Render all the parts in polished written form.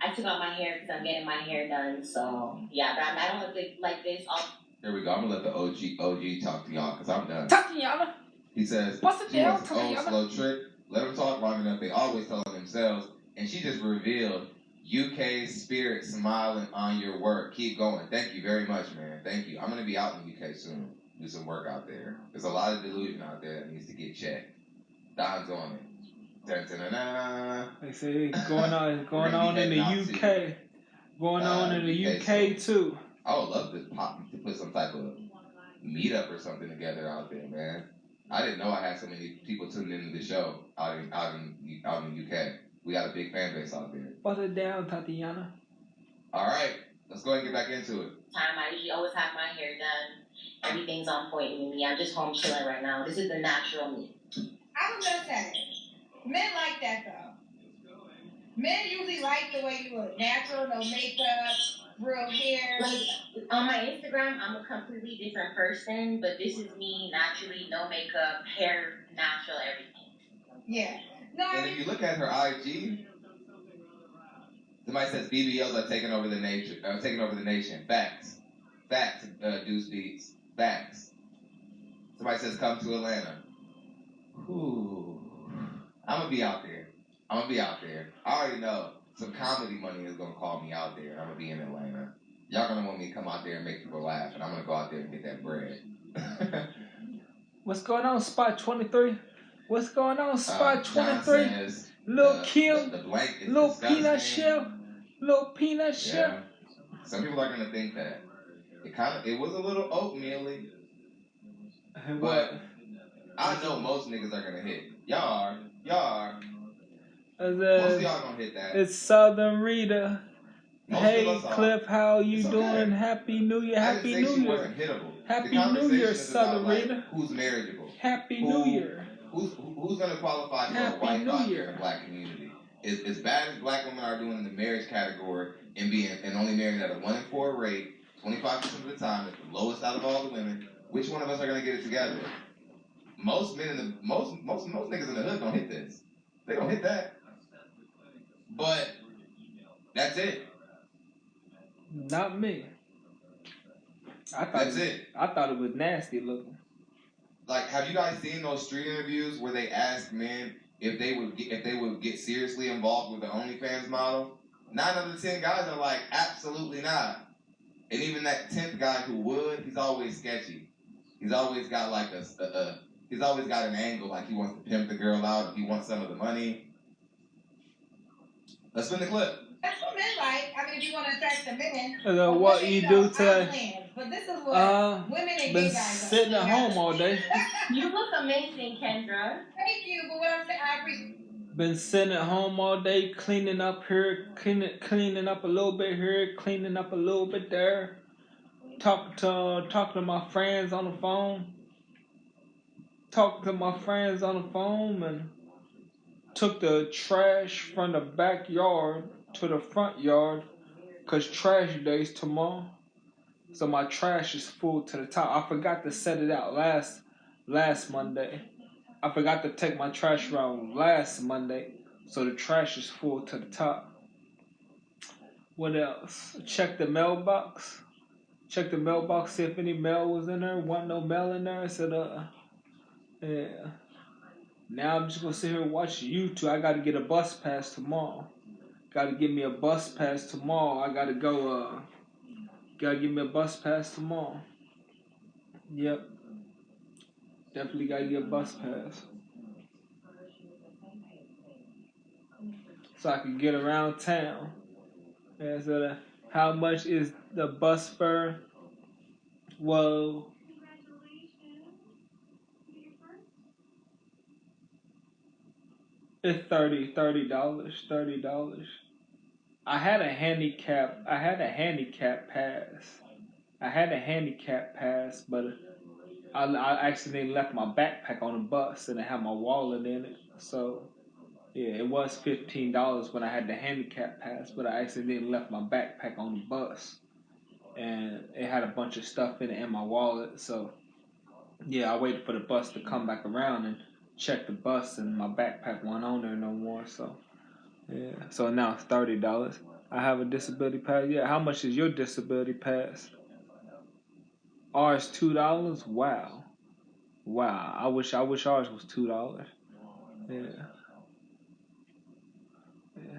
I took out my hair because I'm getting my hair done. So yeah, but I don't look like this. There we go. I'm gonna let the OG talk to y'all because I'm done. Tatiana. He says What's the she deal, wants his own slow trick. Let them talk long enough. They always tell themselves. And she just revealed UK spirit smiling on your work. Keep going. Thank you very much, man. Thank you. I'm gonna be out in the UK soon. Do some work out there. There's a lot of delusion out there that needs to get checked. Don's on it. They say going on in the UK. Going on in the UK too. I would love to put some type of meetup or something together out there, man. I didn't know I had so many people tuning into the show out in the UK. We got a big fan base out there. Bust it down, Tatiana. All right, let's go ahead and get back into it. I usually always have my hair done. Everything's on point with me. I'm just home chilling right now. This is the natural me. I was just saying, men like that though. Men usually like the way you look, natural, no makeup, real hair. Like on my Instagram, I'm a completely different person, but this is me naturally, no makeup, hair natural, everything. Yeah. No. And if you look at her IG, somebody says BBLs are taking over the nation. Facts, Deuce Beats. Facts. Somebody says come to Atlanta. Ooh, I'm gonna be out there. I already know some comedy money is gonna call me out there, and I'm gonna be in Atlanta. Y'all gonna want me to come out there and make people laugh, and I'm gonna go out there and get that bread. What's going on, Spot 23? What's going on, Spot 23? Little Kim, little peanut shell, Yeah. Some people are gonna think that it was a little oatmeal-y, but I know most niggas are gonna hit. Y'all are. Most of y'all gonna hit that. It's Southern Rita. Hey Cliff, how you doing? Happy New Year. Happy New Year. Happy New Year, Southern Rita. Who's marriageable? Happy New Year. Who's gonna qualify for a wife out in the black community? As bad as black women are doing in the marriage category and only marrying at a 1 in 4 rate, 25% of the time, it's the lowest out of all the women. Which one of us are gonna get it together? Most men most niggas in the hood don't hit this. They don't hit that. But that's it. Not me. I thought it was nasty looking. Like, have you guys seen those street interviews where they ask men if they would get seriously involved with the OnlyFans model? 9 out of 10 guys are like, absolutely not. And even that 10th guy who would, he's always sketchy. He's always got like he's always got an angle, like he wants to pimp the girl out, if he wants some of the money. Let's spin the clip. That's what men like. I mean, if you want to attract the men. What you do today? But this is what women and gay guys are. Sitting at home all day. You look amazing, Kendra. Thank you, but what I'm saying, I appreciate. Been sitting at home all day, cleaning up here, cleaning up a little bit here, cleaning up a little bit there. Talking to my friends on the phone. And took the trash from the backyard to the front yard, cause trash day's tomorrow. So my trash is full to the top. I forgot to set it out last Monday. I forgot to take my trash around last Monday, so the trash is full to the top. What else? Check the mailbox. See if any mail was in there. Wasn't no mail in there. I said, yeah. Now I'm just gonna sit here and watch YouTube. I gotta get a bus pass tomorrow. Gotta give me a bus pass tomorrow. I gotta go. Gotta give me a bus pass tomorrow. Yep. Definitely gotta get a bus pass. So I can get around town. And so how much is the bus fare? Well, it's $30. I had a handicap pass, but I accidentally left my backpack on the bus and it had my wallet in it. So yeah, it was $15 when I had the handicap pass, but I accidentally left my backpack on the bus and it had a bunch of stuff in it and my wallet. So yeah, I waited for the bus to come back around and check the bus, and my backpack wasn't on there no more. So yeah, so now it's $30. I have a disability pass. Yeah, how much is your disability pass? Ours $2. Wow, wow. I wish ours was $2. Yeah, yeah.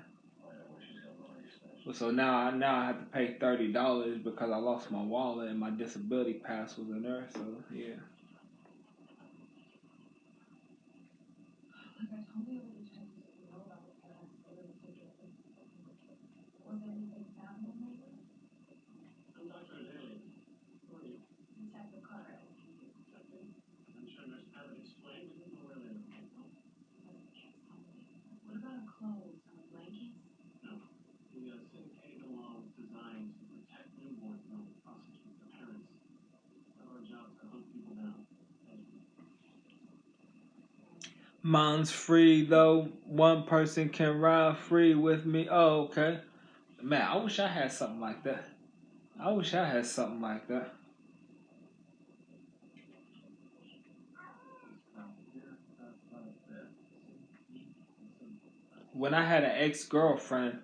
So now I have to pay $30 because I lost my wallet and my disability pass was in there. So yeah. Mine's free though. One person can ride free with me. Oh, okay. Man, I wish I had something like that. I wish I had something like that. When I had an ex-girlfriend,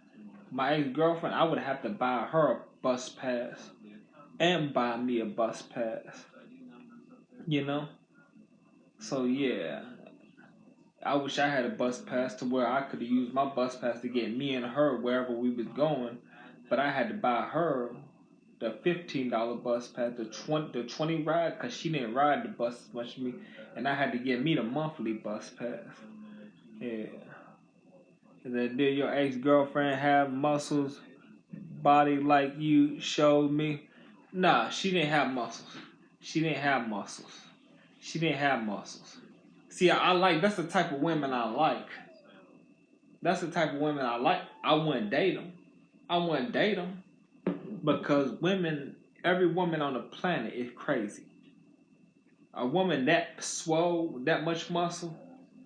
my ex-girlfriend, I would have to buy her a bus pass and buy me a bus pass. You know? So yeah, I wish I had a bus pass to where I could have used my bus pass to get me and her wherever we was going, but I had to buy her the $15 bus pass, the 20 ride, cause she didn't ride the bus as much as me, and I had to get me the monthly bus pass. Yeah. And then did your ex girlfriend have muscles, body like you showed me? Nah, she didn't have muscles. She didn't have muscles. She didn't have muscles. See, I like, that's the type of women I like. That's the type of women I like. I wouldn't date them. I wouldn't date them because women, every woman on the planet is crazy. A woman that swole, that much muscle,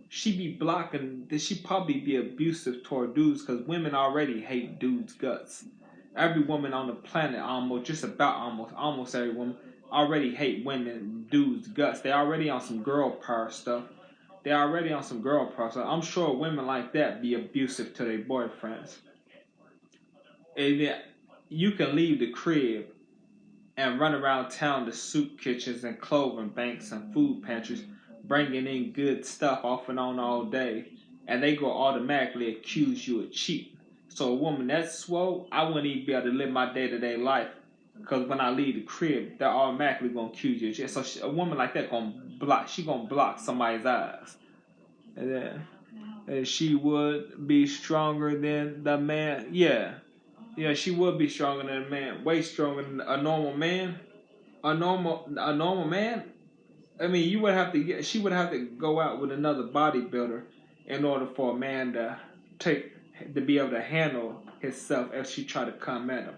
she be blocking, she probably be abusive toward dudes because women already hate dudes' guts. Every woman on the planet, almost every woman, already hate women, dudes' guts. They already on some girl power stuff. They already on some girl power stuff. I'm sure women like that be abusive to their boyfriends. And then you can leave the crib and run around town to soup kitchens and clothing banks and food pantries, bringing in good stuff off and on all day, and they go automatically accuse you of cheating. So a woman that's swole, I wouldn't even be able to live my day-to-day life because when I leave the crib, they're automatically gonna accuse you of cheating. So a woman like that gonna block somebody's eyes, and then and she would be stronger than the man. Yeah, she would be stronger than a man, way stronger than a normal man. A normal man. I mean, she would have to go out with another bodybuilder in order for a man to be able to handle himself if she tried to come at him.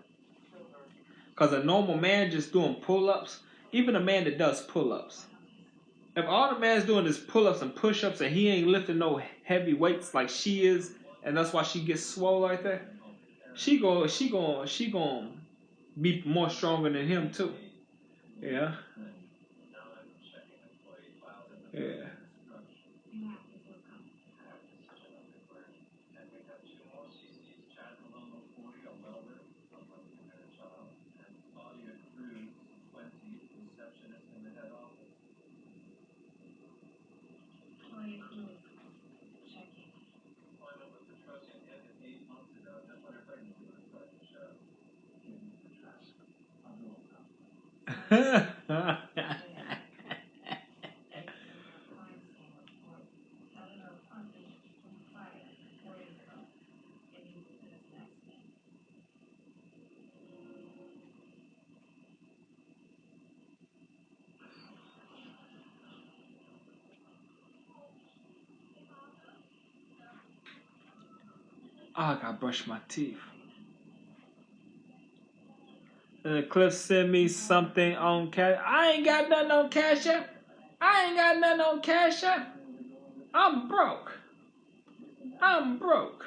Cause a normal man just doing pull-ups, even a man that does pull-ups, if all the man's doing is pull-ups and push-ups and he ain't lifting no heavy weights like she is, and that's why she gets swole like that, she gon' be more stronger than him too. Yeah. Yeah. I gotta brush my teeth. Cliff sent me something on Cash. I ain't got nothing on Cash App. I ain't got nothing on Cash App. I'm broke. I'm broke.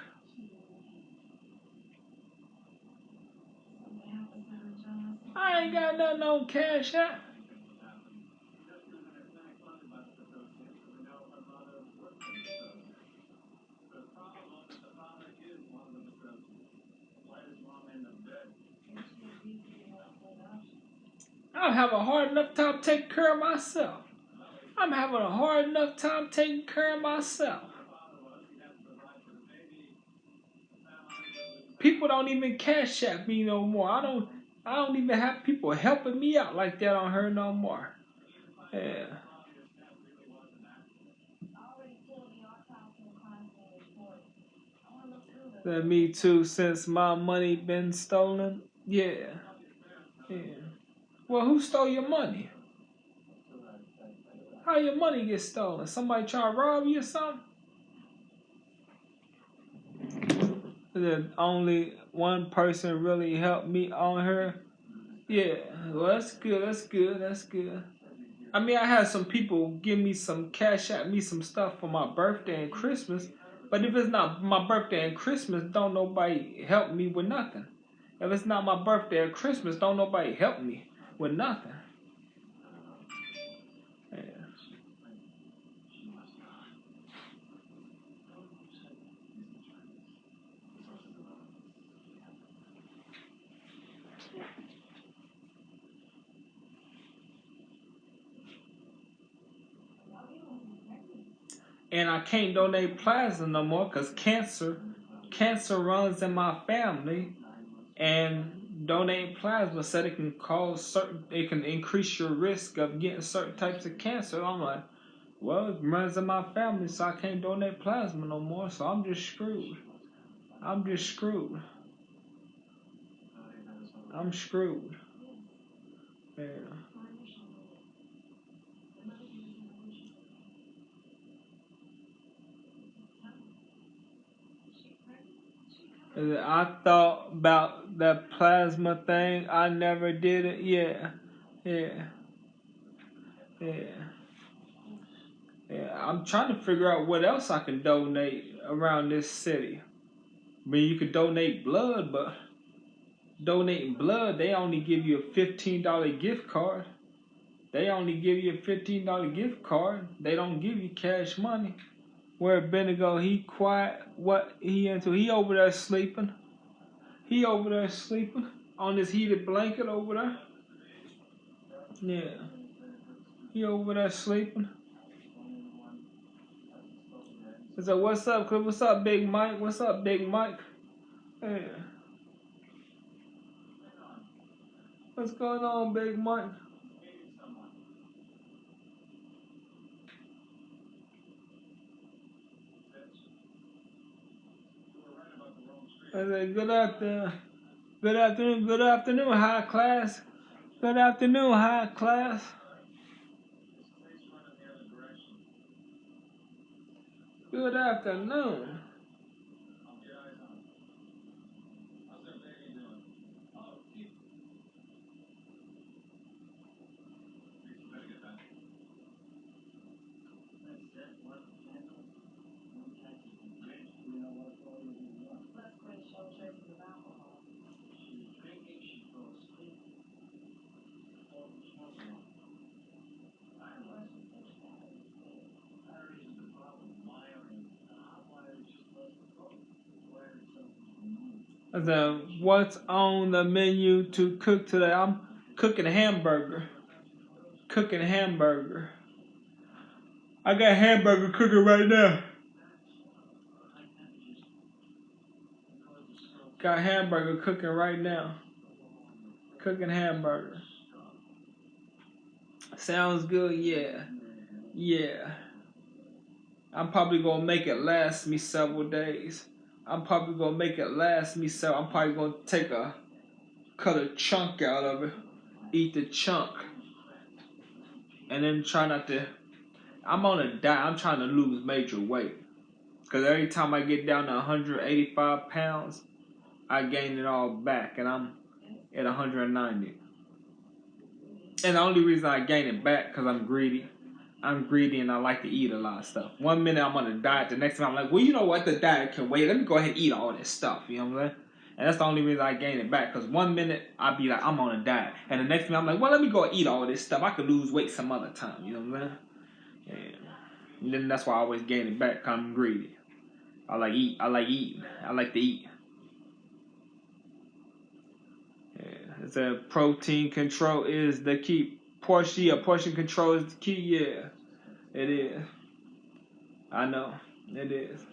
I ain't got nothing on Cash App. I'm having a hard enough time taking care of myself. I'm having a hard enough time taking care of myself. People don't even cash at me no more. I don't even have people helping me out like that on her no more. Yeah. Then me too, since my money been stolen. Yeah. Yeah. Well, who stole your money? How your money get stolen? Somebody try to rob you or something? Then only one person really helped me on her. Yeah, well, that's good, that's good, that's good. I mean, I had some people give me some cash at me some stuff for my birthday and Christmas, but if it's not my birthday and Christmas, don't nobody help me with nothing. If it's not my birthday or Christmas, don't nobody help me with nothing. Yeah. And I can't donate plasma no more because cancer runs in my family, and donating plasma said it can increase your risk of getting certain types of cancer. I'm like, well, it runs in my family, so I can't donate plasma no more, so I'm just screwed. I'm screwed. Yeah. I thought about that plasma thing. I never did it. Yeah. Yeah. I'm trying to figure out what else I can donate around this city. I mean, you could donate blood, but donating blood, they only give you a $15 gift card. They only give you a $15 gift card. They don't give you cash money. Where Benigo, he quiet. What he into? He over there sleeping. He over there sleeping on his heated blanket over there. Yeah. He over there sleeping. So what's up, Cliff? What's up, Big Mike? What's up, Big Mike? Yeah. What's going on, Big Mike? I said, good afternoon. Good afternoon, high class. Good afternoon, high class. Good afternoon. I said, what's on the menu to cook today? I'm cooking a hamburger. I got hamburger cooking right now. Got hamburger cooking right now. Cooking hamburger. Sounds good, yeah. Yeah. I'm probably gonna make it last me several days. I'm probably gonna cut a chunk out of it, eat the chunk, and then try not to. I'm on a diet. I'm trying to lose major weight. Because every time I get down to 185 pounds, I gain it all back, and I'm at 190. And the only reason I gain it back because I'm greedy. I'm greedy and I like to eat a lot of stuff. One minute I'm on a diet, the next time I'm like, well, you know what? The diet can wait. Let me go ahead and eat all this stuff. You know what I'm saying? And that's the only reason I gain it back. Because one minute I'll be like, I'm on a diet. And the next minute I'm like, well, let me go eat all this stuff. I could lose weight some other time. You know what I'm saying? Yeah. And then that's why I always gain it back because I'm greedy. I like eating. I like to eat. Yeah. said protein control is the key. Portion control is the key. Yeah, it is. I know it is.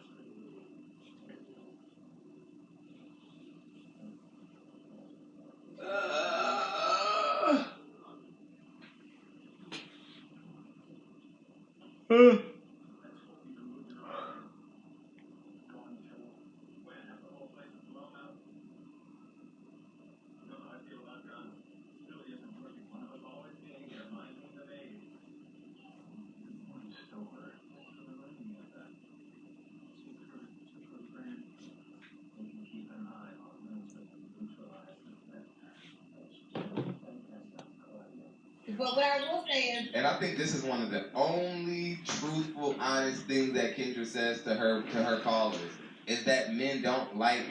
But what I will say is, and I think this is one of the only truthful, honest things that Kendra says to her callers is that men don't like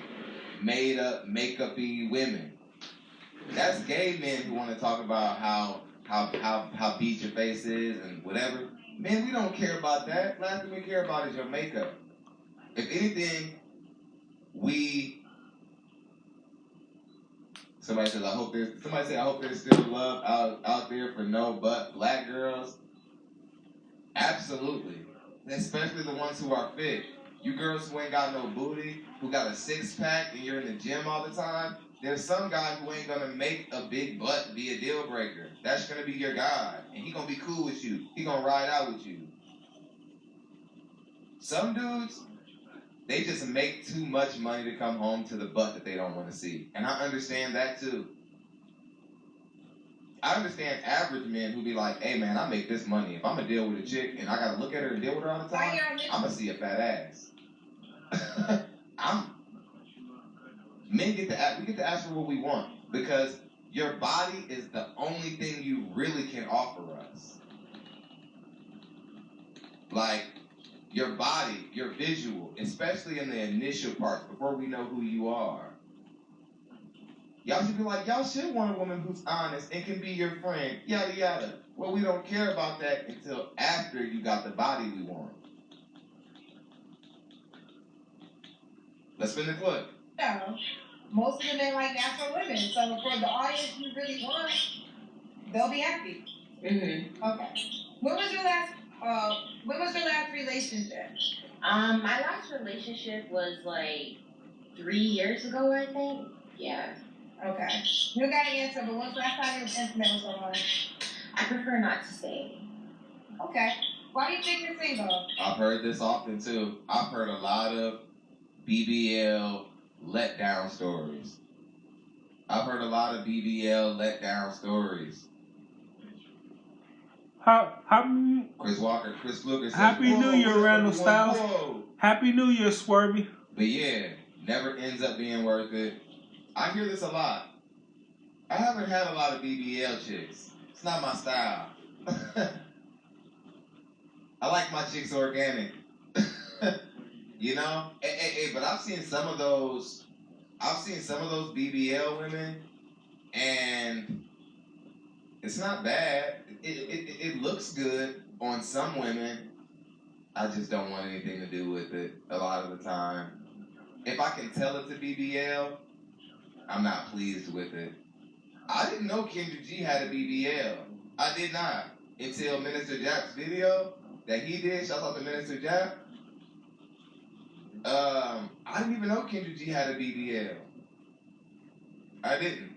made up, makeup-y women. That's gay men who want to talk about how beat your face is and whatever. Men, we don't care about that. Last thing we care about is your makeup. If anything, somebody says I hope there's still love out there for no but black girls. Absolutely. Especially the ones who are fit. You girls who ain't got no booty, who got a six-pack and you're in the gym all the time, there's some guy who ain't gonna make a big butt be a deal breaker. That's gonna be your guy. And he gonna be cool with you. He gonna ride out with you. Some dudes, they just make too much money to come home to the butt that they don't want to see. And I understand that too. I understand average men who be like, hey man, I make this money. If I'm gonna deal with a chick and I gotta look at her and deal with her all the time, I'm gonna see a fat ass. We get to ask for what we want because your body is the only thing you really can offer us. Like your body, your visual, especially in the initial parts before we know who you are. Y'all should be like, y'all should want a woman who's honest and can be your friend, yada yada. Well, we don't care about that until after you got the body we want. Let's spin the clip. no, most of the men like natural women. So for the audience you really want, they'll be happy. Mm-hmm. Okay. When was your last relationship? My last relationship was like 3 years ago, I think. Yeah. Okay. You gotta answer, but when's the last time you were intimate with someone? I prefer not to say. Okay. Why do you think you're single? I've heard this often too. I've heard a lot of BBL letdown stories. Chris Luger says, Happy New Year, Randall Styles. Whoa. Happy New Year, Swervy. But yeah, never ends up being worth it. I hear this a lot. I haven't had a lot of BBL chicks. It's not my style. I like my chicks organic. You know? Hey, but I've seen some of those BBL women, and it's not bad. It looks good on some women. I just don't want anything to do with it a lot of the time. If I can tell it's a BBL, I'm not pleased with it. I didn't know Kendra G had a BBL. I did not. Until Minister Jack's video that he did. Shout out to Minister Jack. I didn't even know Kendra G had a BBL. I didn't.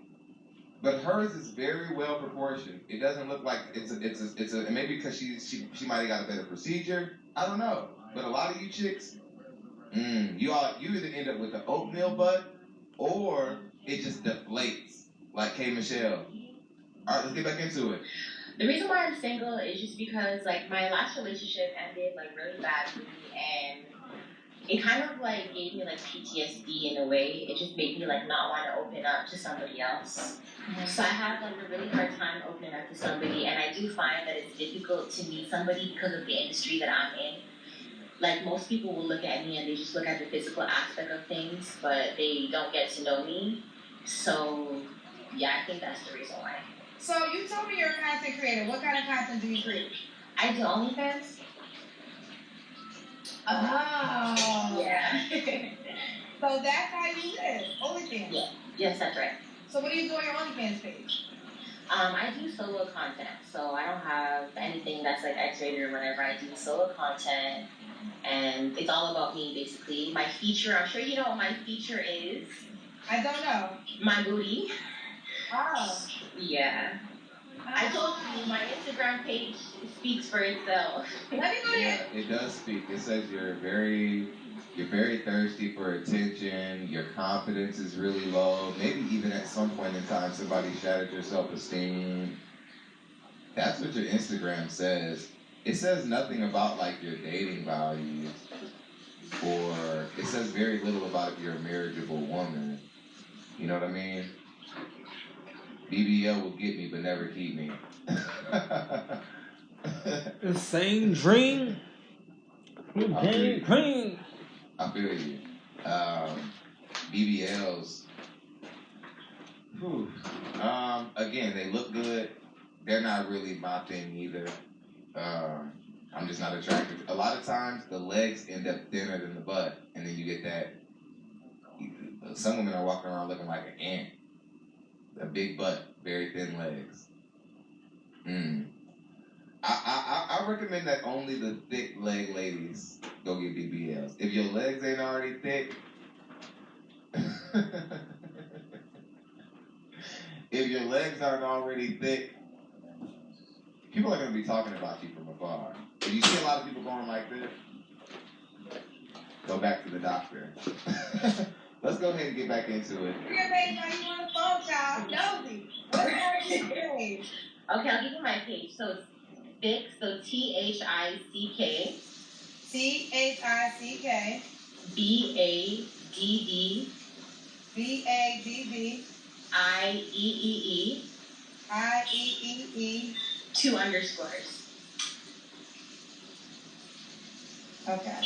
But hers is very well proportioned. It doesn't look like it's a maybe because she might have got a better procedure. I don't know. But a lot of you chicks, you either end up with an oatmeal butt or it just deflates like K Michelle. All right, let's get back into it. The reason why I'm single is just because like my last relationship ended like really badly, and it kind of like gave me like PTSD in a way. It just made me like not want to open up to somebody else. So I have like a really hard time opening up to somebody, and I do find that it's difficult to meet somebody because of the industry that I'm in. Like most people will look at me and they just look at the physical aspect of things, but they don't get to know me. So yeah, I think that's the reason why. So you told me you're a content creator. What kind of content do you create? I do OnlyFans. Oh. Yeah. So that's how you live, OnlyFans. Yeah. Yes, that's right. So what do you do on your OnlyFans page? I do solo content, so I don't have anything that's like X-rated or whatever. I do solo content, and it's all about me basically. My feature, I'm sure you know what my feature is. I don't know. My booty. Oh. Yeah. I told you, my Instagram page speaks for itself. Let me go ahead. Yeah, it does speak. It says you're very thirsty for attention. Your confidence is really low. Maybe even at some point in time, somebody shattered your self-esteem. That's what your Instagram says. It says nothing about like your dating values, or it says very little about if you're a marriageable woman. You know what I mean? BBL will get me, but never keep me. The same dream. Dream. I feel you. BBLs. Again, they look good. They're not really my thing either. I'm just not attracted. A lot of times, the legs end up thinner than the butt, and then you get that. Some women are walking around looking like an ant. A big butt, very thin legs. I recommend that only the thick leg ladies go get BBLs. If your legs ain't already thick, if your legs aren't already thick, people are going to be talking about you from afar. If you see a lot of people going like this, go back to the doctor. Let's go ahead and get back into it. Yeah, baby, why you on the phone, child? Nosy. What's your page? Okay, I'll give you my page. So it's Thick, so THICK. THICK. BADD. BADD. IEEE. IEEE. 2 underscores. Okay.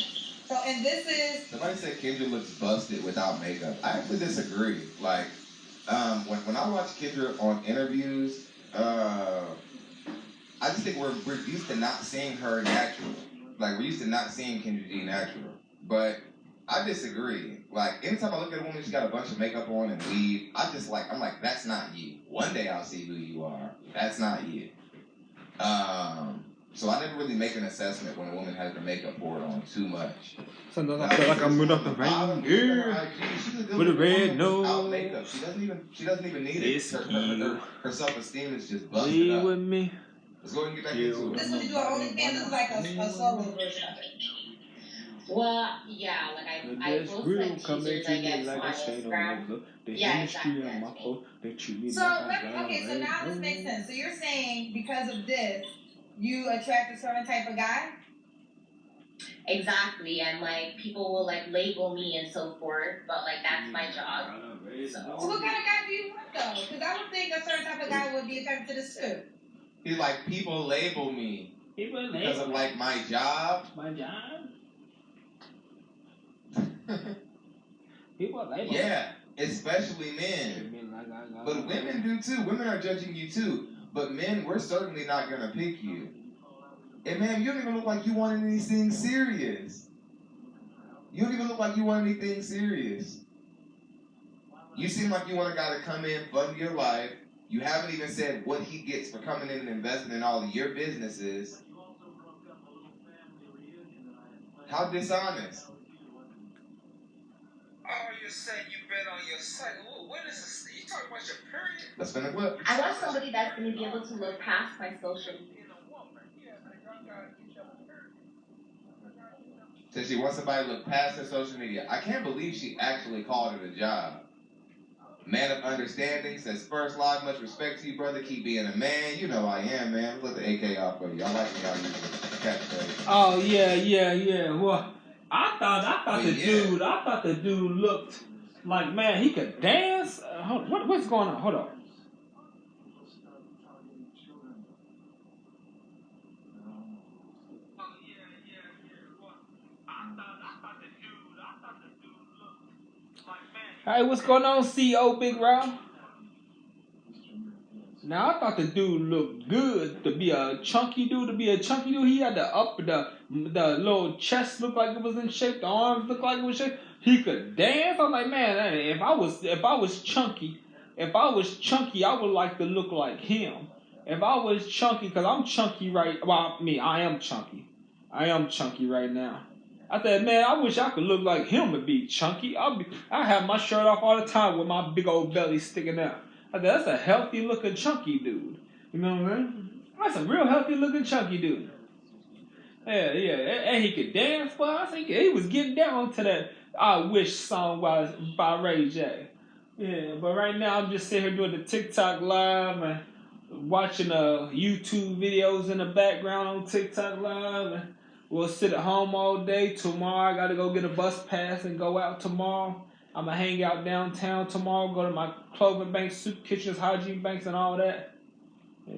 So, and this is... Somebody said Kendra looks busted without makeup. I actually disagree. Like, when I watch Kendra on interviews, I just think we're used to not seeing her natural. Like, we're used to not seeing Kendra G natural. But I disagree. Like, anytime I look at a woman, she's got a bunch of makeup on and weave, I'm like, that's not you. One day I'll see who you are. That's not you. So I never really make an assessment when a woman has her makeup poured on too much. Sometimes I feel like I'm with the rain girl with a red nose. Without makeup, she doesn't even need it. Her self-esteem is just busted Be up. with me. Let's go and get back into it. This one you do on OnlyFans. This is like a solo version of it. Well, yeah, like I post like teasers, I guess, on Instagram. Yeah, exactly. So now this makes sense. So you're saying because of this, you attract a certain type of guy? Exactly, and like people will like label me and so forth, but like that's my job. So what kind of guy do you want though? Because I would think a certain type of guy would be attracted to the suit. He's like, people label me because of like my job. My job. People label. Yeah, especially men. But women do too. Women are judging you too. But men, we're certainly not gonna pick you. And man, you don't even look like you want anything serious. You don't even look like you want anything serious. You seem like you want a guy to come in, fund your life. You haven't even said what he gets for coming in and investing in all of your businesses. How dishonest. Oh, you're saying you bet on your site. What is this? You talking about your period? Let's spin a clip. I want somebody that's going to be able to look past my social. Says she wants somebody to look past her social media. I can't believe she actually called it a job. Man of understanding says, first live, much respect to you, brother. Keep being a man. You know I am, man. Let's let the AK off for you. I like when y'all use the catchphrase. Oh yeah. Well, I thought the dude looked like, man, he could dance. What's going on? Hold on. Hey, what's going on, CO Big Round? Now I thought the dude looked good to be a chunky dude. He had the little chest looked like it was in shape. The arms looked like it was in shape. He could dance. I'm like, man, if I was chunky, if I was chunky, I would like to look like him. If I was chunky, because I'm chunky I am chunky. I am chunky right now. I said, man, I wish I could look like him and be chunky. I have my shirt off all the time with my big old belly sticking out. I said, that's a healthy looking chunky dude. You know what I mean? That's a real healthy looking chunky dude. Yeah, and he could dance, but I think he was getting down to that I Wish song by Ray J. Yeah, but right now I'm just sitting here doing the TikTok live and watching YouTube videos in the background on TikTok live, and we'll sit at home all day. Tomorrow I gotta go get a bus pass and go out tomorrow. I'm gonna hang out downtown tomorrow, go to my clothing banks, soup kitchens, hygiene banks, and all that. Yeah.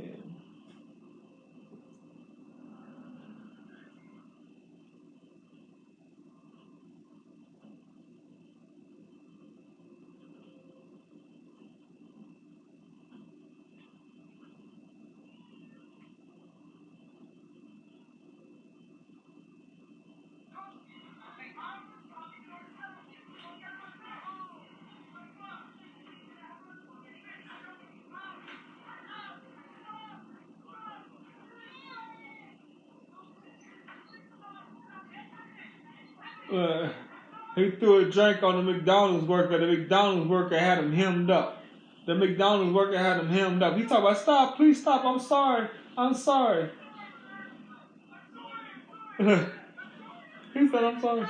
He threw a drink on the McDonald's worker. The McDonald's worker had him hemmed up. The McDonald's worker had him hemmed up. He talked about, stop, please stop, I'm sorry. I'm sorry. He said, I'm sorry.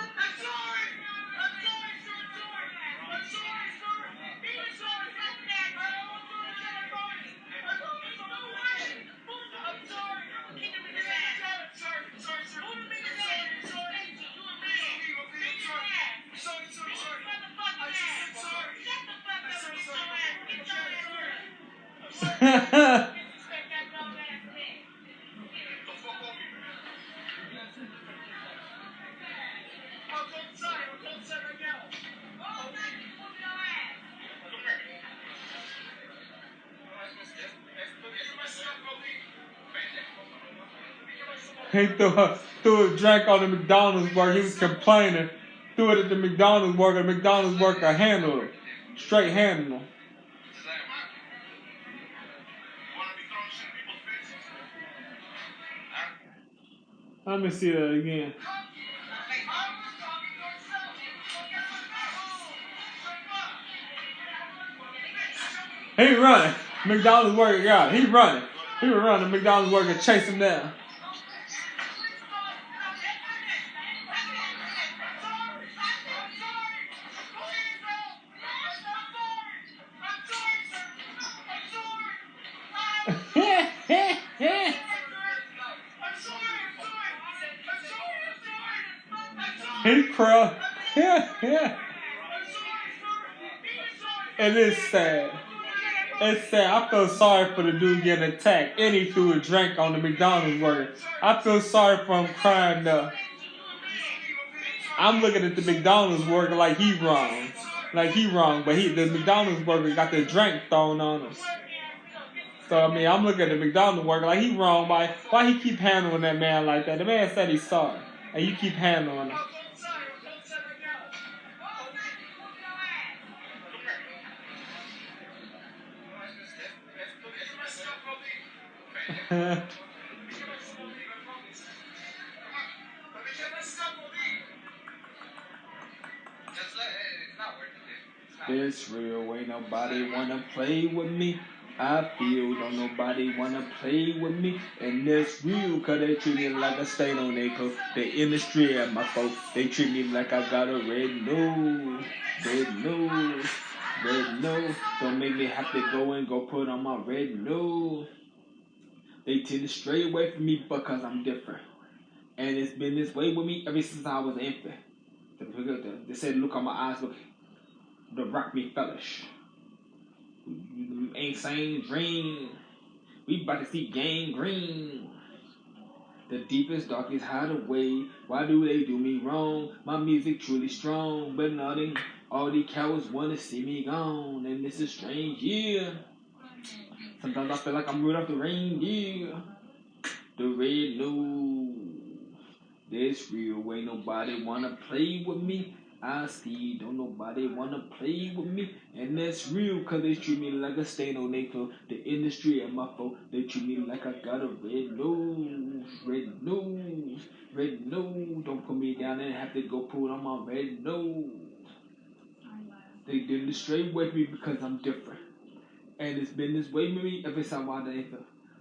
He threw a drink on the McDonald's worker. He was complaining. Threw it at the McDonald's worker. The McDonald's worker handled him. Straight handled him. Let me see that again. He running. McDonald's worker got it. He running. He was running. McDonald's worker chased him down. He cried. And it's sad. It's sad. I feel sorry for the dude getting attacked. And he threw a drink on the McDonald's worker. I feel sorry for him crying though. I'm looking at the McDonald's worker like he wrong. Like he wrong. But the McDonald's worker got the drink thrown on him. So, I mean, I'm looking at the McDonald's worker like he wrong. Why he keep handling that man like that? The man said he's sorry. And you keep handling him. This real, ain't nobody wanna play with me. I feel don't nobody wanna play with me. And that's real, cause they treat me like a stain on their coat. The industry at my fault. They treat me like I got a red nose. Red nose. Red nose. Don't make me have to go and go put on my red nose. They tend to stray away from me because I'm different. And it's been this way with me ever since I was an infant. They said, look on my eyes, look. The rock me fellish. Ain't same dream. We about to see gangrene. The deepest, darkest hideaway. Why do they do me wrong? My music truly strong. But all these cowards wanna see me gone. And this is strange, yeah. Sometimes I feel like I'm Rudolph the reindeer. The red nose. This real way nobody wanna play with me. I see, don't nobody wanna play with me, and that's real, cause they treat me like a stain on their clothes. The industry and my foe, they treat me like I got a red nose, red nose, red nose. Don't put me down and have to go put on my red nose. They did it straight with me because I'm different, and it's been this way with me ever since I was the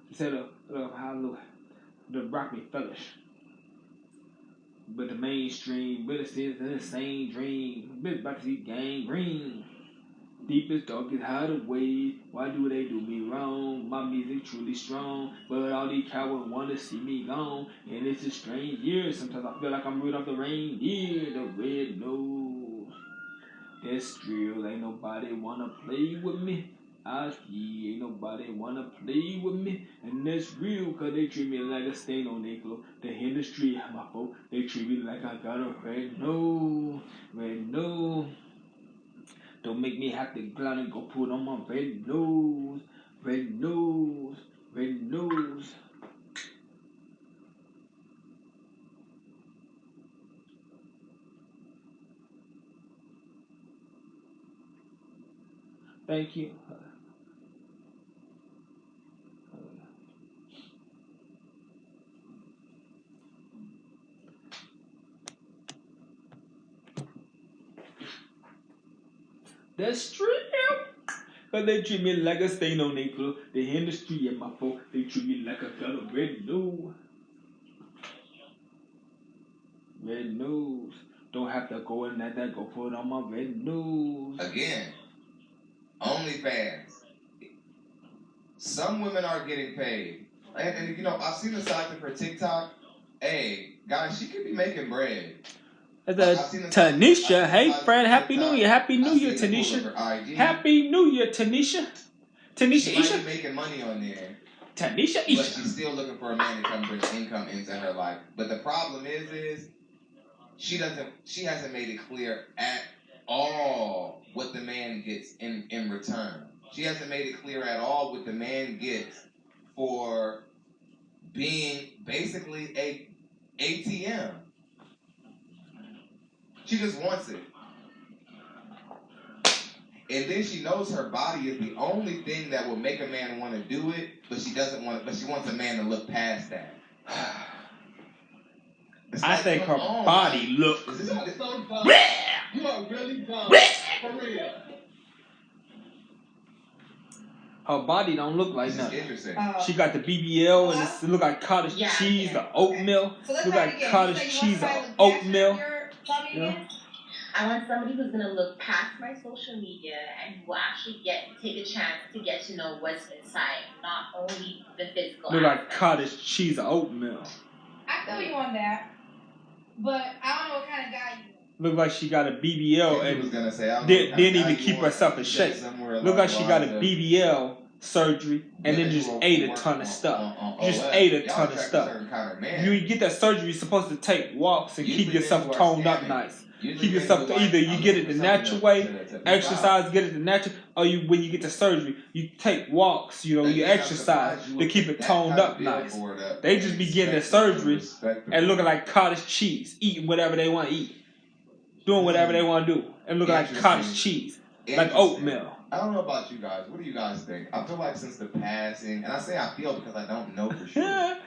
instead of how the rock me fellas. But the mainstream really says the same dream. Been about to see gangrene. Deepest, darkest hideaway. Why do they do me wrong? My music truly strong, but all these cowards want to see me gone. And it's a strange year. Sometimes I feel like I'm Rudolph the reindeer, the red nose. That's real. Ain't nobody wanna play with me. I see, ain't nobody wanna play with me, and that's real, cause they treat me like a stain on their clothes. The industry, my folk, they treat me like I got a red nose, red nose. Don't make me have to go out and go put on my red nose, red nose, red nose. Thank you. That's true. Cause they treat me like a stain on their clothes. The industry and my folk, they treat me like I got a red nose. Red nose. Don't have to go and let that go put on my red nose. Again, OnlyFans. Some women are getting paid. And you know, I've seen the side of her TikTok. Hey, guys, she could be making bread. Tanisha, hey friend, Happy New Year, Happy New Year, Tanisha. Happy New Year, Tanisha. Tanisha, she might be making money on there. Tanisha, but she's still looking for a man to come bring income into her life. But the problem is she hasn't made it clear at all what the man gets in return. She hasn't made it clear at all what the man gets for being basically a ATM. She just wants it. And then she knows her body is the only thing that will make a man want to do it, but she doesn't want it, but she wants a man to look past that. I think her body looks. You are really dumb. For real. Her body don't look like nothing. Interesting. She got the BBL and it look like cottage cheese or oatmeal. Look like cottage cheese or oatmeal. I want somebody who's gonna look past my social media and who will actually take a chance to get to know what's inside, not only the physical. Look like cottage cheese or oatmeal. I feel you on that, but I don't know what kind of guy you are. Look like she got a BBL and didn't even keep herself in shape. Look like she got a BBL surgery and then just ate a ton of stuff. Just ate a ton of stuff. You get that surgery, you're supposed to take walks and keep yourself toned up nice. Keep yourself either you get it the natural way, exercise, get it the natural, or when you get the surgery, you take walks, you exercise to keep it toned up nice. They just be getting their surgery and looking like cottage cheese, eating whatever they want to eat, doing whatever they want to do, and looking like cottage cheese, like oatmeal. I don't know about you guys. What do you guys think? I feel like since the passing, and I say I feel because I don't know for sure.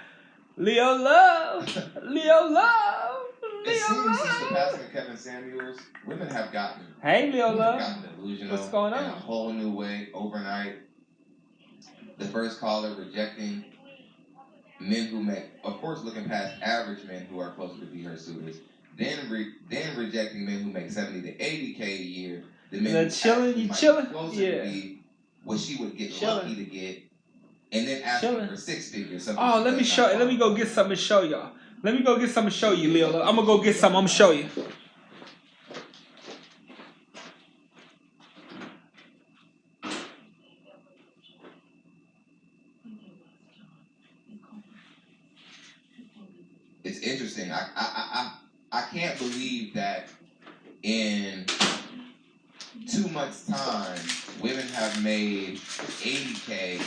Leo Love, Leo Love. It seems since the passing of Kevin Samuels, women have gotten delusional. What's going on? In a whole new way overnight. The first caller rejecting men who make, of course, looking past average men who are closer to be her suitors. Then rejecting men who make 70 to 80K a year. The men that chilling, you chilling, closer to be what she would get lucky to get, and then asking for 6 figures. Oh, let me go get something to show y'all. Let me go get something to show you, Leo. I'm gonna go get something. I'm gonna show you. It's interesting. I can't believe that in 2 months' time, women have made 80K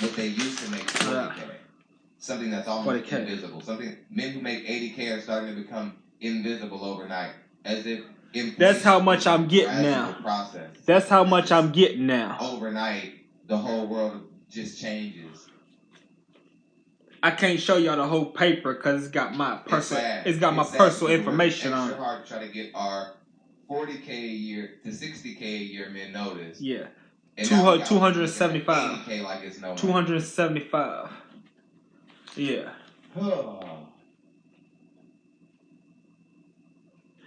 what they used to make 40K. Something that's almost invisible. Men who make 80K are starting to become invisible overnight. as if That's how much I'm getting gradual now. process. That's how much I'm getting now. Overnight, the whole world just changes. I can't show y'all the whole paper because it's got my personal. It's got my sad. personal We're information working on extra it. hard to try to get our 40K a year to 60K a year men notice. Yeah, And now we got 275. 80K like it's no 275. Yeah.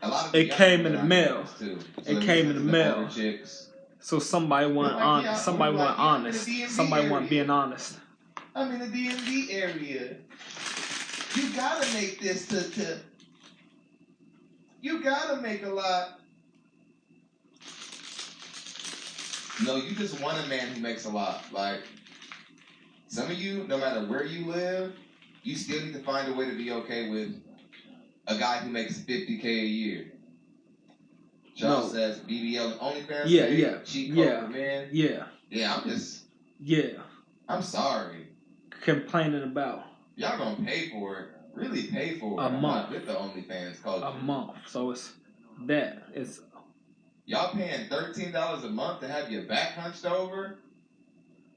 A lot of It came in the mail. too. So It came in the mail. Chicks. So somebody wasn't honest. Somebody wasn't honest. Somebody wasn't being honest. I'm in the DMV area. You gotta make this to. You gotta make a lot. No, you just want a man who makes a lot. Like, some of you, no matter where you live, you still need to find a way to be okay with a guy who makes 50K a year. Charles says BBL and OnlyFans. Yeah. Cheat code for men. Yeah. Yeah, I'm just. Yeah. I'm sorry. Complaining about. Y'all gonna pay for it. Really pay for it. A month. With the OnlyFans culture. A month. So it's that. It's. Y'all paying $13 a month to have your back hunched over?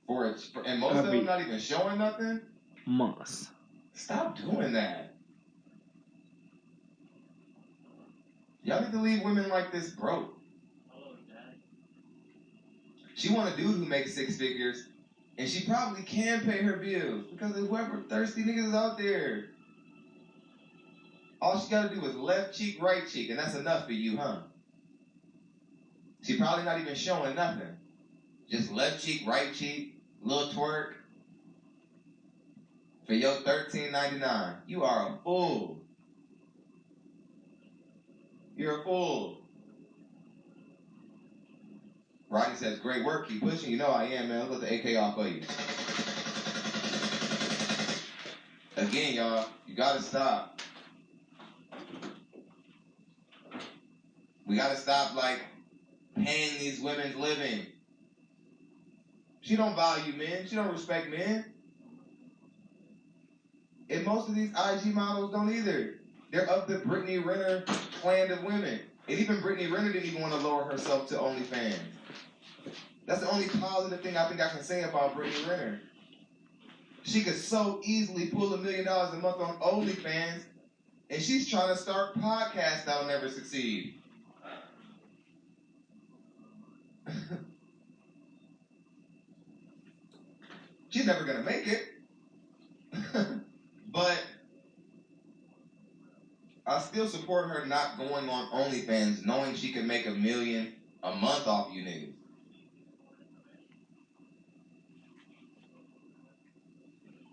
And most of them not even showing nothing? Months. Stop doing that. Y'all need to leave women like this broke. She want a dude who makes 6 figures, and she probably can pay her bills because of whoever thirsty niggas is out there. All she gotta do is left cheek, right cheek, and that's enough for you, huh? She probably not even showing nothing. Just left cheek, right cheek, little twerk. For your $13.99, you are a fool. You're a fool. Rodney says, great work, keep pushing. You know I am, man. Let's let the AK off of you. Again, y'all, you gotta stop. We gotta stop, paying these women's living. She don't value men. She don't respect men. And most of these IG models don't either. They're of the Brittany Renner clan of women. And even Brittany Renner didn't even want to lower herself to OnlyFans. That's the only positive thing I think I can say about Brittany Renner. She could so easily pull $1 million a month on OnlyFans, and she's trying to start podcasts that'll never succeed. She's never gonna make it. But I still support her not going on OnlyFans, knowing she can make $1 million a month off you niggas.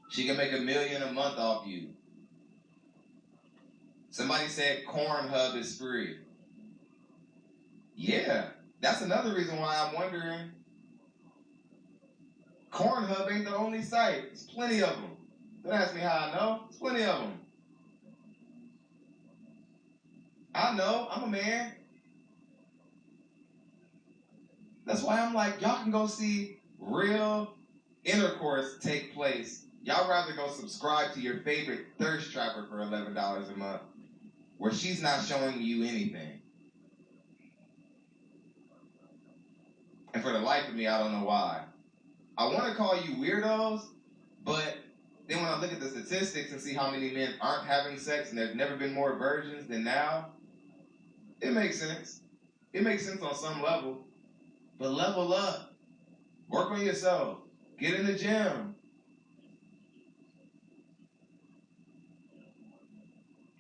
She can make $1 million a month off you. Somebody said Pornhub is free. Yeah, that's another reason why I'm wondering. Pornhub ain't the only site. There's plenty of them. Don't ask me how I know. There's plenty of them. I know. I'm a man. That's why I'm like, y'all can go see real intercourse take place. Y'all rather go subscribe to your favorite thirst trapper for $11 a month, where she's not showing you anything. And for the life of me, I don't know why. I want to call you weirdos, but then when I look at the statistics and see how many men aren't having sex and there's never been more virgins than now, it makes sense. It makes sense on some level. But level up. Work on yourself. Get in the gym.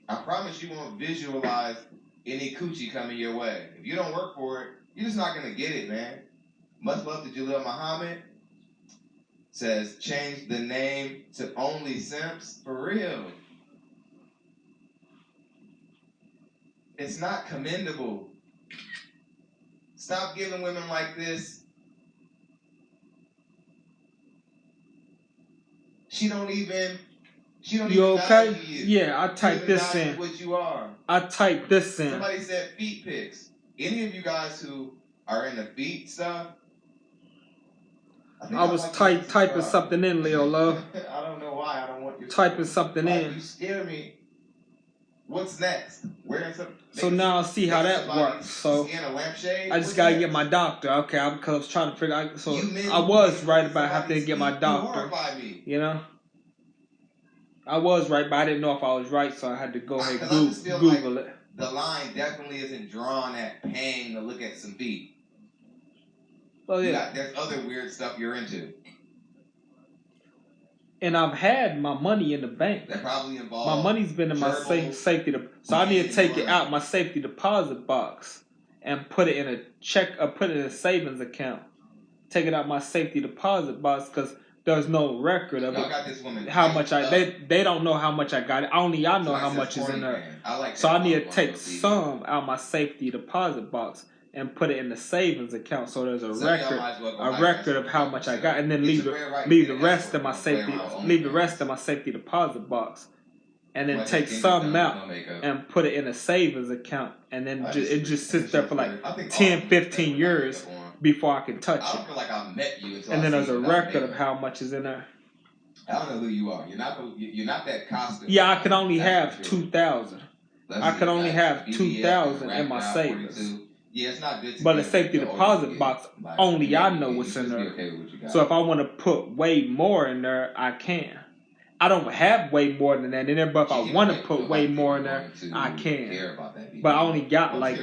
I promise you won't visualize any coochie coming your way. If you don't work for it, you're just not going to get it, man. Much love to Jalil Muhammad. Says, change the name to Only Simps. For real. It's not commendable. Stop giving women like this. She don't even okay? value you. Yeah, I typed this in. What you are. I typed this in. Somebody said feet pics. Any of you guys who are in the feet stuff? I was typing something in, Leo Love. I don't know why I don't want you typing something in. You scare me What's next? So now I see how that works. So in a lampshade? I just gotta get my doctor. Okay, because I was trying to figure out. So I was right about having to get my doctor. You know, I was right, but I didn't know if I was right, so I had to go ahead and Google it. The line definitely isn't drawn at paying to look at some feet. Well, yeah. There's other weird stuff you're into. And I've had my money in the bank. That probably involves my money's been in my safety. So I need to take it out my safety deposit box and put it in a put it in a savings account. Take it out my safety deposit box because there's no record of it. Got this woman how much they don't know how much I got. Only I know how much is in there. So I need to take some out my safety deposit box and put it in the savings account so there's a record of how much I got, and then leave the rest of my safety deposit box, and then take some out and put it in a savings account, and then it just sits there for like 10, 15 years before I can touch it. I don't feel like I met you until and then there's a record of how much is in there. I don't know who you are. You're not that costume. Yeah, I could only have 2,000. I could only have 2,000 in my savings. Yeah, it's not good. But the safety deposit box, only I know what's in there. So if I want to put way more in there, I can. I don't have way more than that in there, but if I want to put way more in there, I can. But I only got like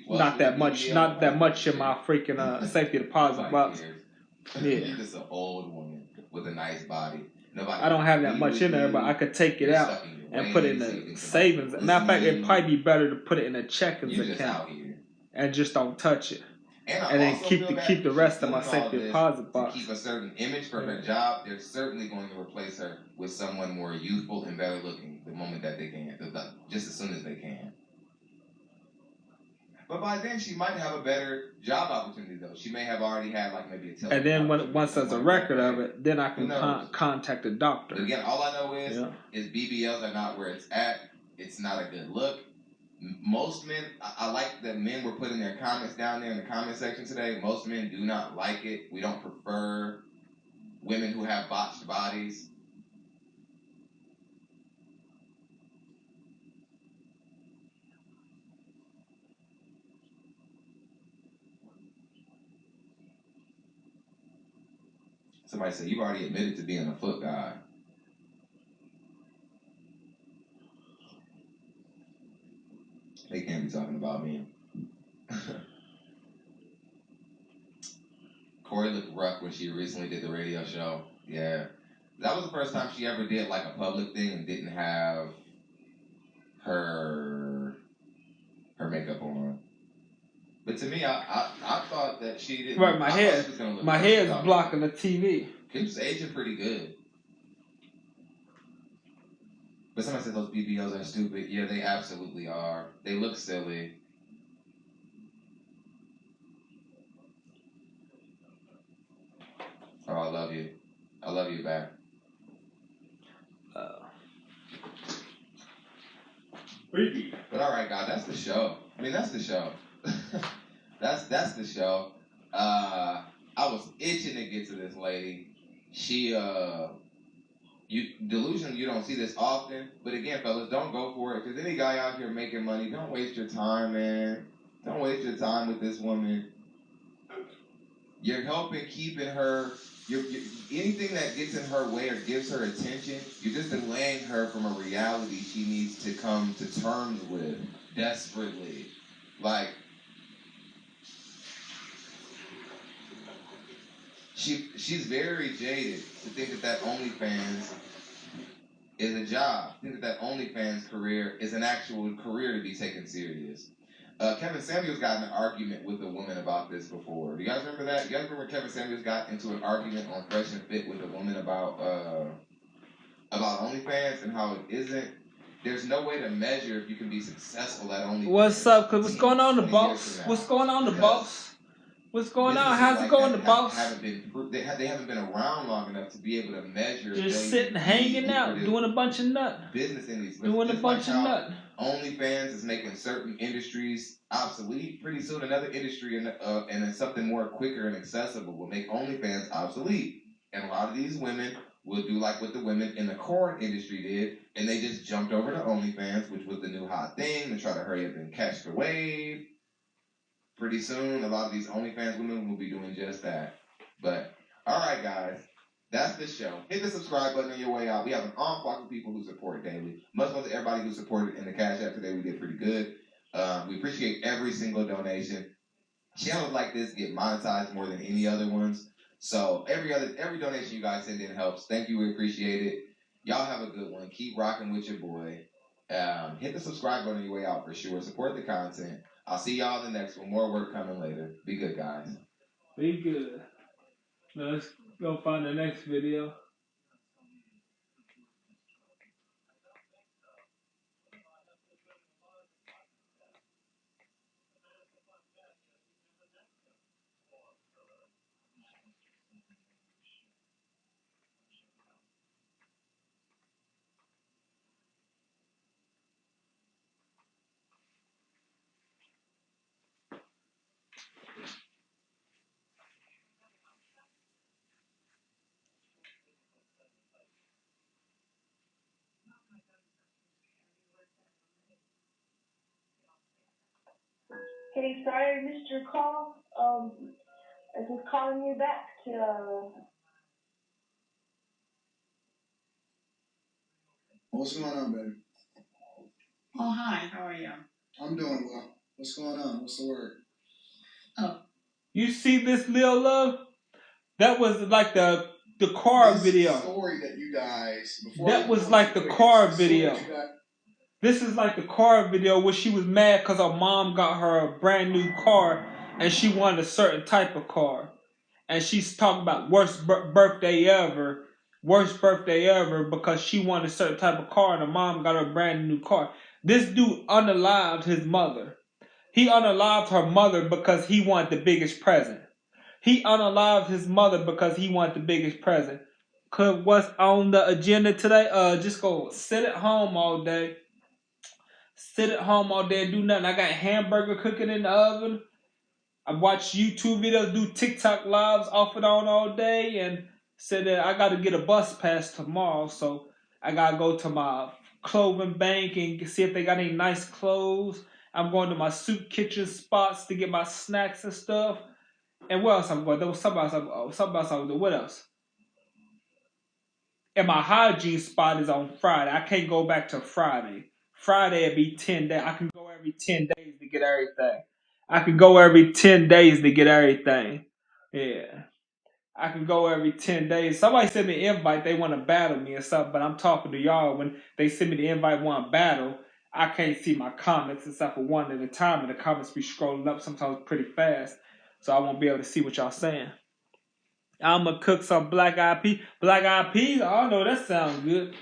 not that much in my freaking safety deposit box. Yeah. You're just an old woman with a nice body. I don't have that much in there, but I could take it out and put it in the savings. Matter of fact, it'd probably be better to put it in a checkings account. And just don't touch it, and then keep the rest of my safety deposit box. To keep a certain image for her job, they're certainly going to replace her with someone more youthful and better looking the moment that they can, just as soon as they can. But by then, she might have a better job opportunity, though. She may have already had like maybe a television. And then once there's a record of it, then I can contact a doctor. But again, all I know is BBLs are not where it's at. It's not a good look. Most men, I like that men were putting their comments down there in the comment section today. Most men do not like it. We don't prefer women who have botched bodies. Somebody said, you've already admitted to being a foot guy. They can't be talking about me. Corey looked rough when she recently did the radio show. Yeah. That was the first time she ever did like a public thing and didn't have her makeup on. But to me, I thought that she didn't. Right, my head's blocking the TV. Kim's aging pretty good. But somebody said those BBLs are stupid. Yeah, they absolutely are. They look silly. Oh, I love you. I love you back. But all right, God, that's the show. I mean, that's the show. that's the show. I was itching to get to this lady. She delusional, you don't see this often. But again, fellas, don't go for it. If there's any guy out here making money, don't waste your time, man. Don't waste your time with this woman. You're helping keeping her. Anything that gets in her way or gives her attention, you're just delaying her from a reality she needs to come to terms with desperately. Like, she's very jaded to think that OnlyFans is a job. Think that OnlyFans career is an actual career to be taken serious. Kevin Samuels got in an argument with a woman about this before. Do you guys remember that? You guys remember Kevin Samuels got into an argument on Fresh and Fit with a woman about OnlyFans and how it isn't. There's no way to measure if you can be successful at OnlyFans. What's up? What's going on, the boss? What's going on, the boss? What's going on? How's it going, the boss? They haven't been around long enough to be able to measure. Just sitting, hanging out, doing a bunch of nut. Business in these. Doing a bunch of nut. OnlyFans is making certain industries obsolete. Pretty soon, another industry and then something more quicker and accessible will make OnlyFans obsolete. And a lot of these women we'll do like what the women in the corn industry did, and they just jumped over to OnlyFans, which was the new hot thing, to try to hurry up and catch the wave. Pretty soon, a lot of these OnlyFans women will be doing just that. But, all right, guys. That's the show. Hit the subscribe button on your way out. We have an onslaught of people who support daily. Much love to everybody who supported in the Cash App today. We did pretty good. We appreciate every single donation. Channels like this get monetized more than any other ones. So every donation you guys send in helps. Thank you. We appreciate it. Y'all have a good one. Keep rocking with your boy. Hit the subscribe button on your way out for sure. Support the content. I'll see y'all in the next one. More work coming later. Be good, guys. Be good. Now let's go find the next video. Hey, sorry I missed your call. I was calling you back to, What's going on, baby? Oh, hi. How are you? I'm doing well. What's going on? What's the word? Oh. You see this, Lil Love? That was like the car video. Story that you guys. That was like the car video. This is like the car video where she was mad because her mom got her a brand new car and she wanted a certain type of car. And she's talking about worst birthday ever because she wanted a certain type of car and her mom got her a brand new car. This dude unalived his mother. He unalived her mother because he wanted the biggest present. He unalived his mother because he wanted the biggest present. Cause what's on the agenda today? Just go sit at home all day. Sit at home all day and do nothing. I got hamburger cooking in the oven. I watch YouTube videos, do TikTok lives off and on all day, and said that I got to get a bus pass tomorrow, so I got to go to my clothing bank and see if they got any nice clothes. I'm going to my soup kitchen spots to get my snacks and stuff. And what else I'm going? There was something else I was doing. What else? And my hygiene spot is on Friday. I can't go back to Friday. Friday it'd be 10 days. I can go every 10 days to get everything. I can go every 10 days to get everything. Yeah. I can go every 10 days. Somebody sent me an invite. They want to battle me or something, but I'm talking to y'all. When they send me the invite, want to battle, I can't see my comments except for one at a time, and the comments be scrolling up sometimes pretty fast, so I won't be able to see what y'all saying. I'm going to cook some black eyed peas. Black eyed peas? Oh, I know that sounds good.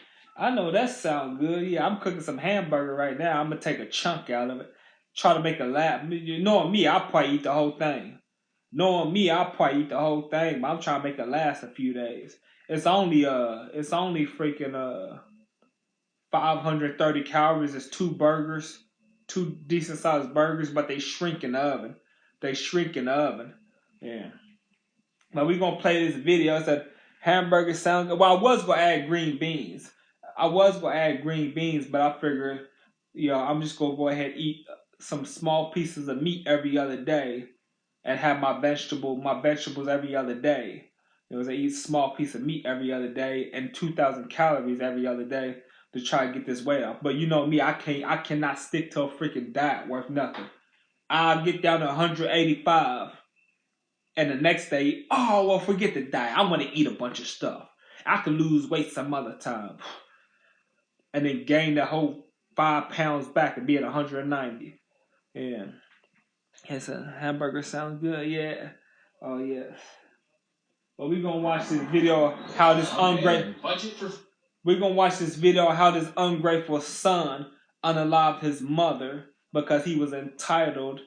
Yeah, I'm cooking some hamburger right now. I'm going to take a chunk out of it. Try to make a lap. Knowing me, I'll probably eat the whole thing. But I'm trying to make it last a few days. It's only freaking 530 calories. It's 2 burgers, 2 decent sized burgers, but they shrink in the oven. Yeah. Now we're gonna play this video. It said hamburger sound good. Well, I was gonna add green beans. But I figured, I'm just gonna go ahead and eat some small pieces of meat every other day and have my vegetables every other day. I eat a small piece of meat every other day and 2,000 calories every other day to try to get this weight off. But you know me, I cannot stick to a freaking diet worth nothing. I'll get down to 185. And the next day, forget the diet. I want to eat a bunch of stuff. I could lose weight some other time. And then gain the whole 5 pounds back and be at 190. Yeah. It's a hamburger sounds good, yeah. Oh, yes. But we're going to watch this video how this ungrateful son unalived his mother because he was entitled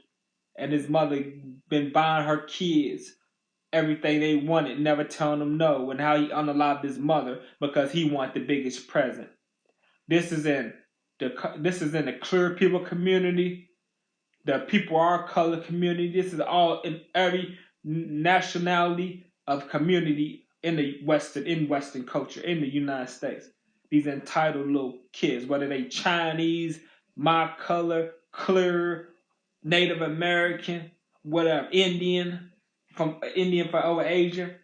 and his mother been buying her kids everything they wanted, never telling them no, and how he unalived his mother because he wanted the biggest present. This is in the Clear People community, the people our color community. This is all in every nationality of community in Western culture, in the United States. These entitled little kids, whether they Chinese, my color, clear, Native American, whatever, Indian from over Asia,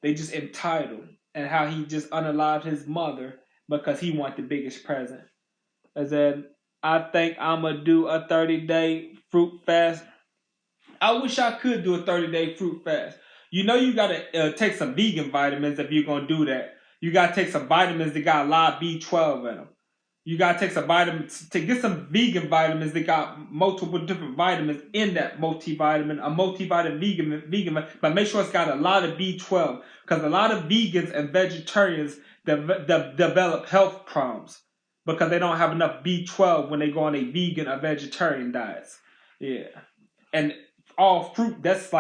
they just entitled. And how he just unalived his mother because he wanted the biggest present. I said, I think I'm going to do a 30-day fruit fast. I wish I could do a 30-day fruit fast. You know you got to take some vegan vitamins if you're going to do that. You got to take some vitamins that got a lot of B12 in them. You got to take some vitamins to get some vegan vitamins that got multiple different vitamins in that multivitamin, a multivitamin vegan, but make sure it's got a lot of B12 because a lot of vegans and vegetarians develop health problems because they don't have enough B12 when they go on a vegan or vegetarian diets. Yeah. And all fruit, that's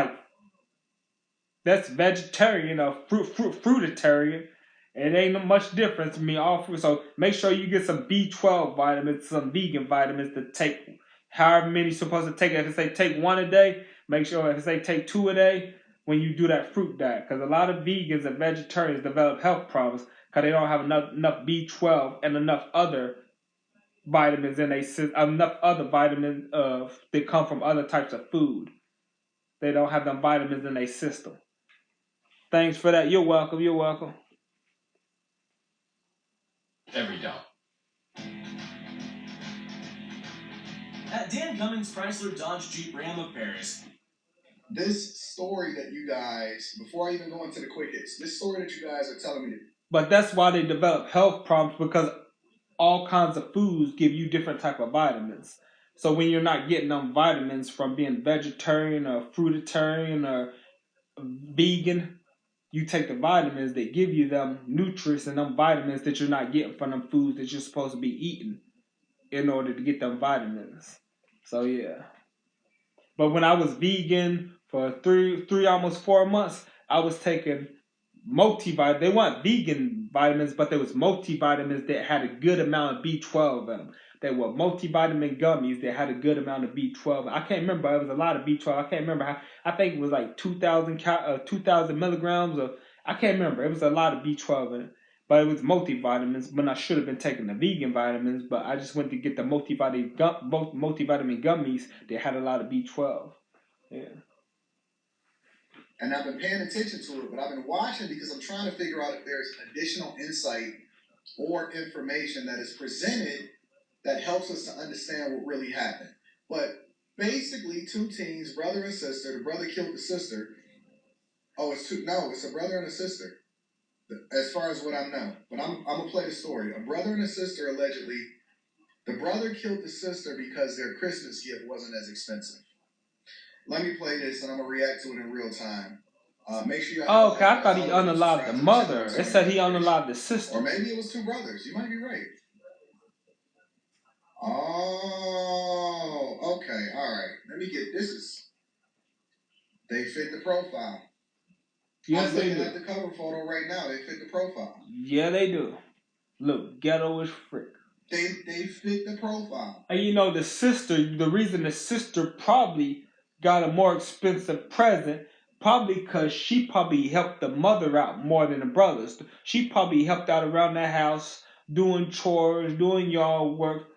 vegetarian or fruitarian. It ain't much difference to me, all fruit. So make sure you get some B12 vitamins, some vegan vitamins to take however many you're supposed to take. If it say take 1 a day, make sure if it say take 2 a day when you do that fruit diet. Because a lot of vegans and vegetarians develop health problems because they don't have enough B12 and enough other vitamins enough other vitamins that come from other types of food. They don't have them vitamins in their system. Thanks for that. You're welcome. You're welcome. Every dollar. At Dan Cummins Chrysler Dodge Jeep Ram of Paris. This story that you guys, before I even go into the quick hits, this story that you guys are telling me. But that's why they develop health problems because all kinds of foods give you different type of vitamins. So when you're not getting them vitamins from being vegetarian or fruitarian or vegan, you take the vitamins that give you them nutrients and them vitamins that you're not getting from them foods that you're supposed to be eating in order to get them vitamins. So yeah. But when I was vegan for three almost 4 months, I was taking multivitamins. They weren't vegan vitamins, but there was multivitamins that had a good amount of B12 in them. They were multivitamin gummies that had a good amount of B12. I can't remember. It was a lot of B12. I can't remember how. I think it was like 2,000 milligrams. Or I can't remember. It was a lot of B12 in it. But it was multivitamins. But I should have been taking the vegan vitamins. But I just went to get the multivitamin gummies that had a lot of B12. Yeah. And I've been paying attention to it, but I've been watching because I'm trying to figure out if there's additional insight or information that is presented that helps us to understand what really happened. But basically, 2 teens, brother and sister. The brother killed the sister. Oh, it's a brother and a sister. As far as what I know. But I'm going to play the story. A brother and a sister, allegedly, the brother killed the sister because their Christmas gift wasn't as expensive. Let me play this, and I'm going to react to it in real time. Make sure you have okay, I thought he unalived the mother. It said he unalived the sister. Or maybe it was 2 brothers. You might be right. Oh, okay, all right. Let me get this. They fit the profile. Yes, I'm they looking do. at the cover photo right now. They fit the profile. Yeah, they do. Look, ghetto as frick. They fit the profile. And you know, the reason the sister probably got a more expensive present, probably because she probably helped the mother out more than the brothers. She probably helped out around the house, doing chores, doing yard work,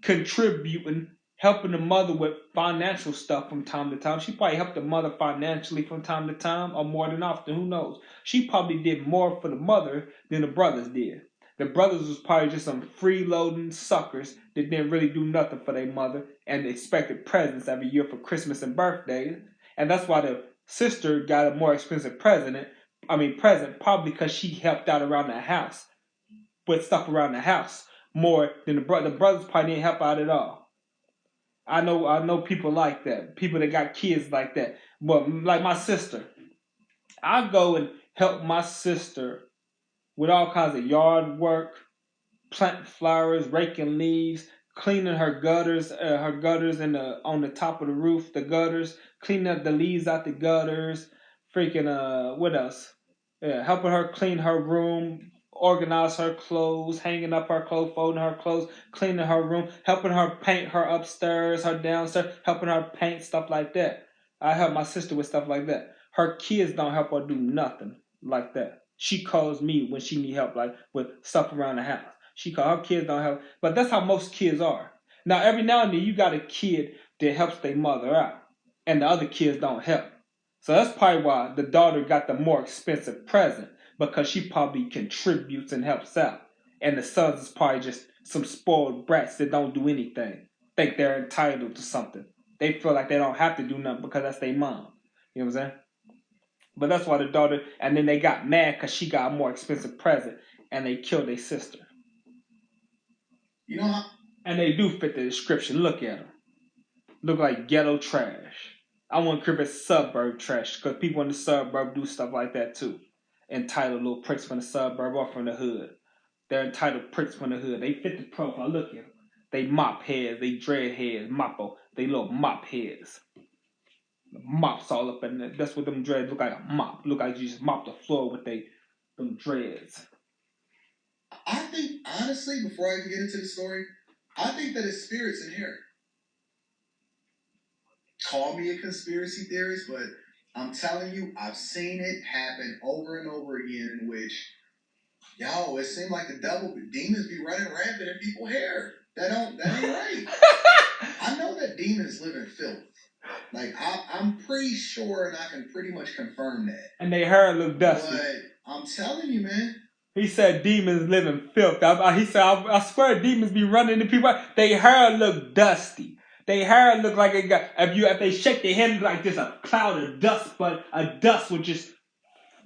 contributing, helping the mother with financial stuff from time to time. She probably helped the mother financially from time to time, or more than often, who knows. She probably did more for the mother than the brothers did. The brothers was probably just some freeloading suckers that didn't really do nothing for their mother and expected presents every year for Christmas and birthdays. And that's why the sister got a more expensive present, probably because she helped out around the house, with stuff around the house, more than the brother. The brothers probably didn't help out at all. I know people like that, people that got kids like that. But like my sister, I go and help my sister with all kinds of yard work, planting flowers, raking leaves, cleaning her gutters on the top of the roof, the gutters, cleaning up the leaves out the gutters, what else? Yeah, helping her clean her room, organize her clothes, hanging up her clothes, folding her clothes, cleaning her room, helping her paint her upstairs, her downstairs, helping her paint, stuff like that. I help my sister with stuff like that. Her kids don't help her do nothing like that. She calls me when she need help, like with stuff around the house. She calls her kids don't help, but that's how most kids are. Now every now and then you got a kid that helps their mother out, and the other kids don't help. So that's probably why the daughter got the more expensive present, because she probably contributes and helps out, and the sons is probably just some spoiled brats that don't do anything, think they're entitled to something. They feel like they don't have to do nothing because that's their mom. You know what I'm saying? But that's why the daughter, and then they got mad because she got a more expensive present, and they killed their sister. You know how? And they do fit the description. Look at them. Look like ghetto trash. I want to crib it suburb trash, because people in the suburb do stuff like that too. Entitled little pricks from the suburb or from the hood. They're entitled pricks from the hood. They fit the profile. Look at them. They mop heads. They dread heads. Moppo. They little mop heads. The mops all up in there. That's what them dreads look like. A mop. Look like you just mop the floor with them dreads. I think, honestly, before I even get into the story, I think that it's spirits in here. Call me a conspiracy theorist, but I'm telling you, I've seen it happen over and over again, in which, it seemed like demons be running rampant in people's hair. That ain't right. I know that demons live in filth. Like, I'm pretty sure, and I can pretty much confirm that. And they hair look dusty. But I'm telling you, man. He said demons live in filth. He said, I swear demons be running into people. They hair look dusty. They hair look like it got, if they shake their head, like just a cloud of dust, but a dust would just,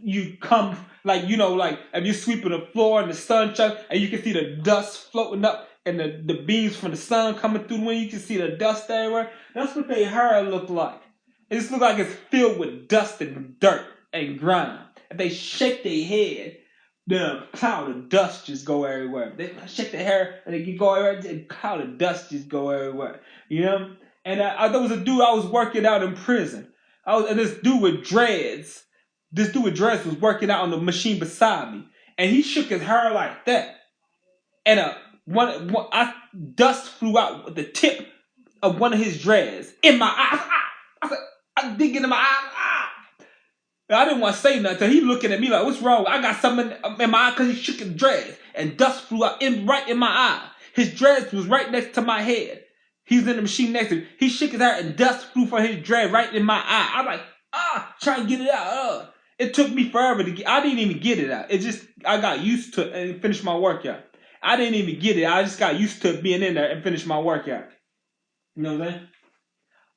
you come, like, like if you sweeping the floor and the sun shines, and you can see the dust floating up, and the beams from the sun coming through the window, you can see the dust everywhere. That's what their hair look like. It just look like it's filled with dust and dirt and grime. If they shake their head, the cloud of dust just go everywhere. They shake their hair and they can go everywhere, and cloud of dust just go everywhere. You know? And there was a dude I was working out in prison. And this dude with dreads was working out on the machine beside me. And he shook his hair like that. And dust flew out with the tip of one of his dreads in my eye. I dig into my eye. I didn't want to say nothing. He looking at me like, what's wrong? I got something in my eye because he shook his dreads. And dust flew out right in my eye. His dreads was right next to my head. He was in the machine next to me. He shook his hair and dust flew from his dread right in my eye. I'm like, trying to get it out. It took me forever to get. I didn't even get it out. I got used to it and finished my workout. I didn't even get it. I just got used to being in there and finish my workout. You know what I'm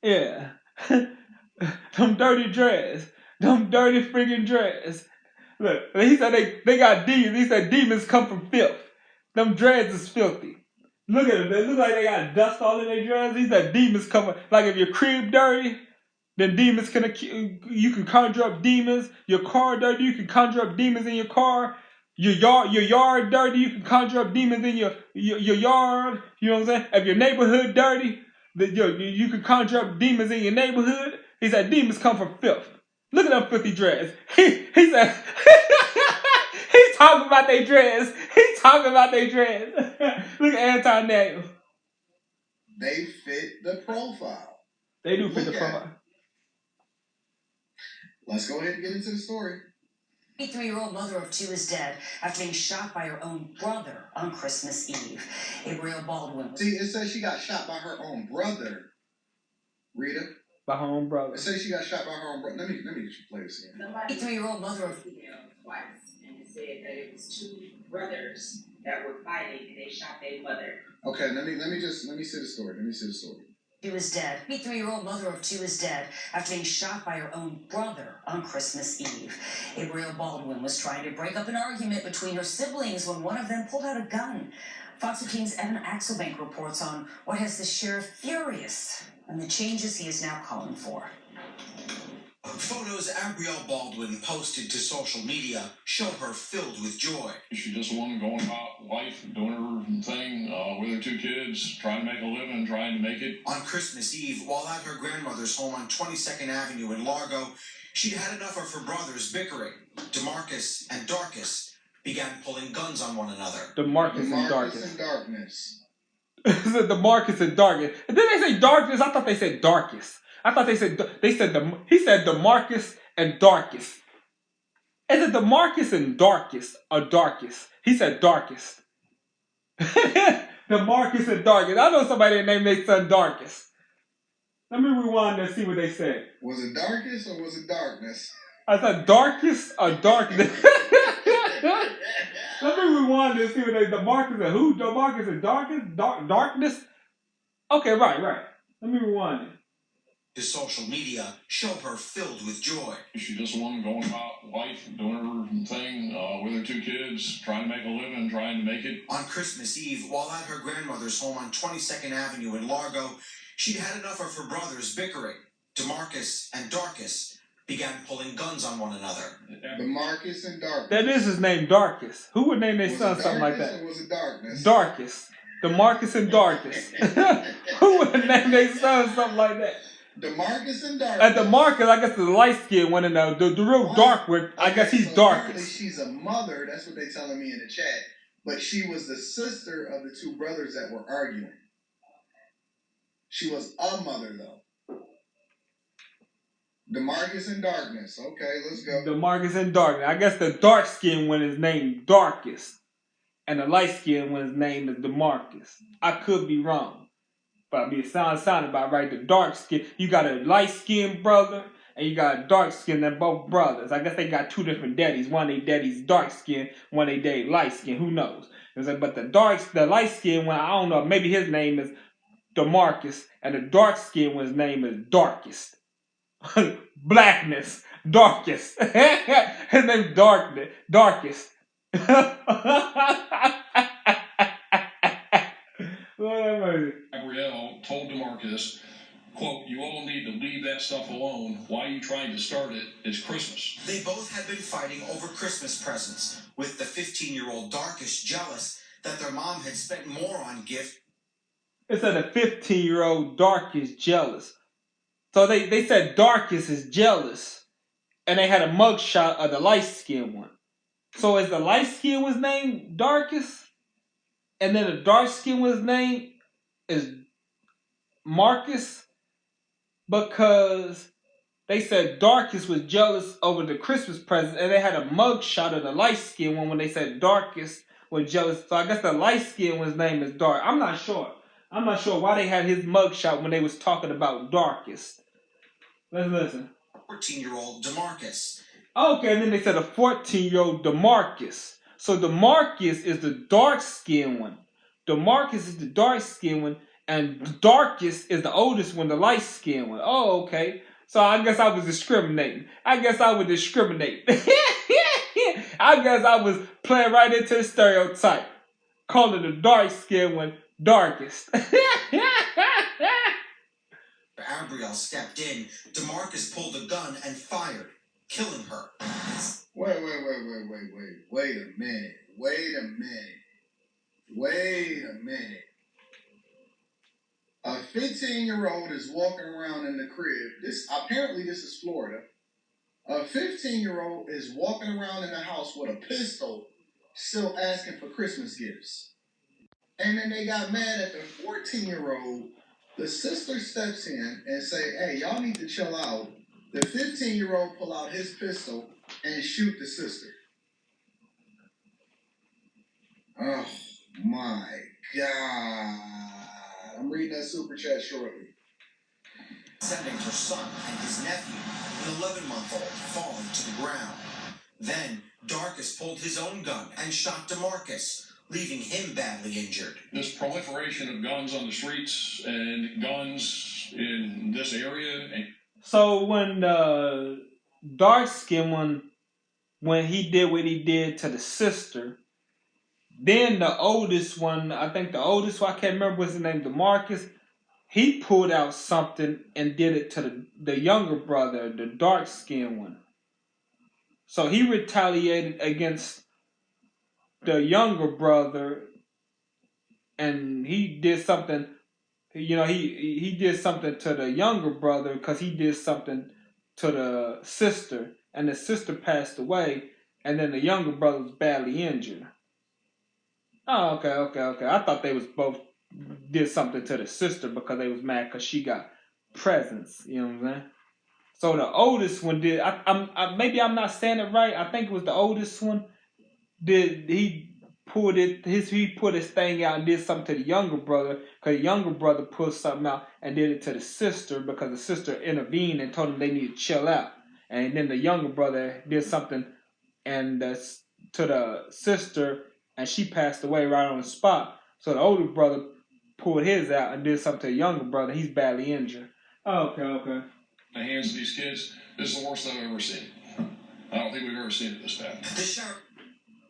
saying? Yeah. Them dirty dreads. Them dirty friggin' dreads. Look, he said they got demons. He said demons come from filth. Them dreads is filthy. Look at them. They look like they got dust all in their dreads. He said demons come. Like if your crib dirty, then demons you can conjure up demons. Your car dirty, you can conjure up demons in your car. Your yard dirty, you can conjure up demons in your yard. You know what I'm saying? If your neighborhood dirty, you can conjure up demons in your neighborhood. He said demons come from filth. Look at them filthy dreads. He said he's talking about their dreads. He's talking about their dreads. Look at Anton Daniels. They fit the profile. They do fit the profile. Let's go ahead and get into the story. 23-year-old mother of two is dead after being shot by her own brother on Christmas Eve. Abriel Baldwin. See, it says she got shot by her own brother. Rita? By her own brother. It says she got shot by her own brother. Let me just play this again. 23-year-old mother of twice, and it said that it was two brothers that were fighting and they shot their mother. Okay, let me see the story. She was dead. 23-year-old mother of two is dead after being shot by her own brother on Christmas Eve. Abriel Baldwin was trying to break up an argument between her siblings when one of them pulled out a gun. Fox 15's Evan Axelbank reports on what has the sheriff furious and the changes he is now calling for. Photos Abriel Baldwin posted to social media show her filled with joy. She just wanted going about life, doing her thing with her two kids, trying to make a living, trying to make it. On Christmas Eve, while at her grandmother's home on 22nd Avenue in Largo, she'd had enough of her brothers bickering. DeMarcus and Darkus began pulling guns on one another. DeMarcus and Darkness. DeMarcus and Darkus. And then they say Darkness. I thought they said Darkus. I thought he said DeMarcus and Darkus. Is it DeMarcus and Darkest or Darkest? He said Darkest. DeMarcus and Darkest. I know somebody that named their son Darkest. Let me rewind and see what they said. Was it Darkest or was it Darkness? I said Darkest or Darkness. Let me rewind and see what they. DeMarcus and who? DeMarcus and Darkest? Darkness? Okay, right. Let me rewind it. His social media show her filled with joy. She just one going about life, doing her thing with her 2 kids, trying to make a living, trying to make it. On Christmas Eve, while at her grandmother's home on 22nd Avenue in Largo, she'd had enough of her brothers bickering. DeMarcus and Darkest began pulling guns on one another. DeMarcus and Darkest. That is his name, Darkest. Who would name their son something like that? Or was it Darkness? Darkest. DeMarcus and Darkest. Who would name their son something like that? DeMarcus and Darkest. At DeMarcus, I guess the light skinned one, and the real dark one, I guess he's Darkest. She's a mother, that's what they're telling me in the chat. But she was the sister of the 2 brothers that were arguing. She was a mother, though. DeMarcus and Darkness. Okay, let's go. DeMarcus and Darkness. I guess the dark skinned one is named Darkest. And the light skinned one's name is DeMarcus. I could be wrong. But I mean, it sounded about right. The dark skin, you got a light skinned brother and you got a dark skin. They're both brothers. I guess they got 2 different daddies. One they daddy's dark skin, one they daddy light skin. Who knows? But the light skin one, I don't know. Maybe his name is DeMarcus, and the dark skin one's name is Darkest. Blackness, Darkest. His name's Darkest. Gabrielle told DeMarcus, quote, "You all need to leave that stuff alone. Why are you trying to start it? It's Christmas." They both had been fighting over Christmas presents, with the 15-year-old Darkest jealous that their mom had spent more on gift. It said the 15-year-old Darkest jealous. So they said Darkest is jealous, and they had a mugshot of the light-skinned one. So is the light-skinned one's name Darkest? And then the dark-skinned one's name is Marcus? Because they said Darkest was jealous over the Christmas present, and they had a mugshot of the light-skinned one when they said Darkest was jealous. So I guess the light-skinned one's name is Dark. I'm not sure why they had his mugshot when they was talking about Darkest. Let's listen. 14-year-old DeMarcus. Okay, and then they said a 14-year-old DeMarcus. So DeMarcus is the dark-skinned one. DeMarcus is the dark-skinned one, and Darkest is the oldest one, the light-skinned one. Oh, okay. So I guess I was discriminating. I guess I would discriminate. I guess I was playing right into the stereotype, calling the dark-skinned one Darkest. Gabrielle stepped in. DeMarcus pulled a gun and fired, killing her. Wait a minute. A 15-year-old is walking around in the crib. This is Florida. A 15-year-old is walking around in the house with a pistol, still asking for Christmas gifts. And then they got mad at the 14-year-old. The sister steps in and say, "Hey, y'all need to chill out." The 15-year-old pull out his pistol and shoot the sister. Oh my God. I'm reading that super chat shortly. Sending her son and his nephew, an 11-month-old, falling to the ground. Then Darkest pulled his own gun and shot DeMarcus, leaving him badly injured. This proliferation of guns on the streets and guns in this area. So when the dark-skinned one, when he did what he did to the sister, then the oldest one, I can't remember what's his name, DeMarcus, he pulled out something and did it to the younger brother, the dark-skinned one. So he retaliated against the younger brother, and he did something, he did something to the younger brother because he did something to the sister, and the sister passed away, and then the younger brother was badly injured. Oh, okay. I thought they was both did something to the sister because they was mad because she got presents, you know what I'm saying? So the oldest one did. Maybe I'm not saying it right. I think it was the oldest one. He put his thing out and did something to the younger brother, because the younger brother pulled something out and did it to the sister, because the sister intervened and told him they need to chill out. And then the younger brother did something to the sister, and she passed away right on the spot. So the older brother pulled his out and did something to the younger brother. He's badly injured. Okay. The hands of these kids, this is the worst I've ever seen. I don't think we've ever seen it this bad.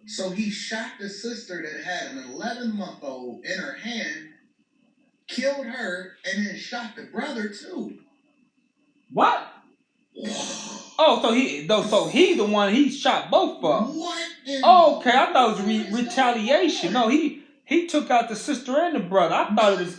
So he shot the sister that had an 11-month-old in her hand, killed her, and then shot the brother too. What? Oh, so he the one, he shot both of them. What? Okay, I thought it was retaliation. No, he took out the sister and the brother. I thought it was.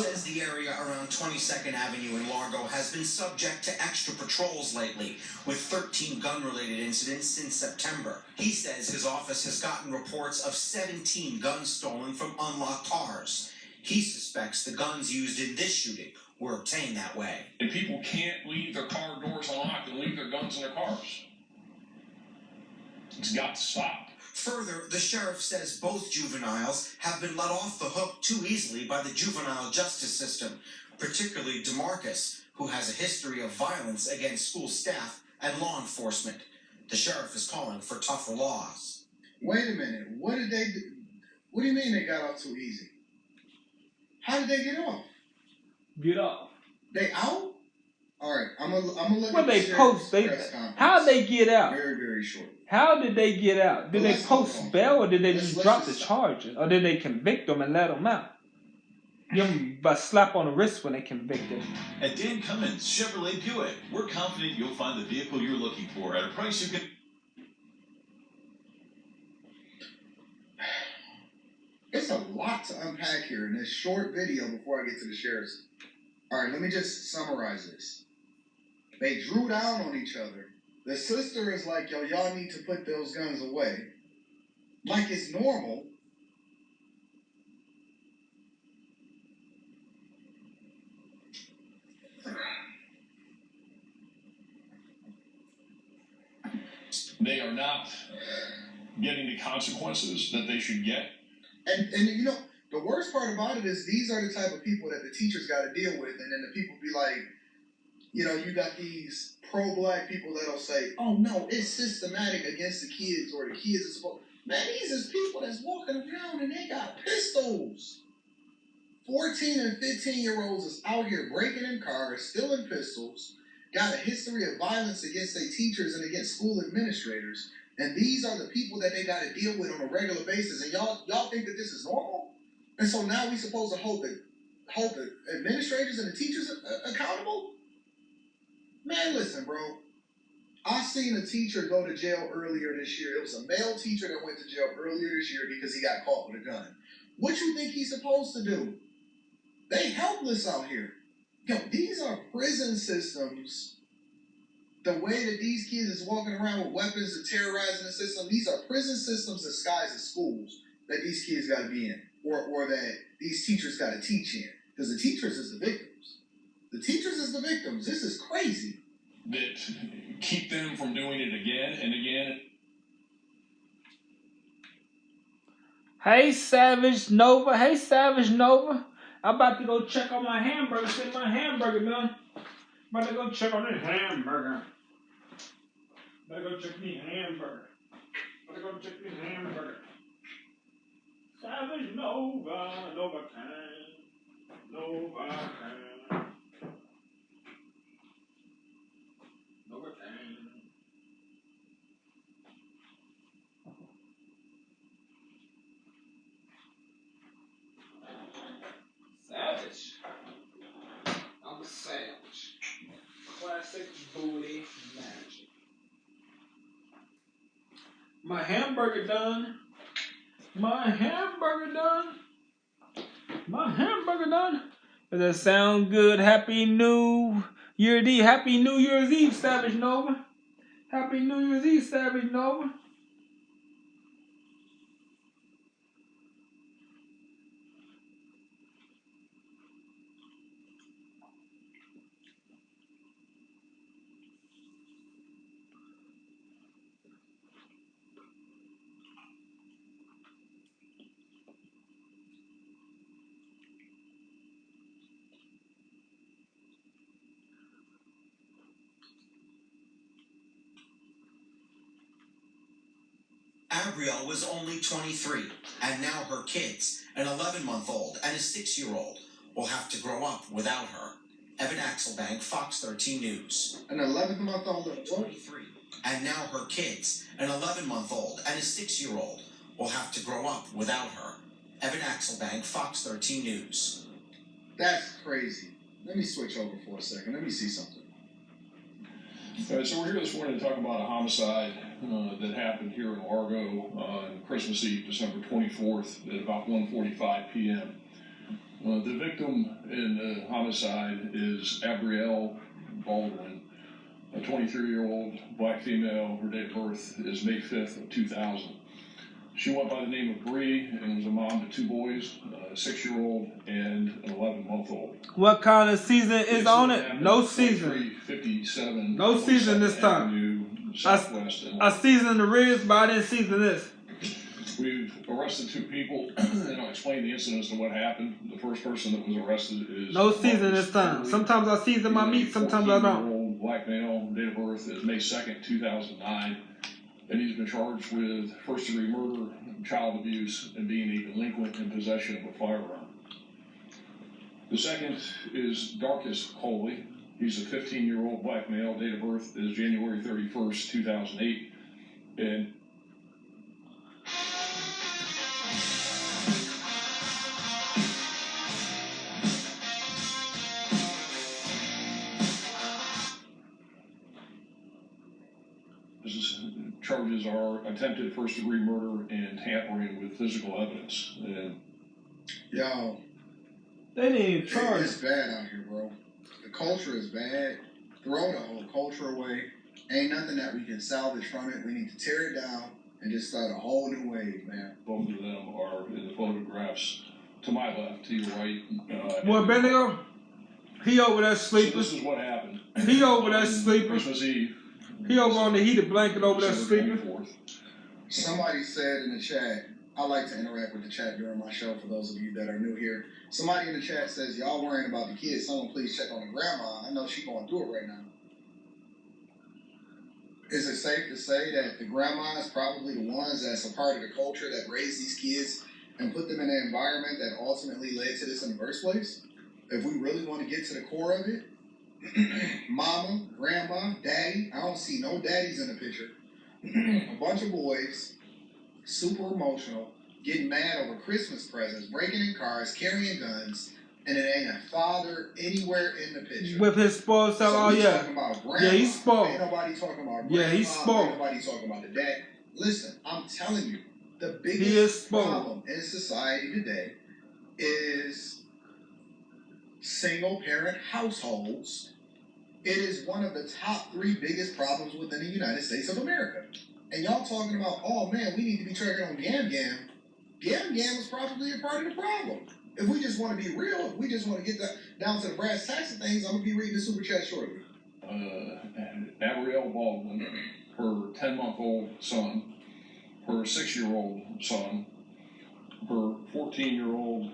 Says the area around 22nd Avenue in Largo has been subject to extra patrols lately, with 13 gun-related incidents since September. He says his office has gotten reports of 17 guns stolen from unlocked cars. He suspects the guns used in this shooting were obtained that way. And people can't leave their car doors unlocked and leave their guns in their cars. It's got to stop. Further, the sheriff says both juveniles have been let off the hook too easily by the juvenile justice system, particularly DeMarcus, who has a history of violence against school staff and law enforcement. The sheriff is calling for tougher laws. Wait a minute. What did they do? What do you mean they got off too easy? How did they get off? Get off. They out? All right, I'm gonna look What at they the post? press conference. How they get out? Very, very short. How did they get out? Did they post bail, or did they just drop the just charges, or did they convict them and let them out? Give them a slap on the wrist when they convict them. At Dan Cummins Chevrolet Buick, we're confident you'll find the vehicle you're looking for at a price you can. It's a lot to unpack here in this short video before I get to the sheriff's. All right, let me just summarize this. They drew down on each other. The sister is like, yo, y'all need to put those guns away. Like it's normal. They are not getting the consequences that they should get. And you know, the worst part about it is these are the type of people that the teachers got to deal with. And then the people be like, you know, you got these pro-black people that'll say, oh, no, it's systematic against the kids, or the kids are supposed... Man, these is people that's walking around and they got pistols. 14 and 15-year-olds is out here breaking in cars, stealing pistols, got a history of violence against their teachers and against school administrators. And these are the people that they got to deal with on a regular basis. And y'all think that this is normal? And so now we supposed to hold the administrators and the teachers accountable? Man, listen, bro. I seen a teacher go to jail earlier this year. It was a male teacher that went to jail earlier this year because he got caught with a gun. What you think he's supposed to do? They helpless out here. Yo, these are prison systems. The way that these kids is walking around with weapons and terrorizing the system, these are prison systems disguised as schools that these kids got to be in, or that these teachers got to teach in. Because the teachers is the victims. The teachers is the victims. This is crazy. That keep them from doing it again and again. Hey, Savage Nova. I'm about to go check on my hamburger. Get my hamburger done. About to go check on this hamburger. Savage Nova. Savage. I'm a savage. Classic booty magic. My hamburger done. Does that sound good? Happy New Year's Eve. Happy New Year's Eve, Savage Nova. Happy New Year's Eve, Savage Nova. Abrielle was only 23, and now her kids, an 11-month-old and a 6-year-old, will have to grow up without her. Evan Axelbank, Fox 13 News. An 11-month-old and 23, and now her kids, an 11-month-old and a 6-year-old, will have to grow up without her. Evan Axelbank, Fox 13 News. That's crazy. Let me switch over for a second. Let me see something. All right, so we're here this morning to talk about a homicide that happened here in Largo on Christmas Eve, December 24th, at about 1:45 p.m. The victim in the homicide is Abrielle Baldwin, a 23-year-old black female. Her date of birth is May 5th of 2000. She went by the name of Bree and was a mom to 2 boys, a 6-year-old and an 11-month-old. What kind of season is on it? No season. 57. No season this time. I seasoned the ribs, but I didn't season this. We've arrested 2 people, and I'll explain the incidents and what happened. The first person that was arrested is... No season this time. Sometimes I season my meat, sometimes I don't. 14-year-old black male, date of birth is May 2nd, 2009. And he's been charged with first-degree murder, child abuse, and being a delinquent in possession of a firearm. The second is Darkus Coley. He's a 15-year-old black male. Date of birth is January 31st, 2008. And charges are attempted first-degree murder and tampering with physical evidence. And Yo, they didn't even charge. It's bad out here, bro. The culture is bad. Throw the whole culture away. Ain't nothing that we can salvage from it. We need to tear it down and just start a whole new wave, man. Both of them are in the photographs to my left, to your right. Well, Benio, he over there sleeping. So this is what happened. He over there sleeping. Christmas Eve. He over on the heated blanket over there sleeping. Somebody said in the chat, I like to interact with the chat during my show for those of you that are new here. Somebody in the chat says, y'all worrying about the kids. Someone please check on the grandma. I know she's going through it right now. Is it safe to say that the grandma is probably the ones that's a part of the culture that raised these kids and put them in an environment that ultimately led to this in the first place? If we really want to get to the core of it, mama, grandma, daddy. I don't see no daddies in the picture. A bunch of boys, super emotional, getting mad over Christmas presents, breaking in cars, carrying guns, and it ain't a father anywhere in the picture. With his spoiled self, So oh we yeah. talking about grandma. Yeah, he's spoiled. Ain't nobody talking about grandma. Yeah, he's spoiled. Ain't nobody talking about the dad. Listen, I'm telling you, the He is biggest spoiled. problem in society today is single-parent households. It is one of the top 3 biggest problems within the United States of America. And y'all talking about, oh man, we need to be tracking on Gam Gam. Gam Gam was probably a part of the problem. If we just want to be real, if we just want to get down to the brass tacks of things, I'm going to be reading the super chat shortly. Abrielle Baldwin, her 10-month-old son, her 6-year-old son, her 14-year-old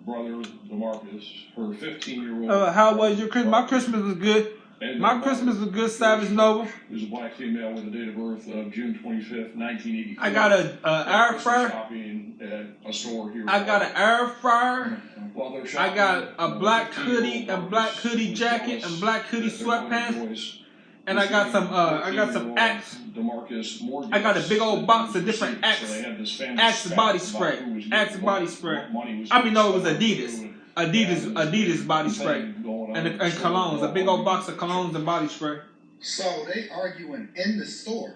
brother, DeMarcus, her 15-year-old... how was your Christmas? My Christmas was good. My Christmas was good, Savage Nova. Who's a black female with a date of birth of June 25th, 1984. I got an air fryer. Shopping at a store here. I got an air fryer. While they're I shopping, got a black hoodie, a black hoodie jacket, and black hoodie sweatpants. And I got some Axe. I got a big old box of different Axe body spray. Axe body spray. I mean, no, it was Adidas. Adidas body spray. And colognes. A big old box of colognes and body spray. So they arguing in the store.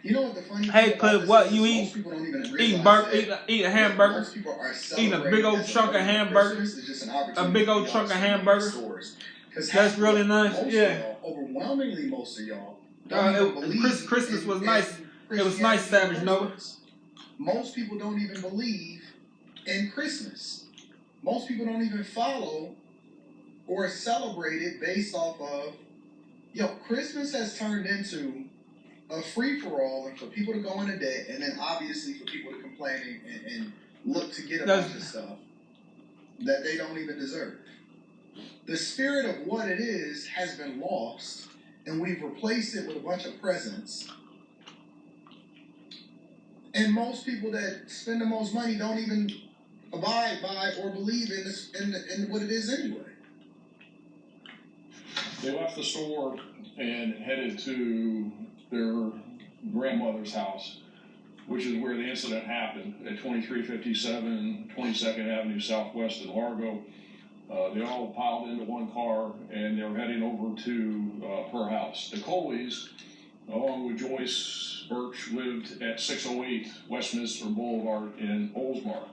You know what the funny Hey, thing about put this what is? you Most eat? people don't even Eat realize a hamburger. Most people are Eating a big old chunk of hamburger. A big old chunk of hamburger. That's really nice. Yeah. Overwhelmingly, most of y'all don't even believe Christmas was nice. It was Christianity nice, Savage Nova. Most people don't even believe in Christmas. Most people don't even follow or celebrate it based off of, Christmas has turned into a free-for-all and for people to go into debt, and then obviously for people to complain and look to get a bunch of stuff that they don't even deserve. The spirit of what it is has been lost, and we've replaced it with a bunch of presidents. And most people that spend the most money don't even abide by or believe in this, in what it is anyway. They left the store and headed to their grandmother's house, which is where the incident happened at 2357 22nd Avenue Southwest in Largo. They all piled into one car and they were heading over to her house. The Coleys, along with Joyce Birch, lived at 608 Westminster Boulevard in Oldsmar.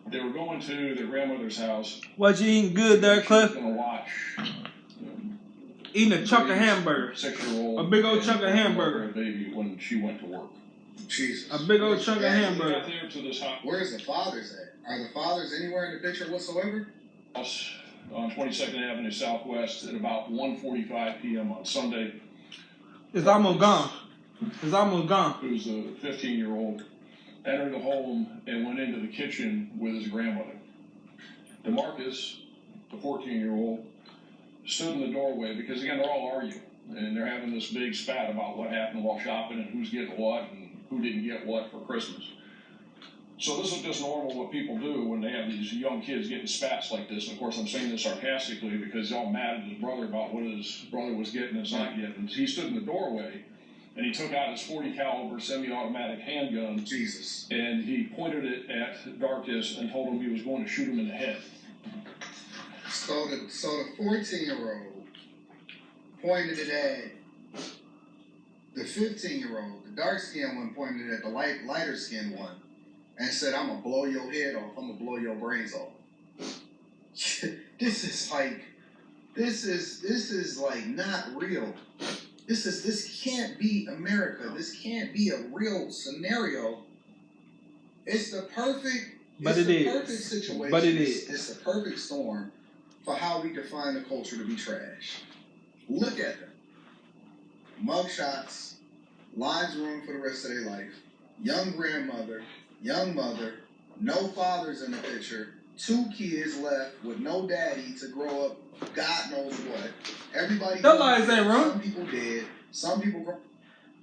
They were going to their grandmother's house. What you eating good there, Cliff? Going to watch. Eating a chunk of hamburger. 6-year-old. A big old chunk of hamburger. Baby when she went to work. Jesus. A big old chunk of hamburger. Where's the fathers at? Are the fathers anywhere in the picture whatsoever? House on 22nd Avenue Southwest at about 1:45 p.m. on Sunday. It's almost gone. It's almost gone. Who's a 15-year-old, entered the home and went into the kitchen with his grandmother. DeMarcus, the 14-year-old, stood in the doorway because, again, they're all arguing. And they're having this big spat about what happened while shopping and who's getting what and who didn't get what for Christmas. So this is just normal what people do when they have these young kids getting spats like this. And of course, I'm saying this sarcastically because he's all mad at his brother about what his brother was getting and not getting. He stood in the doorway and he took out his .40 caliber semi-automatic handgun. Jesus. And he pointed it at Darkus and told him he was going to shoot him in the head. So the 14-year-old pointed it at the 15-year-old. The dark-skinned one pointed it at the lighter-skinned one. And said, I'm going to blow your head off. I'm going to blow your brains off. This is like not real. This can't be America. This can't be a real scenario. It's the perfect, perfect situation. But it is. It's the perfect storm for how we define the culture to be trash. Look at them. Mugshots, lines ruined for the rest of their life, young grandmother, young mother, no fathers in the picture, 2 kids left with no daddy to grow up, God knows what. Everybody. Their lives ain't ruined. Some people dead. Some people.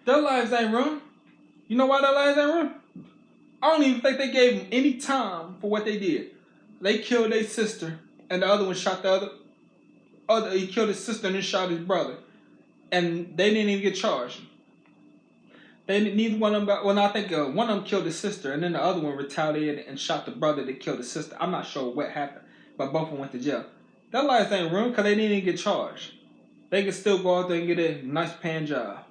Their lives ain't ruined. You know why their lives ain't ruined? I don't even think they gave them any time for what they did. They killed their sister, and the other one shot the other. He killed his sister and then shot his brother, and they didn't even get charged. Neither one of them. Well, I think one of them killed his sister, and then the other one retaliated and shot the brother that killed his sister. I'm not sure what happened, but both of them went to jail. Their lives ain't ruined because they didn't even get charged. They can still go out there and get a nice paying job.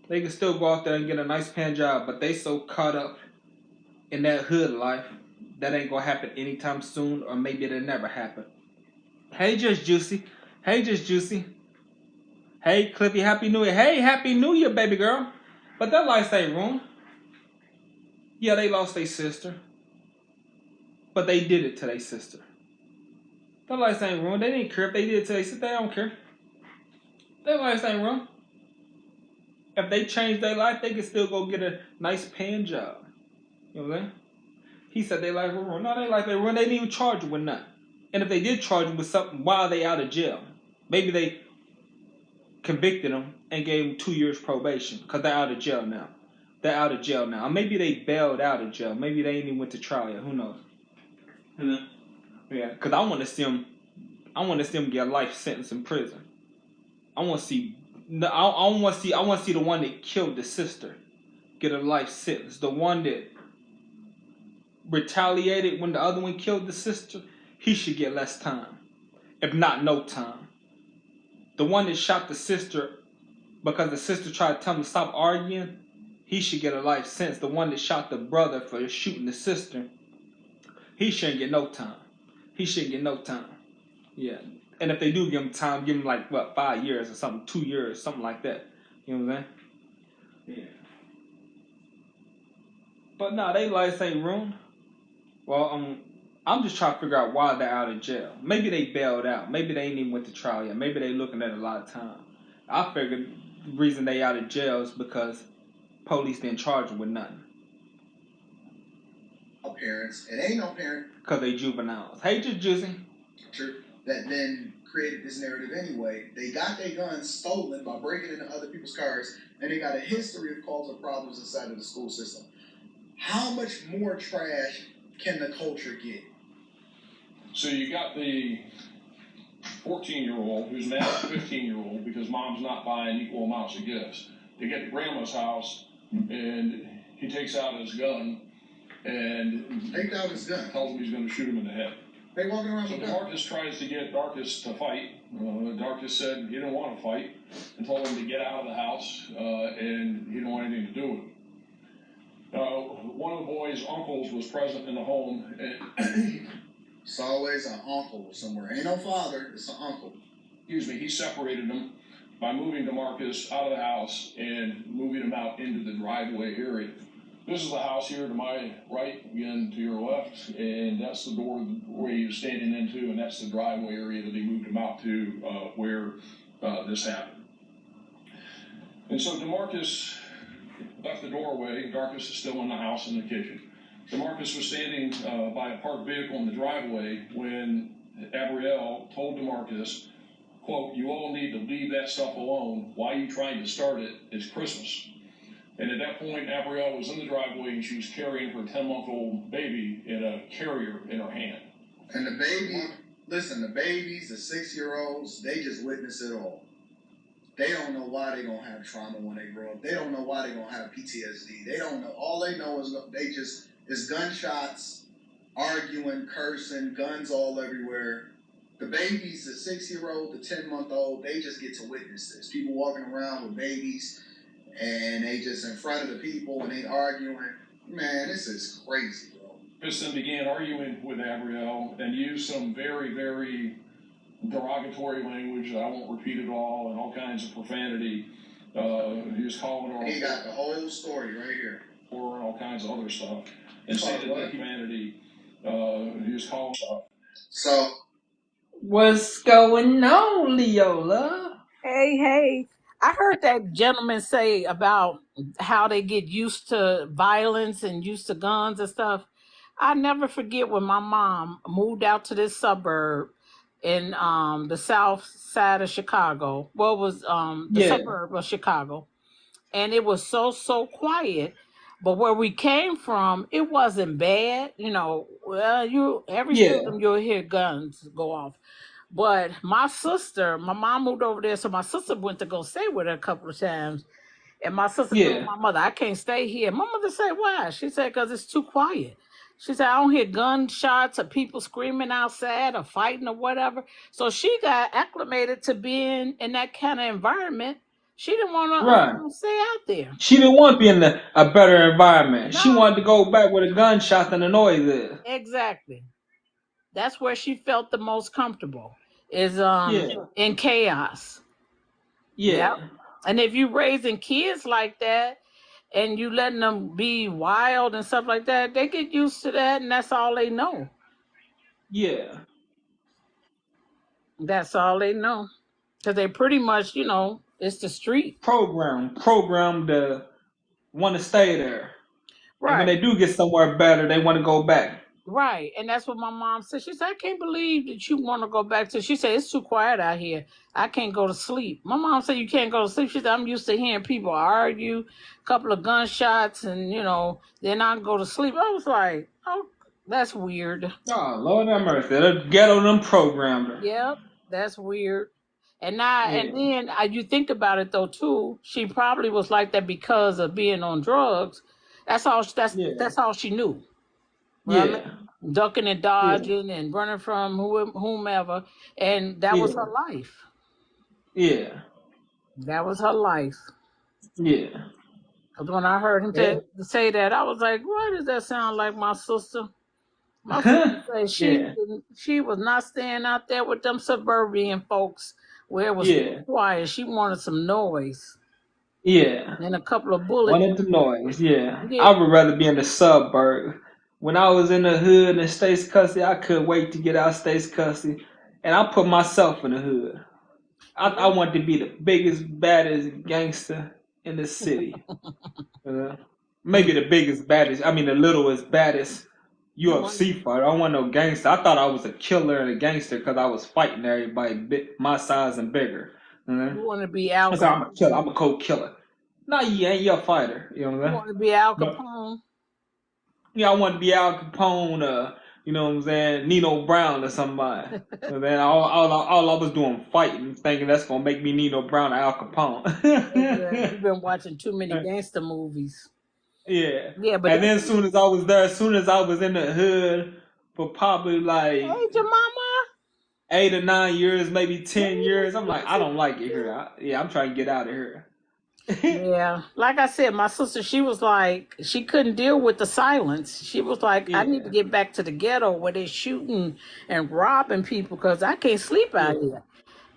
They can still go out there and get a nice paying job, but they so caught up in that hood life that ain't gonna happen anytime soon, or maybe it'll never happen. Hey, Just Juicy. Hey, Just Juicy. Hey, Cliffy. Happy New Year. Hey, Happy New Year, baby girl. But their lives ain't ruined. Yeah, they lost their sister. But they did it to their sister. Their lives ain't ruined. They didn't care if they did it to their sister. They don't care. Their lives ain't ruined. If they change their life, they can still go get a nice paying job. You know what I'm saying? He said their life was ruined. No, their life ain't ruined. They didn't even charge them with nothing. And if they did charge them with something, why are they out of jail? Maybe they convicted them and gave them 2 years probation because they're out of jail now. They're out of jail now. Or maybe they bailed out of jail. Maybe they ain't even went to trial yet. Who knows? Yeah, because I want to see them get a life sentence in prison. I want to see. I want to see the one that killed the sister get a life sentence. The one that retaliated when the other one killed the sister, he should get less time, if not no time. The one that shot the sister because the sister tried to tell him to stop arguing, he should get a life sentence. The one that shot the brother for shooting the sister, he shouldn't get no time. He shouldn't get no time. Yeah. And if they do give him time, give him 5 years or something, 2 years, something like that. You know what I'm saying? Yeah. But nah, they lives ain't ruined. Well, I'm just trying to figure out why they're out of jail. Maybe they bailed out. Maybe they ain't even went to trial yet. Maybe they looking at a lot of time. I figured the reason they out of jail is because police didn't charge them with nothing. Parents. It ain't no parent. Because they juveniles. Hey, Just Juicy. That then created this narrative anyway. They got their guns stolen by breaking into other people's cars, and they got a history of causing problems inside of the school system. How much more trash can the culture get? So you got the 14-year-old who's now a 15-year-old because mom's not buying equal amounts of gifts. They get to grandma's house, and he takes out his gun and tells him he's going to shoot him in the head. They walking around so with DeMarcus tries to get Darkus to fight. Darkus said he didn't want to fight and told him to get out of the house, and he didn't want anything to do with him. One of the boys' uncles was present in the home. And it's always an uncle somewhere. Ain't no father, it's an uncle. Excuse me, he separated them by moving DeMarcus out of the house and moving him out into the driveway area. This is the house here to my right, again to your left, and that's the doorway he was standing into, and that's the driveway area that he moved him out to where this happened. And so DeMarcus left the doorway. Darkus is still in the house in the kitchen. DeMarcus was standing by a parked vehicle in the driveway when Abrielle told DeMarcus, quote, "You all need to leave that stuff alone. Why are you trying to start it? It's Christmas." And at that point, Abrielle was in the driveway and she was carrying her 10-month-old baby in a carrier in her hand. And the baby, listen, the babies, the 6-year-olds, they just witness it all. They don't know why they're going to have trauma when they grow up. They don't know why they're going to have PTSD. They don't know. All they know is it's gunshots, arguing, cursing, guns all everywhere. The babies, the 6-year-old, the 10-month-old, they just get to witness this. People walking around with babies, and they just in front of the people, and they arguing. Man, this is crazy, bro. Kristen began arguing with Abrielle and used some very, very derogatory language that I won't repeat at all, and all kinds of profanity. He was calling her. He got the whole story right here. Or all kinds of other stuff. And stated that humanity, he was calling stuff. So. What's going on, Leola? Hey. I heard that gentleman say about how they get used to violence and used to guns and stuff. I never forget when my mom moved out to this suburb in the south side of Chicago. Well, it was the suburb of Chicago. And it was so quiet. But where we came from, it wasn't bad. You know, well, every seldom you'll hear guns go off. But my mom moved over there, so my sister went to go stay with her a couple of times. And my sister told my mother, "I can't stay here." My mother said, "Why?" She said, "Because it's too quiet." She said, "I don't hear gunshots or people screaming outside or fighting or whatever." So she got acclimated to being in that kind of environment. She didn't want to stay out there. She didn't want to be in a better environment. No. She wanted to go back where the gunshots and the noise is. Exactly. That's where she felt the most comfortable. Is in chaos. Yeah. Yep. And if you raising kids like that and you letting them be wild and stuff like that, they get used to that and that's all they know. Yeah. That's all they know. Because they pretty much, it's the street. Programmed to want to stay there. Right. And when they do get somewhere better, they want to go back. Right, and that's what my mom said. She said, "I can't believe that you want to go back to." She said, "It's too quiet out here. I can't go to sleep." My mom said, "You can't go to sleep." She said, "I'm used to hearing people argue, a couple of gunshots, and then I go to sleep." I was like, "Oh, that's weird." Oh, Lord have mercy. The ghetto them programmed her. Yep, that's weird. And then you think about it though too. She probably was like that because of being on drugs. That's all she knew. Ducking and dodging and running from whomever, and that was her life. Yeah, that was her life. Yeah, because when I heard him say that, I was like, "Why does that sound like my sister?" My sister said she was not staying out there with them suburban folks where it was quiet. She wanted some noise. Yeah, and a couple of bullets. Wanted the noise. I would rather be in the suburb. When I was in the hood in State's custody, I couldn't wait to get out of State's custody, and I put myself in the hood. I wanted to be the biggest, baddest gangster in the city. Maybe the biggest, baddest. I mean, the littlest, baddest. UFC fighter. I don't want no gangster. I thought I was a killer and a gangster because I was fighting everybody my size and bigger. You want to be Al I said, I'm a Capone? killer. I'm a cold killer. No, you ain't. You're a fighter. You know what I'm You saying? want to be Al But Capone? yeah, I want to be Al Capone. You know what I'm saying? Nino Brown or somebody. And then all I was doing fighting, thinking that's gonna make me Nino Brown or Al Capone. You've been watching too many gangster movies. Yeah. Yeah, but And then as soon as I was there, as soon as I was in the hood for probably like hey, your mama. 8 or 9 years, maybe 10 years, I'm like, I don't like it here. I'm trying to get out of here. Yeah, like I said, my sister, she was like, she couldn't deal with the silence. She was like, I need to get back to the ghetto where they're shooting and robbing people because I can't sleep out here.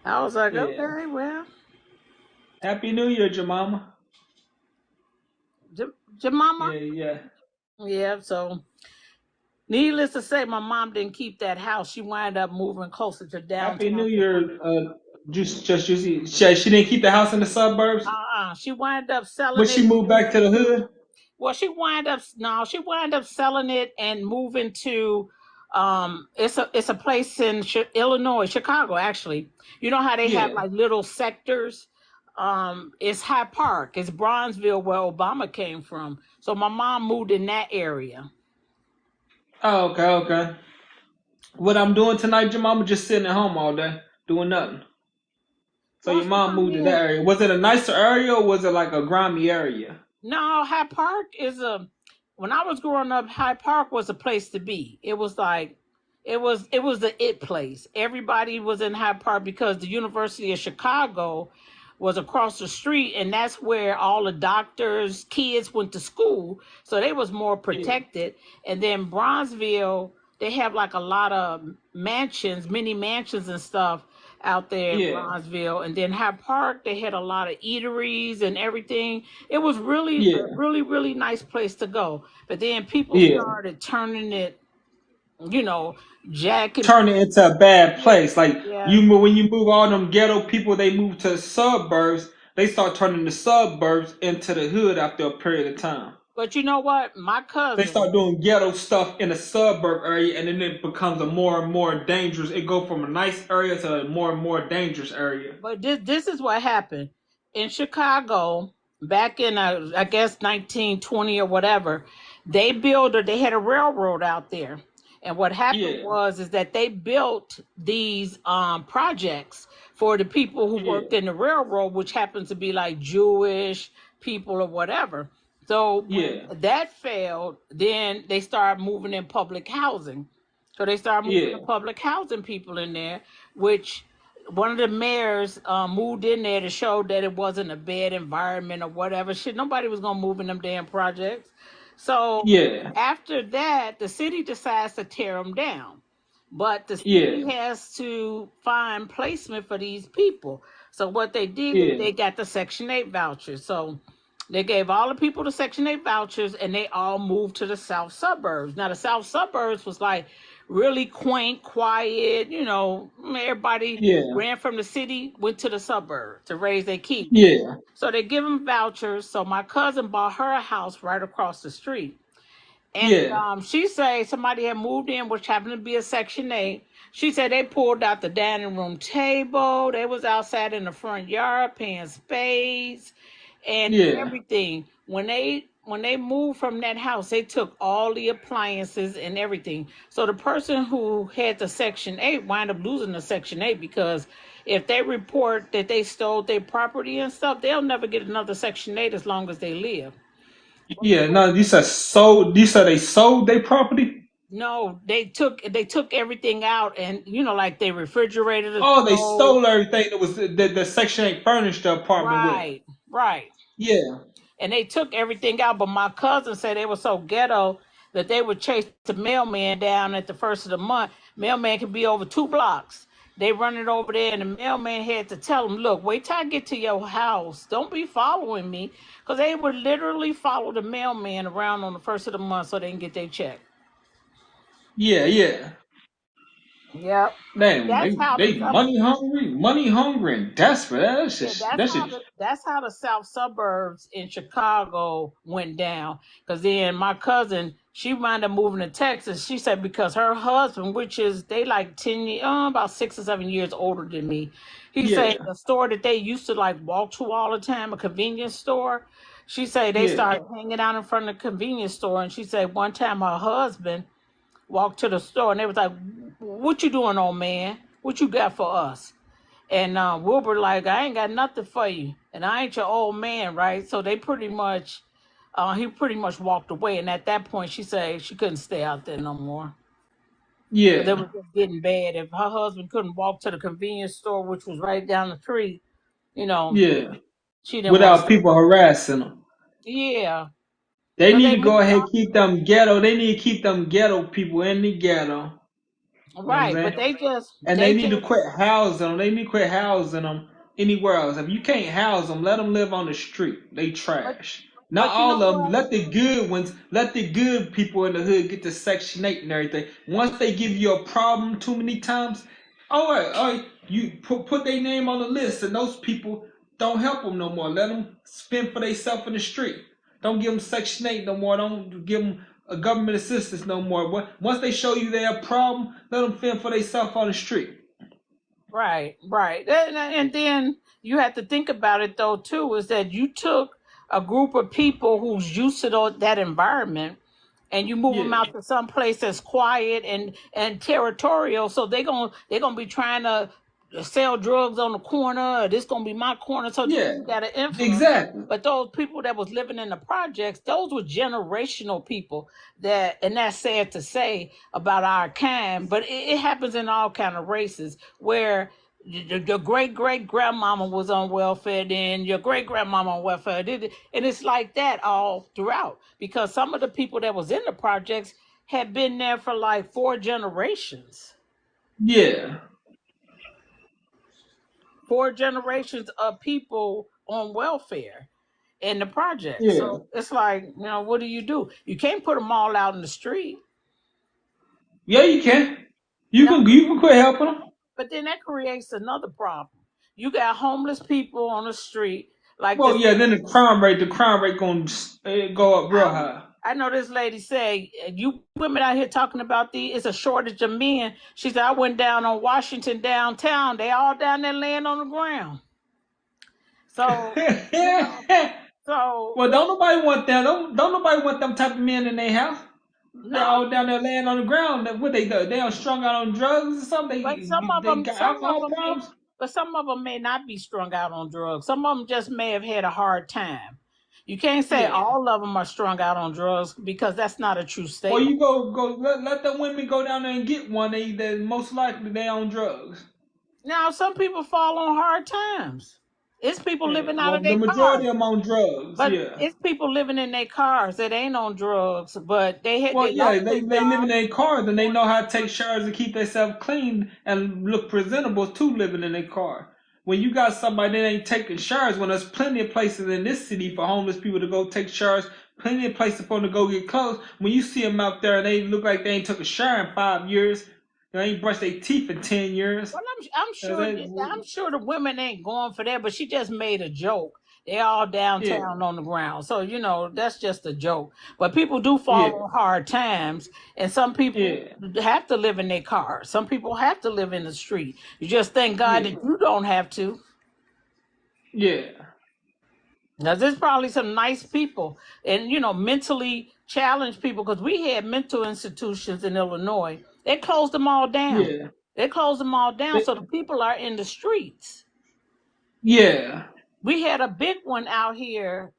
I was like, okay, well. Happy New Year, Jemima. Jemima? Yeah. Yeah, so needless to say, my mom didn't keep that house. She wound up moving closer to downtown. Happy New Year. Just she didn't keep the house in the suburbs. She wound up selling When it. she moved back to the hood. Well, she wound up selling it and moving to it's a place in Illinois, Chicago actually. You know how they have like little sectors? It's Hyde Park, it's Bronzeville where Obama came from. So my mom moved in that area. Oh, okay. What I'm doing tonight, Jemima, just sitting at home all day, doing nothing. So your mom moved to that area. Was it a nicer area or was it like a grimy area? No, Hyde Park is when I was growing up, Hyde Park was a place to be. It was like it was the it place. Everybody was in Hyde Park because the University of Chicago was across the street, and that's where all the doctors' kids went to school. So they was more protected. And then Bronzeville, they have like a lot of mansions, mini mansions and stuff out there in Bronzeville. And then Hyde Park, they had a lot of eateries and everything. It was really a really, really nice place to go. But then people started turning it, turn it into a bad place. Like when you move all them ghetto people, they move to the suburbs. They start turning the suburbs into the hood after a period of time. But you know what? My cousin, they start doing ghetto stuff in the suburb area, and then it becomes a more and more dangerous. It go from a nice area to a more and more dangerous area. But this is what happened in Chicago back in I guess 1920 or whatever. They had a railroad out there. And what happened is that they built these projects for the people who worked in the railroad, which happens to be like Jewish people or whatever. So when that failed, then they started moving in public housing. So they started moving the public housing people in there, which one of the mayors moved in there to show that it wasn't a bad environment or whatever. Shit, nobody was going to move in them damn projects. So after that, the city decides to tear them down. But the city has to find placement for these people. So what they did is they got the Section 8 vouchers. So they gave all the people the Section 8 vouchers, and they all moved to the south suburbs. Now, the south suburbs was like really quaint, quiet. Everybody ran from the city, went to the suburbs to raise their kids. So they give them vouchers. So my cousin bought her a house right across the street. And she said somebody had moved in, which happened to be a Section 8. She said they pulled out the dining room table. They was outside in the front yard paying spades and everything. When they moved from that house, they took all the appliances and everything. So the person who had the Section 8 wound up losing the Section 8 because if they report that they stole their property and stuff, they'll never get another Section 8 as long as they live. No, you said they sold their property? No, they took everything out, and like they refrigerated. Oh, they stole everything that was the Section 8 furnished the apartment with. Right. Yeah. And they took everything out, but my cousin said they were so ghetto that they would chase the mailman down at the first of the month. Mailman could be over 2 blocks. They run it over there, and the mailman had to tell them, look, wait till I get to your house. Don't be following me. Because they would literally follow the mailman around on the first of the month so they can get their check. Yeah. Yep. Damn, That's how the they money hungry and desperate. Yeah, that's how the South suburbs in Chicago went down. Because then my cousin, she wound up moving to Texas. She said because her husband, which is they like about 6 or 7 years older than me, he said Yeah, the store that they used to like walk to all the time, a convenience store. She said they yeah, started hanging out in front of the convenience store, and she said one time her husband walked to the store, and they was like, "What you doing, old man? What you got for us?" And Wilbur like, I ain't got nothing for you, and I ain't your old man, right? So they pretty much, he pretty much walked away. And at that point, she said she couldn't stay out there no more because it yeah, was just getting bad. If her husband couldn't walk to the convenience store, which was right down the street, you know, yeah. she didn't want to Without stay. people harassing them, Yeah, they because need they to go moved ahead on. and keep them ghetto. They need to keep them ghetto people in the ghetto. You know what I'm Right, but saying? they just, And they need to quit housing them. They need to quit housing them anywhere else. If you can't house them, let them live on the street. They but, trash. Not but you all know of them. what? Let the good ones, let the good people in the hood get to Section 8 and everything. Once they give you a problem too many times, all right, you put their name on the list, and those people don't help them no more. Let them spend for themselves in the street. Don't give them Section 8 no more. Don't give them a government assistance no more. Once they show you their problem, let them fend for themselves on the street. Right, right. And then you have to think about it though too, is that you took a group of people who's used to that environment and you move them Yeah, out to some place that's quiet and territorial, so they're gonna be trying to sell drugs on the corner. This gonna be my corner, so then yeah, you got an influence. exactly. But those people that was living in the projects, those were generational people. And that's sad to say about our kind, but it happens in all kind of races where your great great grandmama was on welfare, then your great grandmama on welfare, and it's like that all throughout because some of the people that was in the projects had been there for like 4 generations, Yeah, 4 generations of people on welfare in the project. yeah, So it's like, what do? You can't put them all out in the street. yeah. You can. Now, You can quit helping them. but then that creates another problem. You got homeless people on the street, like Well, this. yeah. Then the crime rate gonna go up real high. I know this lady say, you women out here talking about it's a shortage of men. She said, I went down on Washington downtown. They all down there laying on the ground. So, so Well, don't nobody want that. Don't nobody want them type of men in their house. They no, all down there laying on the ground. What they do? They are strung out on drugs or something. but some of They them, got alcohol problems. but some of them may not be strung out on drugs. Some of them just may have had a hard time. You can't say Yeah. all of them are strung out on drugs because that's not a true Or statement. you let the women go down there and get one. They most likely they on drugs. Now, some people fall on hard times. It's people Yeah. living out Well, of the their majority cars. of them on drugs. But Yeah. it's people living in their cars that ain't on drugs, but Well, they yeah, lost their they live in job. their cars and they know how to take showers and keep themselves clean and look presentable too living in their car. When you got somebody that ain't taking showers, when there's plenty of places in this city for homeless people to go take showers, plenty of places for them to go get clothes. When you see them out there and they look like they ain't took a shower in 5 years, they ain't brushed their teeth in 10 years. Well, I'm sure the women ain't going for that, but she just made a joke. They all Yeah, downtown on the ground, so that's just a joke. But people do yeah, fall on hard times, and some people yeah, have to live in their cars. Some people have to live in the street. You just thank God that yeah, you don't have to. yeah, Now, there's probably some nice people and, mentally challenged people because we had mental institutions in Illinois. They closed them all down. yeah, They closed them all down. So the people are in the streets. yeah, We had a big one out here.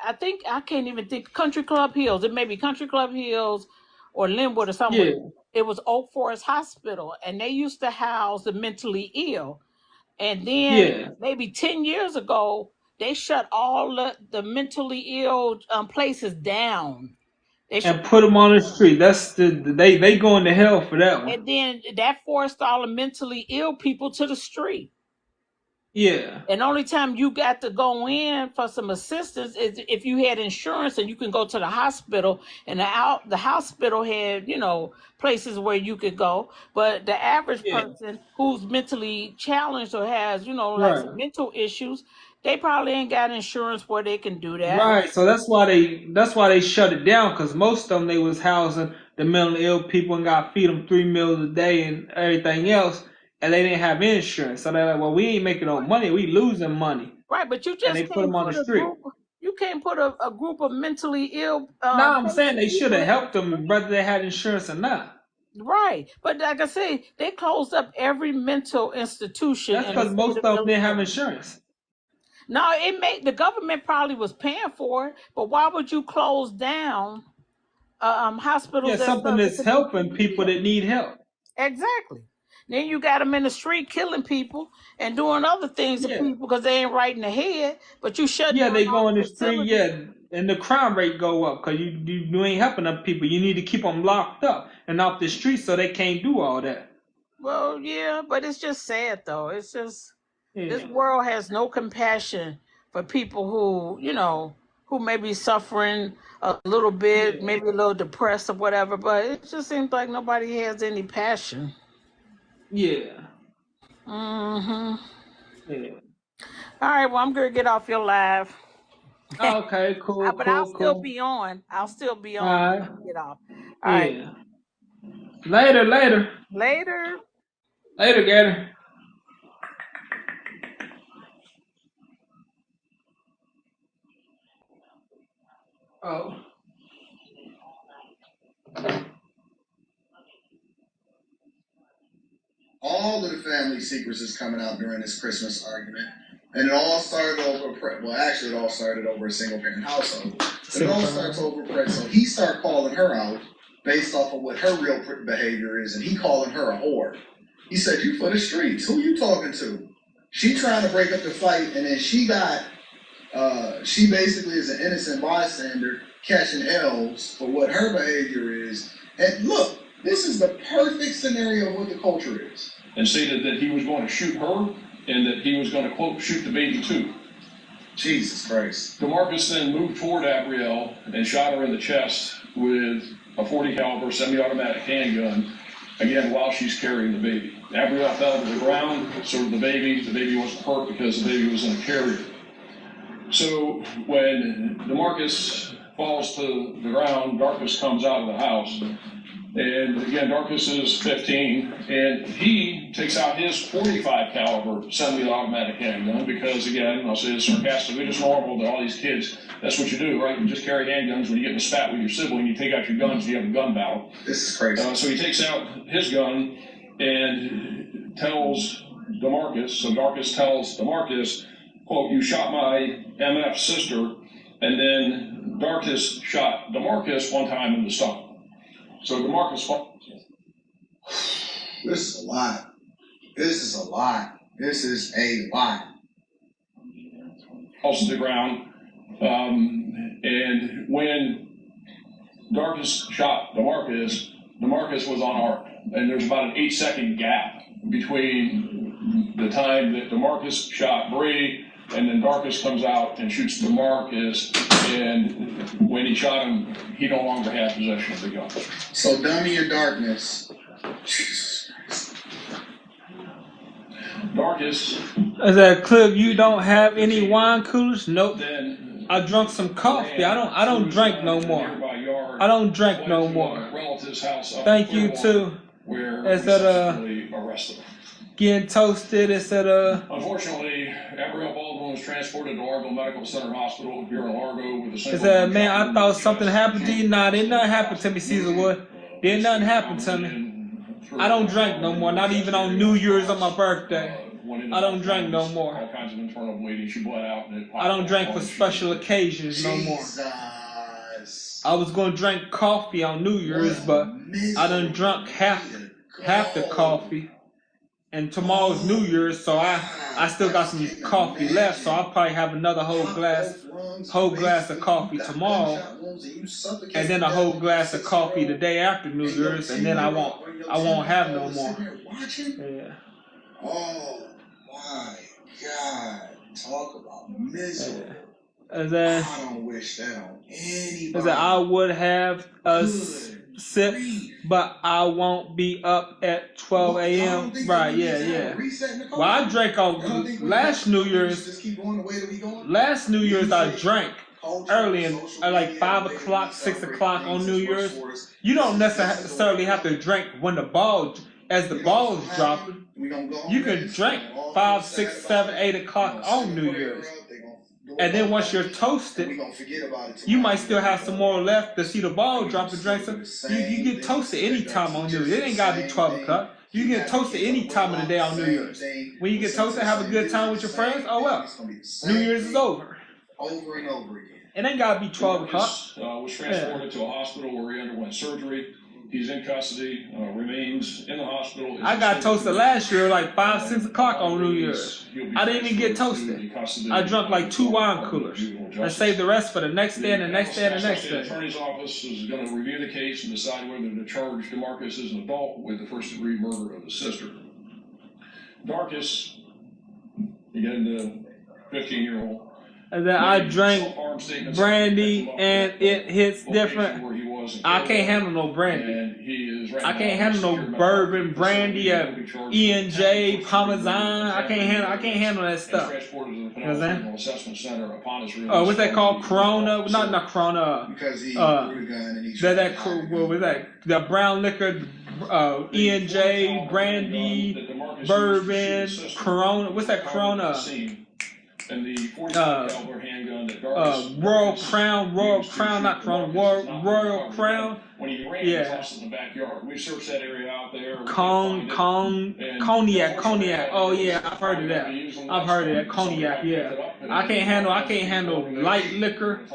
I can't even think, Country Club Hills. It may be Country Club Hills or Linwood or somewhere. yeah, It was Oak Forest Hospital, and they used to house the mentally ill. And then yeah. maybe 10 years ago, they shut all the mentally ill places down. They shut, And put them on the street. That's they going to hell for that one. and then that forced all the mentally ill people to the street. Yeah. And only time you got to go in for some assistance is if you had insurance and you can go to the hospital, and the hospital had, places where you could go. But the average Yeah. person who's mentally challenged or has, like some Right. mental issues, they probably ain't got insurance where they can do that. Right. So that's why they shut it down, because most of them, they was housing the mentally ill people and got to feed them 3 meals a day and everything else, and they didn't have insurance. So they're like, well, we ain't making no money. We losing money. Right, but you And they just put them can't on the put a street. group. You can't put a group of mentally ill No, I'm saying they should people have in helped the them street. whether they had insurance or not. Right, but like I say, they closed up every mental institution That's in the because state most of of them didn't have Illinois. insurance. No, the government probably was paying for it, but why would you close down Yeah, hospitals that something serve the that's helping condition people people? that need help. Exactly. Then you got them in the street killing people and doing other things to Yeah. people because they ain't right in the head, but you shut Yeah, down they all go in the the street, facilities. yeah, and the crime rate go up because you ain't helping them people. You need to keep them locked up and off the street so they can't do all that. Well, yeah, but it's just sad though. It's just this Yeah. world has no compassion for people who may be suffering a little bit, Yeah. maybe a little depressed or whatever, but it just seems like nobody has any passion. Yeah. Mm-hmm. Yeah. All right, well, I'm gonna get off your live. Okay, cool, But I'll cool, still cool. be on. I'll still be All on when right. I get off. All right. Yeah. Later. Later. Later, Gator. Oh. All of the family secrets is coming out during this Christmas argument. And it all started over, it all started over a single parent household. But it all starts over Brett. So he started calling her out based off of what her real behavior is, and he calling her a whore. He said, "You for the streets. Who you talking to?" She trying to break up the fight, and then she basically is an innocent bystander catching L's for what her behavior is. And look, this is the perfect scenario of what the culture is. And stated that he was going to shoot her and that he was going to, quote, shoot the baby too. Jesus Christ. DeMarcus then moved toward Abrielle and shot her in the chest with a .40 caliber semi-automatic handgun, again, while she's carrying the baby. Abrielle fell to the ground, so did the baby. The baby wasn't hurt because the baby was in a carrier. So when DeMarcus falls to the ground, Darkus comes out of the house. And again, Darkus is 15, and he takes out his .45 caliber semi-automatic handgun because, again, I'll say this sarcastically, it's normal that all these kids, that's what you do, right? You just carry handguns when you get in a spat with your sibling, you take out your guns, you have a gun battle. This is crazy. So he takes out his gun and tells DeMarcus, so Darkus tells DeMarcus, quote, "You shot my MF sister," and then Darkus shot DeMarcus one time in the stomach. So DeMarcus falls. This is a lot. Falls to the ground. And when Darkus shot DeMarcus was unarmed. And there's about an 8-second gap between the time that DeMarcus shot Bree and then Darkus comes out and shoots DeMarcus. And when he shot him, he no longer had possession of the gun. So dummy and darkness. Darkus. Is that a clip? You don't have any wine coolers? Nope. Then I drunk some coffee. I don't drink no more. I don't drink no more. Thank you too. It's at arrested. Getting toasted. It's at Unfortunately, Abrielle Baldwin was transported to Largo Medical Center Hospital here in Largo with a single. It's at man. I thought something happened to you. Nah, didn't nothing happen to me, Caesarwood. Didn't nothing happen to me. I don't drink no more. Not even on New Year's on my birthday. I don't drink no more. All kinds of internal bleeding. She bled out. And I don't drink for special occasions no more. I was gonna drink coffee on New Year's, but I done drunk half the coffee. And tomorrow's New Year's, so I still got some coffee left, so I'll probably have another whole glass of coffee tomorrow, and then a whole glass of coffee the day after New Year's, and then I won't have no more. Yeah. Oh my God, talk about miserable. Is that I don't wish that on anybody. is that I would have a sip, but I won't be up at 12 a.m. Right? Yeah. Well, I drank on last New Year's. Just keep going the way that we going. Last New Year's, I drank early at like 5 o'clock, 6 o'clock on New Year's. You don't necessarily have to drink when the balls dropping. You can drink 5, 6, 7, 8 o'clock on New Year's. And then once you're toasted, you might still have some more left to see the ball drop and drink some. You get toasted anytime on New Year's. It ain't gotta be 12 o'clock. You get toasted any time of the day on New Year's. When you get toasted, have a good time with your friends. Oh well, New Year's is over. Over and over again. It ain't gotta be 12 o'clock. Was transported to a hospital where he underwent surgery. He's in custody, remains in the hospital. I got toasted last year like 5, 6 o'clock on New Year's. I didn't even get toasted. I drank like 2 wine coolers and saved the rest for the next day and the next day and the next day. The attorney's office is going to review the case and decide whether to charge DeMarcus as an adult with the first-degree murder of his sister. Darkus, again, the 15-year-old. And then I drank brandy and it hits different. I can't handle no brandy. I can't handle no bourbon, brandy, E&J, Parmesan. I can't handle that stuff. You know what I'm saying? What's that called? Corona? Not Corona. Because he threw the gun and he what was that? The brown liquor, E&J, brandy, bourbon, Corona. What's that Corona? And the 40 caliber handgun that Darkus Royal Crown, not Crown, Royal Crown. When he ran across in the backyard, we searched that area out there. Cognac. Oh yeah, I've heard of that. Cognac. Yeah, I can't handle light liquor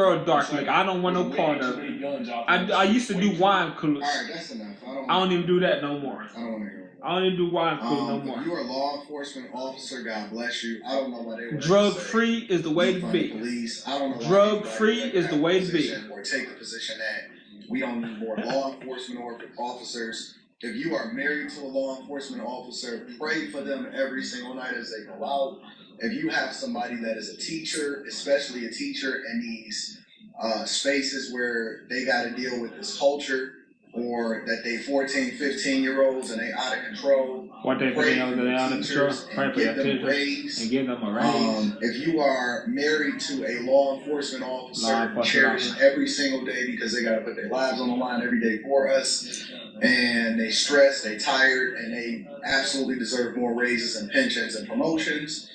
or dark liquor. I don't want no part of it. I used to do wine coolers. Alright, that's enough. I don't even do that no more. I don't want to hear it. I don't even do wine coolers no more. If you are a law enforcement officer, God bless you. I don't know why they were drug-free is the way to be. Police. I don't know drug-free is the way to be. Or take the position that we don't need more law enforcement officers. If you are married to a law enforcement officer, pray for them every single night as they go out. If you have somebody that is a teacher, especially a teacher in these spaces where they got to deal with this culture, or that they 14, 15-year-olds and they out of control. What they think they're out of control? Pray for their teachers and give them a raise. If you are married to a law enforcement officer, cherish every single day because they got to put their lives on the line every day for us, and they stressed, they tired, and they absolutely deserve more raises and pensions and promotions.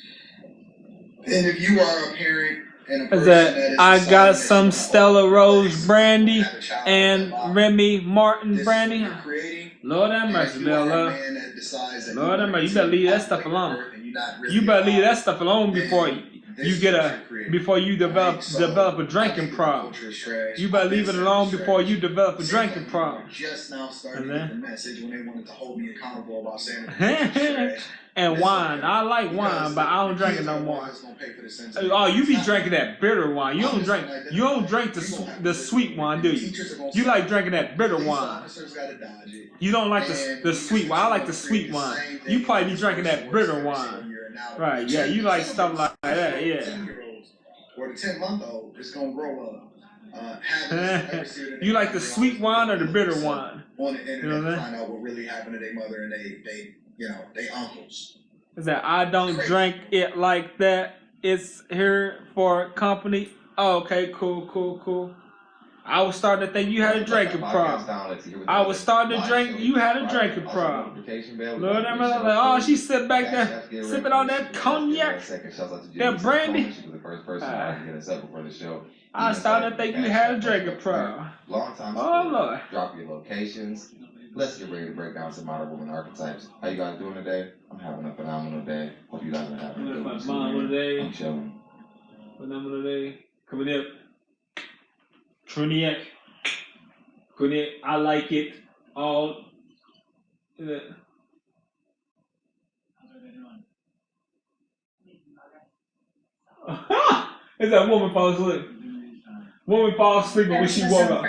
And if you are a parent, I got some Stella Rose brandy and Remy Martin brandy. Lord have mercy, Lord have mercy. You better leave that stuff alone. You better leave that stuff alone before you develop a drinking problem. You better leave it alone before you develop a drinking problem. Just now started to get the message when they wanted to hold me accountable about saying and wine. I like wine, but I don't drink it no more. Oh, you be drinking that bitter wine. You don't drink the sweet wine, do you? You like drinking that bitter wine. You don't like the sweet wine. I like the sweet wine. You probably be drinking that bitter wine. Right, yeah, you like stuff like that, yeah. Or the 10-month-old is going to grow up. You like the sweet wine or the bitter wine? On the internet to find out what really happened to their mother and they uncles. Is that I don't drink it like that. It's here for company. Oh, okay, cool. I was starting to think you had a drinking problem. I was starting to drink. You had a drinking problem. Lord, I'm like, oh, she sit back there sipping on that cognac, that brandy. I started to think you had a drinking problem. Oh Lord. Drop your locations. Let's get ready to break down some modern woman archetypes. How you guys doing today? I'm having a phenomenal day. Hope you guys are having a good day. I'm chilling. Phenomenal day. Coming up. Truniac. I like it. All. Is that woman fall asleep? Woman fall asleep when she woke up.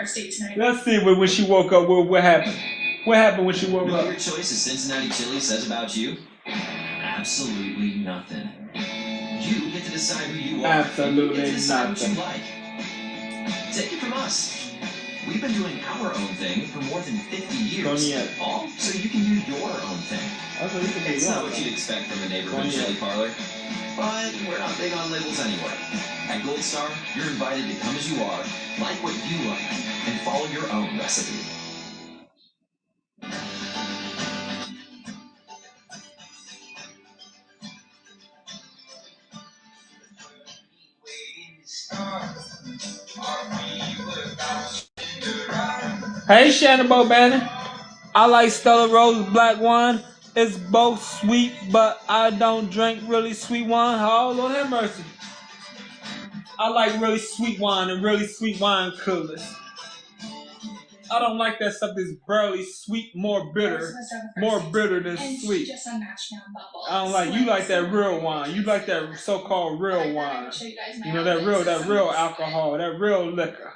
Let's see when she woke up. What happened? What happened when she woke up? What your choice of Cincinnati Chili says about you? Absolutely nothing. You get to decide who you are. Absolutely You get to decide what nothing. you like. Take it from us. We've been doing our own thing for more than 50 years. All so you can do your own thing. It's not what you'd expect from a neighborhood chili parlor. But we're not big on labels anyway. At Gold Star, you're invited to come as you are, like what you like, and follow your own recipe. Hey, Shannon Bobannon. I like Stella Rosa black wine. It's both sweet, but I don't drink really sweet wine. Oh, Lord have mercy. I like really sweet wine and really sweet wine coolers. I don't like that stuff that's barely sweet, more bitter than sweet. I don't like. You like that real wine. You like that so-called real wine. You know, that real alcohol, that real liquor.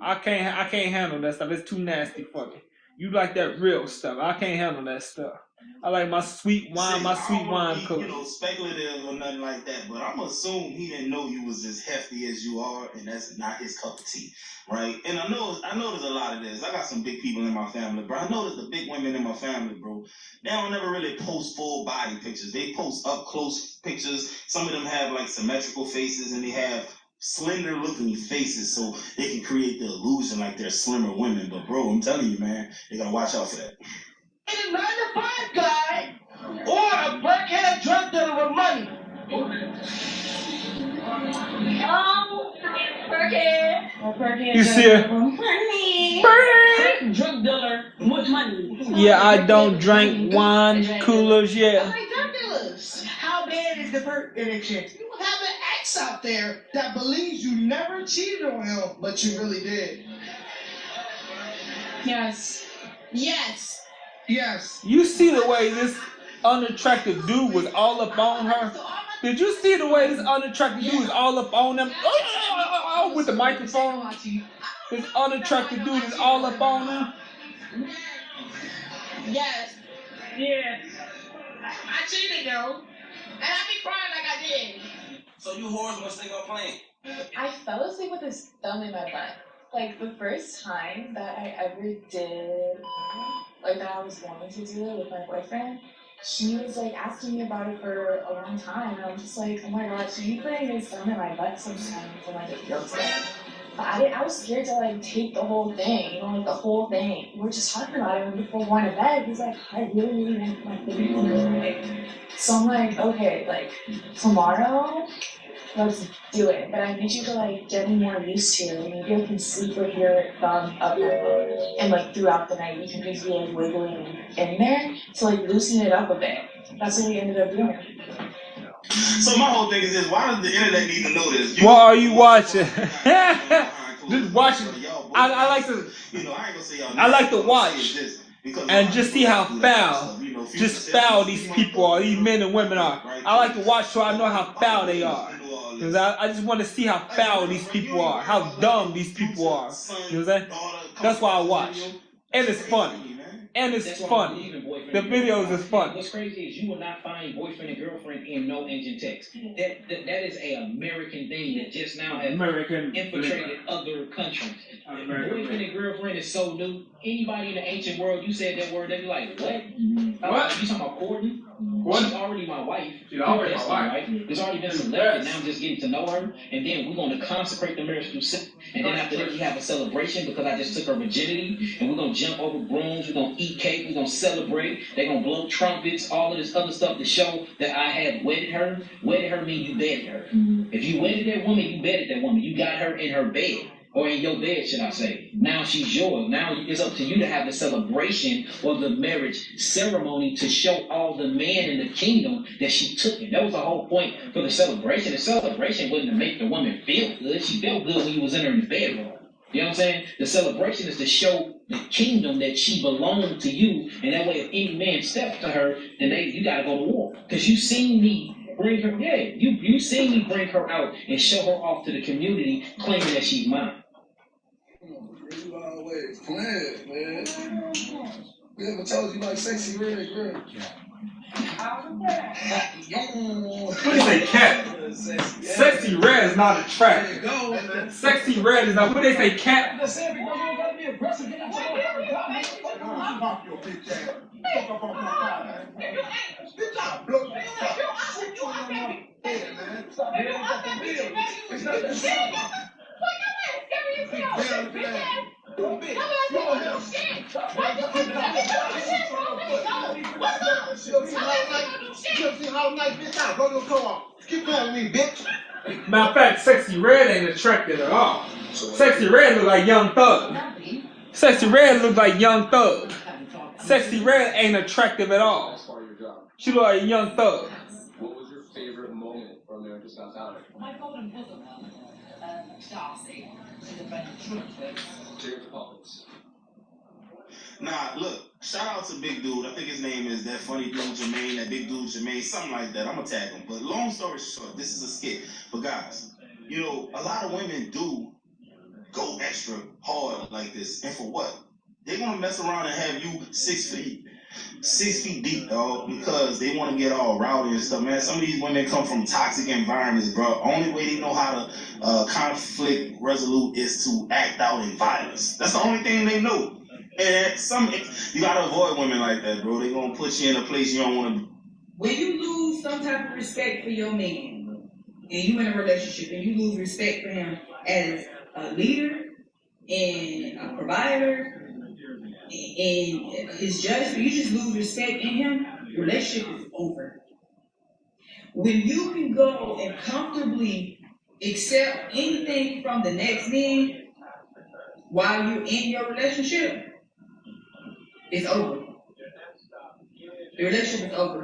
I can't handle that stuff. It's too nasty for me. You like that real stuff. I can't handle that stuff. I like my sweet wine, cooler. You know, speculative or nothing like that, but I'm assuming he didn't know you was as hefty as you are, and that's not his cup of tea, right? And I know there's a lot of this. I got some big people in my family, bro. I know there's the big women in my family, bro. They don't never really post full body pictures. They post up close pictures. Some of them have like symmetrical faces, and they have slender looking faces so they can create the illusion like they're slimmer women. But bro, I'm telling you, man, they gotta watch out for that. A 9-to-5 guy or a black-headed drug dealer with money. You see it? Drug dealer with money. Yeah, I don't drink wine coolers yet. Like drug dealers. How bad is the perk addiction? You have an ex out there that believes you never cheated on him, but you really did. Yes. Yes. Yes. You see the way this unattractive dude was all up on her? Did you see the way this unattractive dude was all up on them? With the microphone? This unattractive dude is all up on them? Yes. Yes. I cheated though. And I be crying like I did. So you whores must think I'm playing. I fell asleep with his thumb in my butt. Like the first time that I ever did, like that I was wanting to do it with my boyfriend, she was like asking me about it for a long time, and I'm just like, oh my god, should you putting his thumb in my butt sometimes and like it feels good? But I was scared to like take the whole thing, you know, like the whole thing. We were just talking about it, and before going to bed, he's like, I really want my thing. So I'm like, okay, like tomorrow, let's do it. But I need you to like get me more used to it. Maybe I can sleep with your thumb up your butt, and like throughout the night, you can just be like wiggling in there to like loosen it up a bit. That's what we ended up doing. So my whole thing is this: why does the internet need to know this? What are you watching? Just watching. I like to. You know, I ain't gonna say y'all. I like to watch and just see how foul, foul these people are, these men and women are. I like to watch so I know how foul they are. Because I just want to see how foul these people are, how dumb these people are. You know what I'm saying? That's why I watch. And it's funny. And it's funny. The videos is fun. What's crazy is you will not find boyfriend and girlfriend in no engine text. That is a American thing that just now has infiltrated other countries. Boyfriend and girlfriend is so new. Anybody in the ancient world, you said that word, they'd be like, what? You talking about courting? What? She's already my wife. She's already my wife. Right? There's already been some love, and now I'm just getting to know her, and then we're going to consecrate the marriage through sin. And then after that, we have a celebration because I just took her virginity, and we're going to jump over brooms, we're going to eat cake, we're going to celebrate, they're going to blow trumpets, all of this other stuff to show that I have wedded her. Wedded her means you bedded her. If you wedded that woman, you bedded that woman. You got her in her bed. Or in your bed, should I say. Now she's yours. Now it's up to you to have the celebration or the marriage ceremony to show all the men in the kingdom that she took it. That was the whole point for the celebration. The celebration wasn't to make the woman feel good. She felt good when you was in her in the bedroom. You know what I'm saying? The celebration is to show the kingdom that she belonged to you. And that way, if any man steps to her, then you got to go to war. Because you seen me bring her, you seen me bring her out and show her off to the community, claiming that she's mine. You always playing, man. We ever told you like sexy red girl? What do you say, cat? Sexy red is not attractive. Sexy red is not. What do they say, cat? Matter of fact, Sexy Red ain't attractive at all. Sexy Red look like Young Thug. Sexy Red look like Young Thug. Sexy Red ain't attractive at all. She look like a Young Thug. What was your favorite moment from America's Got Talent? My golden bosom, Darcy. James Collins. Nah, look, shout out to Big Dude. I think his name is that funny dude Jermaine, that big dude Jermaine, something like that. I'm gonna tag him. But long story short, this is a skit. But guys, you know, a lot of women do go extra hard like this. And for what? They're gonna mess around and have you 6 feet deep, dog, because they want to get all rowdy and stuff, man. Some of these women come from toxic environments, bro. Only way they know how to conflict resolute is to act out in violence. That's the only thing they know. And you gotta avoid women like that, bro. They're gonna put you in a place you don't want to be. When you lose some type of respect for your man, and you in a relationship, and you lose respect for him as a leader and a provider, and his judgment, you just lose respect in him, your relationship is over. When you can go and comfortably accept anything from the next man while you're in your relationship, it's over. The relationship is over.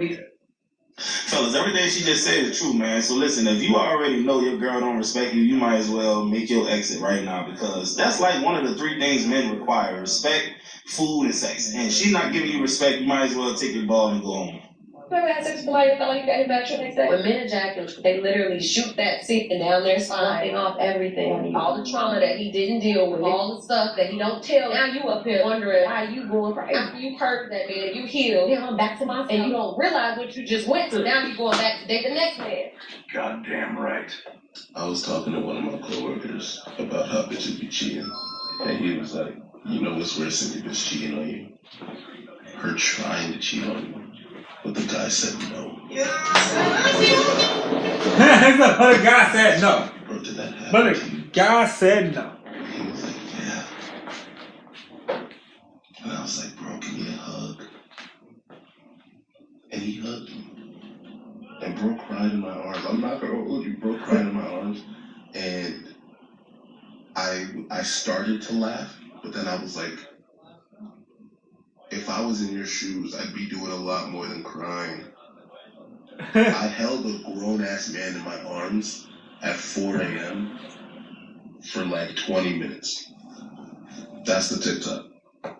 Fellas, everything she just said is true, man. So listen, if you already know your girl don't respect you, you might as well make your exit right now, because that's like one of the 3 things men require: respect, food, and sex. And she's not giving you respect, you might as well take your ball and go home. Remember that sex with somebody that felt like you got hit back the next day? When men ejaculate, they literally shoot that seat and down their spine off everything. All the trauma that he didn't deal with, all the stuff that he don't tell. Now you up here wondering why you going for after you hurt that man, you healed. Yeah, I'm back to myself. And you don't realize what you just went through. Now you going back to date the next man. Goddamn right. I was talking to one of my coworkers about how bitches be cheating, and he was like, "You know what's worse than your bitch cheating on you? Her trying to cheat on you." But the guy said no. The guy said no. Bro, did that happen? But the guy said no. He was like, yeah. And I was like, bro, give me a hug. And he hugged me. And bro cried in my arms. I'm not gonna hold you. Bro cried in my arms. And I started to laugh, but then I was like, if I was in your shoes, I'd be doing a lot more than crying. I held a grown-ass man in my arms at 4 a.m. for like 20 minutes. That's the TikTok.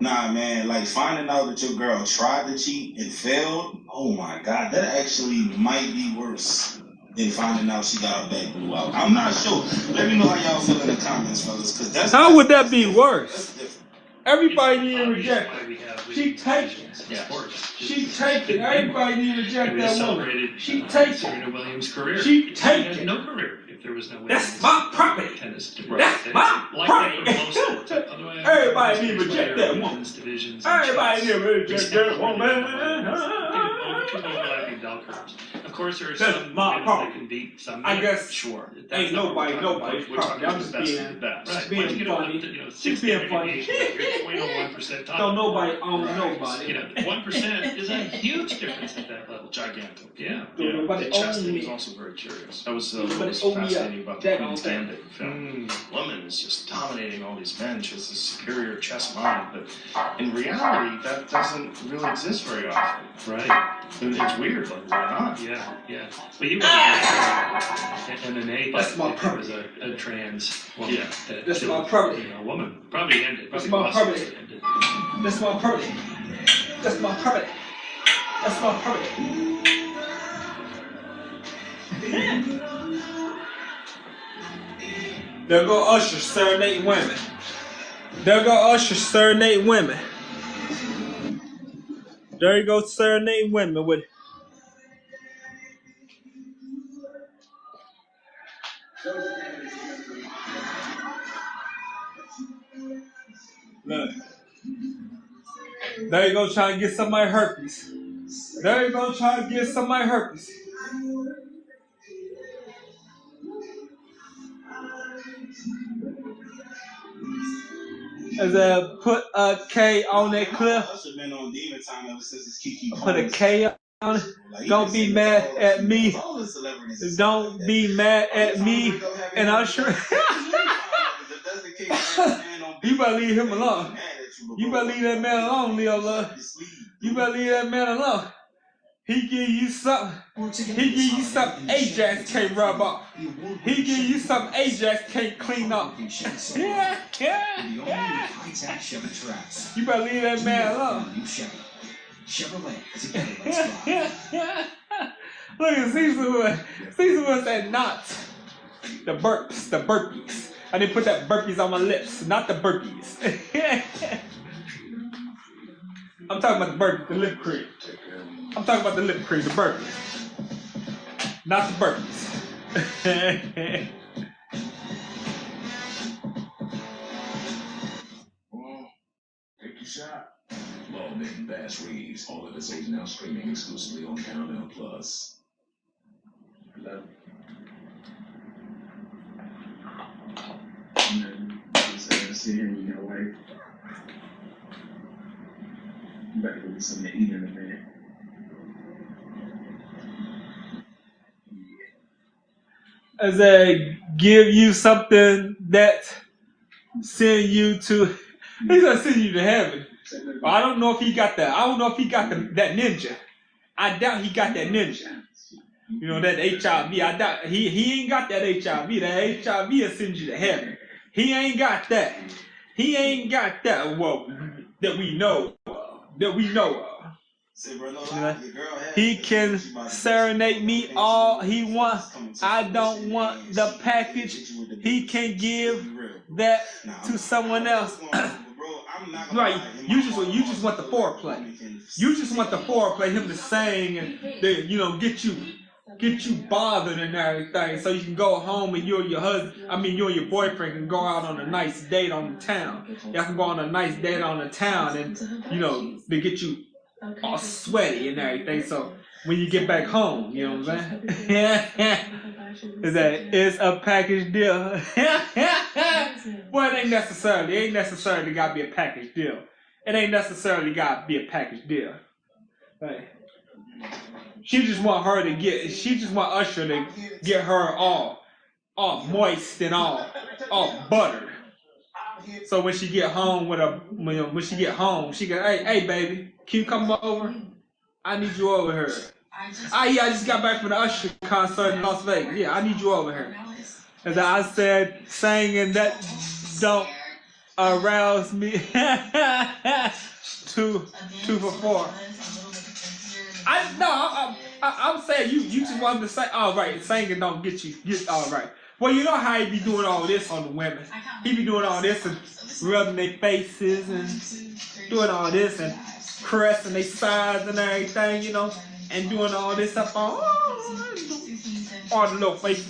Nah, man, like finding out that your girl tried to cheat and failed, oh my God, that actually might be worse than finding out she got her back blew out. I'm not sure. Let me know how y'all feel in the comments, fellas, because that's... How would that be worse? Everybody need to reject it. She taking. She taking. Everybody need to reject that woman. She taking. Serena Williams' career. She taking. She had no career if there was no Williams. That's my property. Tennis. That's my property. Everybody need to reject that woman. Everybody need to reject that woman. Overlapping bell curves. Of course, there are some women that can beat some. I guess sure. Ain't nobody's property. I'm just being funny. She's being funny. Don't nobody own nobody. 1% is a huge difference at that level. Gigantic. Yeah. Nobody Chess own me. was also very curious. That was fascinating about the Queen's Gambit film. Woman is just dominating all these men. She has this superior chess mind, but in reality, that doesn't really exist very often. Right. It's weird. Like, why not? Yeah. But you MMA. That's my property. A trans woman. Yeah. That's my property. A woman. Probably ended. That's my property. That's my property. That's my property. That's my property. There go Usher serenade women. There go Usher serenade women. There you go, serenading women with. Look. There you go, trying to get somebody herpes. There you go, trying to get somebody herpes. As I put a K on that clip. Been on Demon Time ever since his Kiki. Put a K on it. Don't be mad at me. Don't be mad at me. And I'm sure. You better leave him alone. You better leave that man alone, Leo Love. You better leave that man alone. He give you something. He give you something Ajax can't rub off. He give you something Ajax can't clean up. Yeah. You better leave that man alone. Look at Caesar was that knots. The burpees. I didn't put that burpees on my lips, not the burpees. I'm talking about the burpees, the lip cream. I'm talking about the lip cream, the burpees. Not the burpees. Take your shot. Lawman Bass Reeves. All episodes now streaming exclusively on Paramount Plus. Love it. Sit here with your wife. You better go get something to eat in a minute. As I give you something that send you to, he's gonna send you to heaven. I don't know if he got that. I don't know if he got that ninja. I doubt he got that ninja. You know, that HIV. I doubt he ain't got that HIV. That HIV will send you to heaven. He ain't got that. He ain't got that. Well, that we know. That we know of. He can serenade me all he wants. I don't want the package. He can give that to someone else. Right? You just want the foreplay. You just want the foreplay. Him to sing and get you bothered and everything, so you can go home and you and your boyfriend can go out on a nice date on the town. Y'all can go on a nice date on the town, and they get you all sweaty and everything. So when you get back home, you know what I'm saying? It's a package deal. Well, it ain't necessarily gotta be a package deal. It ain't necessarily gotta be a package deal. Right? She just want Usher to get her all moist and all buttered. So when she get home she go, hey baby, can you come over? I need you over here. I just got back from the Usher concert in Las Vegas. Yeah, I need you over here. As I said, singing that don't arouse me. 2 for 4. I'm saying you just wanted to say, all right, singing don't get all right. Well, you know how he be doing all this on the women. He be doing all this and rubbing their faces and doing all this and caressing their sides and everything, and doing all this up on all the little faces.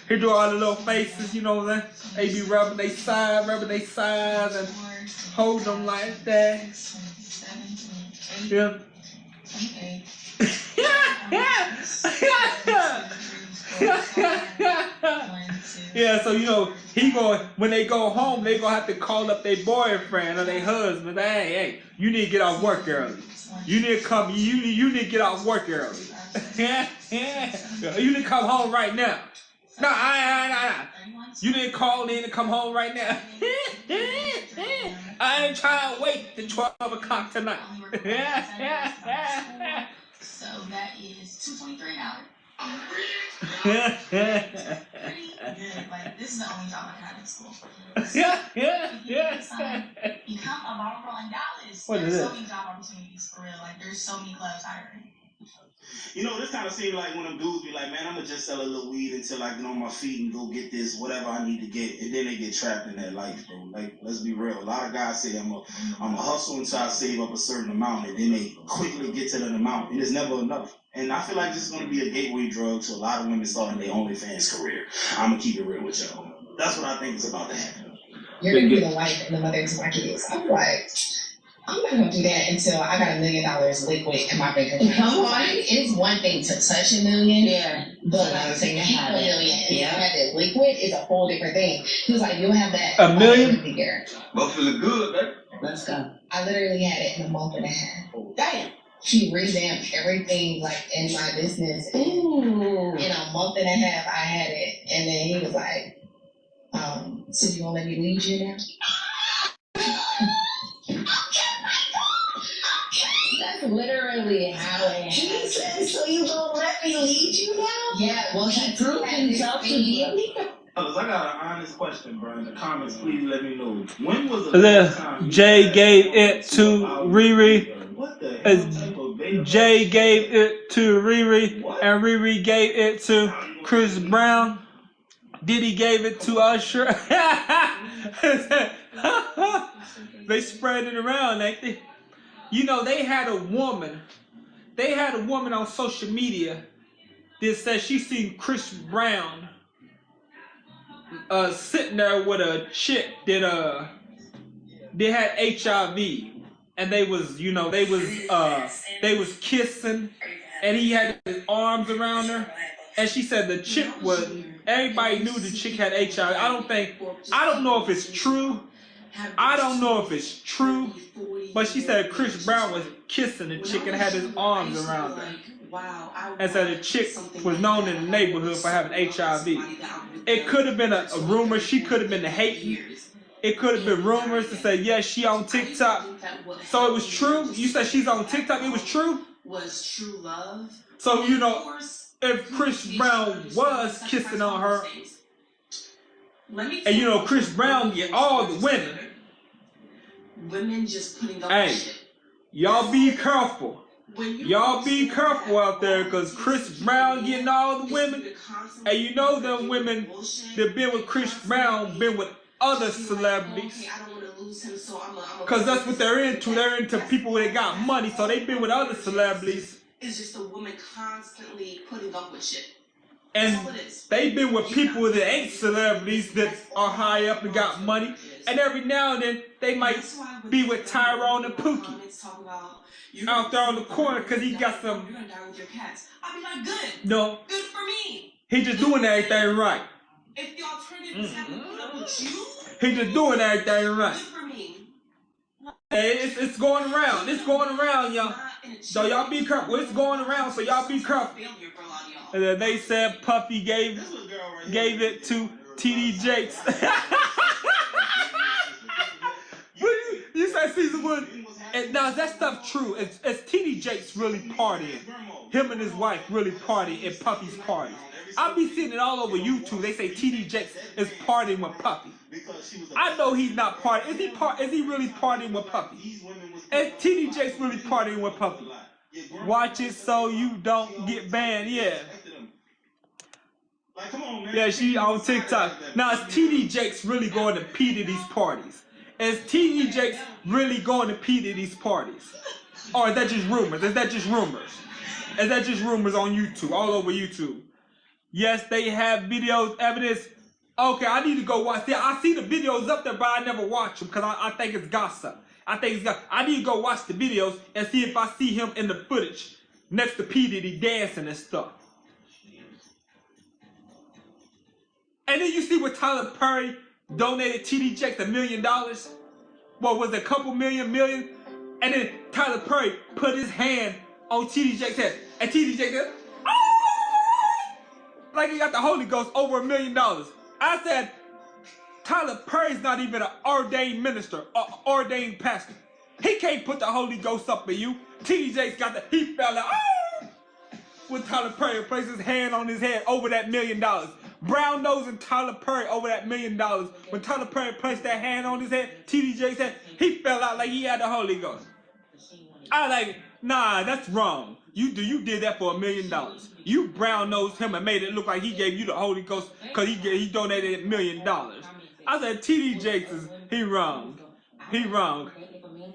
He do all the little faces, you know what I'm saying? They be rubbing their sides and hold them like that. Yeah. Yeah, so when they go home, they gonna have to call up their boyfriend or their husband. Hey, you need to get off work early. You need to come. You need to get off work early. You need to come home right now. No. You need to call in and come home right now. I ain't trying to wait till 12 o'clock tonight. So that is $223 an hour. Pretty good. Like, this is the only job I had in school. So become a barber in Dallas. What There's is so it? many job opportunities for real. Like, there's so many clubs hiring. This kind of seems like when them dudes be like, man, I'm gonna just sell a little weed until I get on my feet and go get this, whatever I need to get, and then they get trapped in that life, bro. Like, let's be real. A lot of guys say I'm a hustle until I save up a certain amount, and then they quickly get to that amount, and it's never enough. And I feel like this is gonna be a gateway drug to a lot of women starting their OnlyFans career. I'm gonna keep it real with y'all. That's what I think is about to happen. You're gonna be the wife and the mother to my kids. I'm like, I'm not gonna do that until I got $1 million liquid in my bank account. Come on, it's one thing to touch $1 million, yeah, but like to keep $1 million and have it liquid is a whole different thing. He was like, you'll have that $1 million. Both is good, baby. Let's go. I literally had it in a month and a half. Damn. He revamped everything like in my business. And in a month and a half, I had it, and then he was like, "So you gonna let me lead you now?" That's literally how it happened. He said, "So you gonna let me lead you now?" Yeah. Well, he proved himself to be. Fellas, I got an honest question, bro. In the comments, please let me know. When was the last time Jay gave it to Riri? What the hell? Jay gave it to Riri, and Riri gave it to Chris Brown. Diddy gave it to Usher. They spread it around, ain't they? They had a woman. They had a woman on social media that said she seen Chris Brown sitting there with a chick that they had HIV. And they was kissing, and he had his arms around her, and she said the chick everybody knew the chick had HIV. I don't know if it's true. But she said Chris Brown was kissing the chick and had his arms around her. And said the chick was known in the neighborhood for having HIV. It could have been a rumor. She could have been hating. It could have been rumors to say, yes, she on TikTok. So it was true? You said she's on TikTok, it was true? Was true love. So, if Chris Brown was kissing on her, and Chris Brown get all the women. Women just putting up shit. Y'all be careful. Y'all be careful out there, because Chris Brown getting all the women. And them women that been with Chris Brown, been with other celebrities, because that's what they're into. They're into people that got money, so they've been with other celebrities. It's just a woman constantly putting up with shit. And they've been with people that ain't celebrities that are high up and got money. And every now and then they might be with Tyrone and Pookie out there on the corner because he got some. You're gonna die with your cats. I'll be like, good. No. Good for me. He just doing everything right. If the alternative is having to put up with you. He just doing everything right. Good for me. Hey, it's going around. It's going around, y'all. So y'all be careful. It's going around, so y'all be careful. And then they said Puffy gave it to TD Jakes. You said Caesar Wood. And now is that stuff true? Is TD Jakes really partying? Him and his wife really partying at Puffy's parties. I'll be seeing it all over YouTube. They say TD Jakes is partying with Puffy. I know he's not partying. Is he really partying with Puffy? Is TD Jakes really partying with Puffy? Watch it so you don't get banned. Yeah. Yeah, she on TikTok. Now, is TD Jakes really going to P Diddy's parties? Is TD Jakes really going to P Diddy's parties? Or is that just rumors? Is that just rumors? Is that just rumors on YouTube, all over YouTube? Yes, they have videos, evidence. Okay, I need to go watch. See, I see the videos up there, but I never watch them because I think it's gossip. I need to go watch the videos and see if I see him in the footage next to P Diddy dancing and stuff. And then you see what Tyler Perry donated TD Jakes $1 million. What was it, a couple million? And then Tyler Perry put his hand on TD Jakes' head. And TD Jakes said, oh! Like he got the Holy Ghost over $1 million. I said, Tyler Perry's not even an ordained minister, or ordained pastor. He can't put the Holy Ghost up in you. TD Jakes got he fell out. Oh! When Tyler Perry placed his hand on his head over that $1 million. Brown nose and Tyler Perry over that $1 million. When Tyler Perry placed that hand on his head, TD Jakes said he fell out like he had the Holy Ghost. I was like, nah, that's wrong. You did that for $1 million. You brown nosed him and made it look like he gave you the Holy Ghost because he donated $1 million. I said TD Jakes he wrong. He wrong.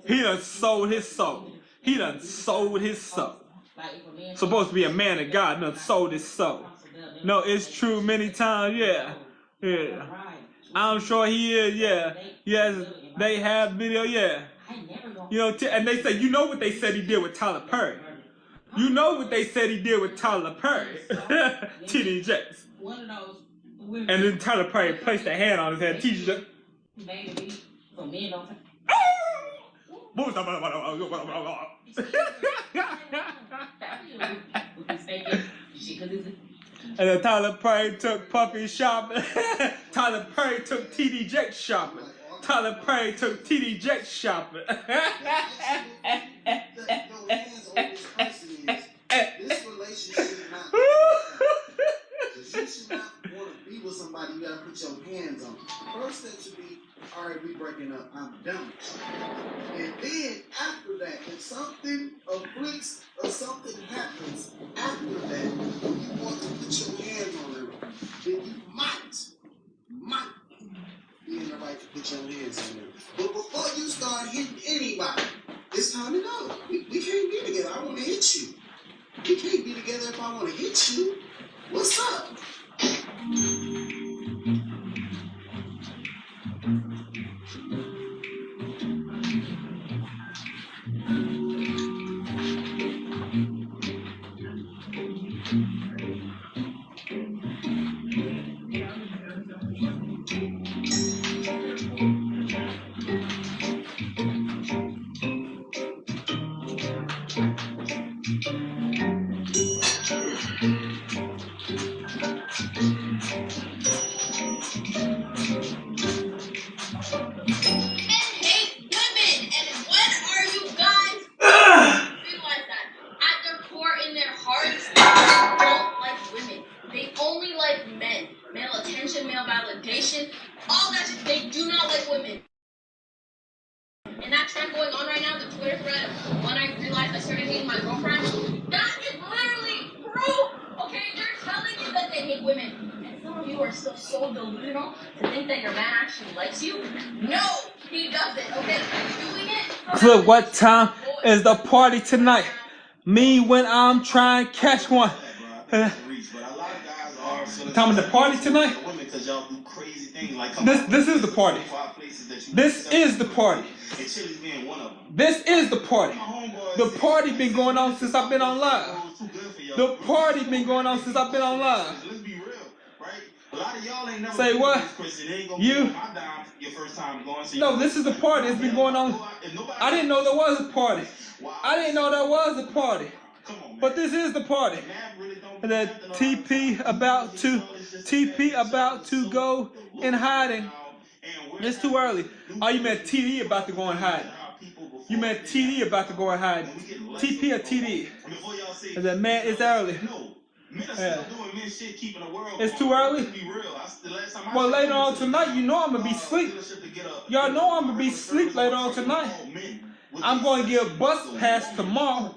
He done sold his soul. He done sold his soul. Supposed to be a man of God, done sold his soul. No, it's true many times, yeah. Yeah. I'm sure he is, yeah. Yes, they have video, yeah. You know, and they say, you know what they said he did with Tyler Perry. You know what they said he did with Tyler Perry. TD Jakes. And then Tyler Perry placed a hand on his head. TD Jakes. And then Tyler Perry took Puffy shopping. Tyler Perry took TD Jakes shopping. Tyler Perry took TD Jakes shopping. This relationship is not. Because you should not want to be with somebody you gotta put your hands on. First step should be, all right, we breaking up, I'm done. And then after that, if something afflicts or something happens after that, you want to put your hands on them, then you might be in the right to put your hands on them. But before you start hitting anybody, it's time to go. We can't be together. I want to hit you. We can't be together if I want to hit you. What's up? Clip, what time is the party tonight? Me when I'm trying to catch one. Time of the party tonight? This is the party. This is the party. This is the party. The party been going on since I've been on live. The party been going on since I've been on live. Say what? You? No, this is the party. It's been going on. I didn't know there was a party. I didn't know there was a party. But this is the party. And then TP about to go in hiding. It's too early. Oh, you meant TD about to go in hiding. You meant TD about to go in hiding. TP or TD? And then man, it's early. Yeah. It's too early? Well, later on tonight, you know I'm going to be asleep. Y'all know I'm going to be asleep later on tonight. I'm going to give bus pass tomorrow.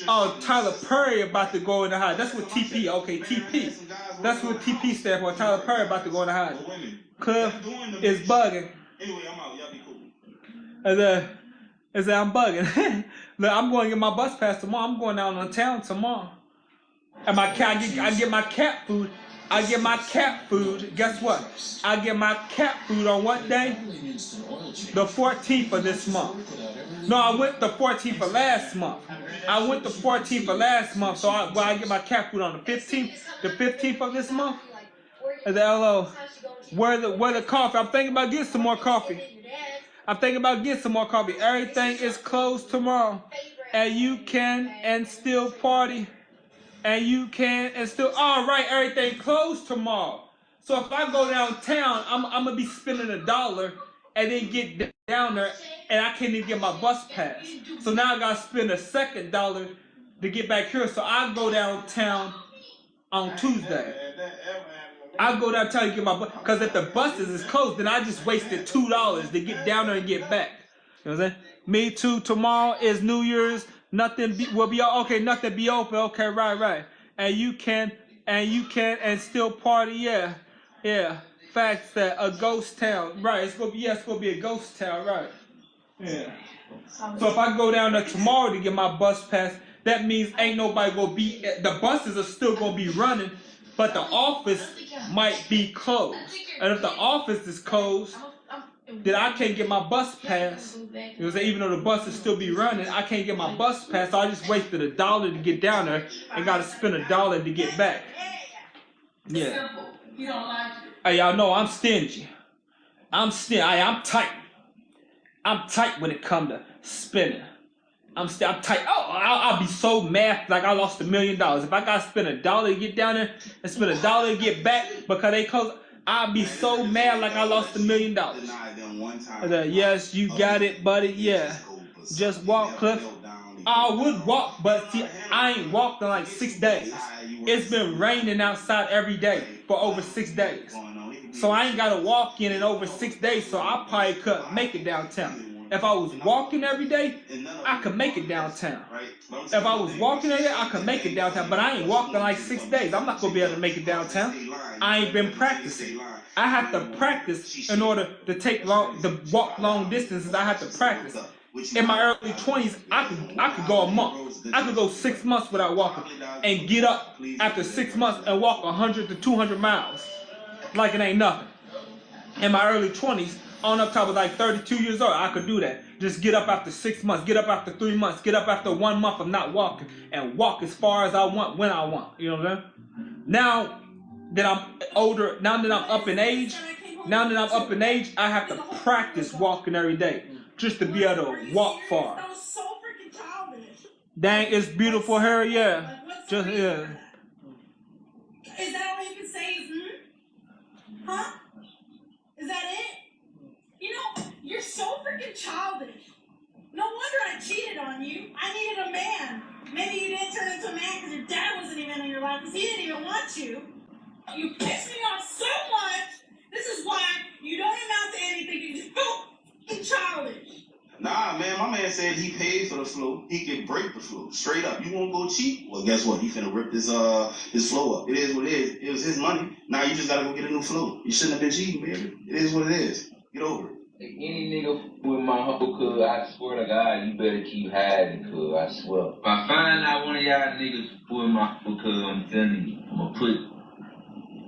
Oh, Tyler Perry about to go in the hide. That's what TP, okay, TP. That's what TP stands for. Tyler Perry about to go in the hide. Cliff is bugging. And I'm bugging. Look, I'm going to get my bus pass tomorrow. I'm going down on town tomorrow. And I get my cat food. I get my cat food. Guess what? I get my cat food on what day? The 14th of this month. No, I went the 14th of last month. I went the 14th of last month, so I get my cat food on the 15th. The 15th of this month. And the LO. Where the coffee? I'm thinking about getting some more coffee. I'm thinking about getting some more coffee. Everything is closed tomorrow, and you can and still party. And you can and still, all right, everything closed tomorrow. So if I go downtown, I'm going to be spending $1 and then get down there and I can't even get my bus pass. So now I got to spend a second $1 to get back here. So I go downtown on Tuesday. I go downtown to get my bus, because if the buses is closed, then I just wasted $2 to get down there and get back. You know what I'm saying? Me too, tomorrow is New Year's. nothing will be okay. Nothing be open. Okay, right. And you can still party. Yeah. Facts that a ghost town. Right. It's gonna be a ghost town. Right. Yeah. So if I go down there tomorrow to get my bus pass, that means ain't nobody gonna be. The buses are still gonna be running, but the office might be closed. And if the office is closed, then I can't get my bus pass. Even though the buses still be running, I can't get my bus pass. So I just wasted $1 to get down there and got to spend $1 to get back. Yeah. Hey, y'all know I'm stingy. I'm tight. I'm tight when it comes to spending. I'm tight. Oh, I'll be so mad like I lost $1 million. If I got to spend $1 to get down there and spend $1 to get back because they close, I'll be so mad like I lost $1 million. Yes, you got it, buddy. Yeah. Just walk, Cliff. I would walk, but see, I ain't walked in like 6 days. It's been raining outside every day for over 6 days. So I ain't got to walk in over 6 days, so I probably couldn't make it downtown. If I was walking every day, I could make it downtown. If I was walking every day, I could make it downtown. But I ain't walked in like 6 days. I'm not going to be able to make it downtown. I ain't been practicing. I have to practice in order to walk long distances. I have to practice. In my early 20s, I could go a month. I could go 6 months without walking and get up after 6 months and walk 100 to 200 miles like it ain't nothing. In my early 20s, on up top of like 32 years old, I could do that. Just get up after 6 months, get up after 3 months, get up after 1 month of not walking, and walk as far as I want when I want. You know what I'm saying? Now that I'm older, now that I'm up in age, I have to practice walking every day just to be able to walk far. That was so freaking childish. Dang, it's beautiful hair, yeah. Just yeah. Is that all you can say? Is huh? Is that it? You know, you're so freaking childish. No wonder I cheated on you. I needed a man. Maybe you didn't turn into a man because your dad wasn't even in your life because he didn't even want you. You pissed me off so much. This is why you don't amount to anything. You're so fucking childish. Nah, man, my man said he paid for the flow. He can break the flow. Straight up. You won't go cheap? Well, guess what? He finna rip his flow up. It is what it is. It was his money. Now you just gotta go get a new flow. You shouldn't have been cheating, baby. It is what it is. Get over it. If any nigga with my hoe, cuz I swear to God, you better keep hiding, cuz I swear. If I find out one of y'all niggas with my hoe, cuz I'm telling you, I'ma put.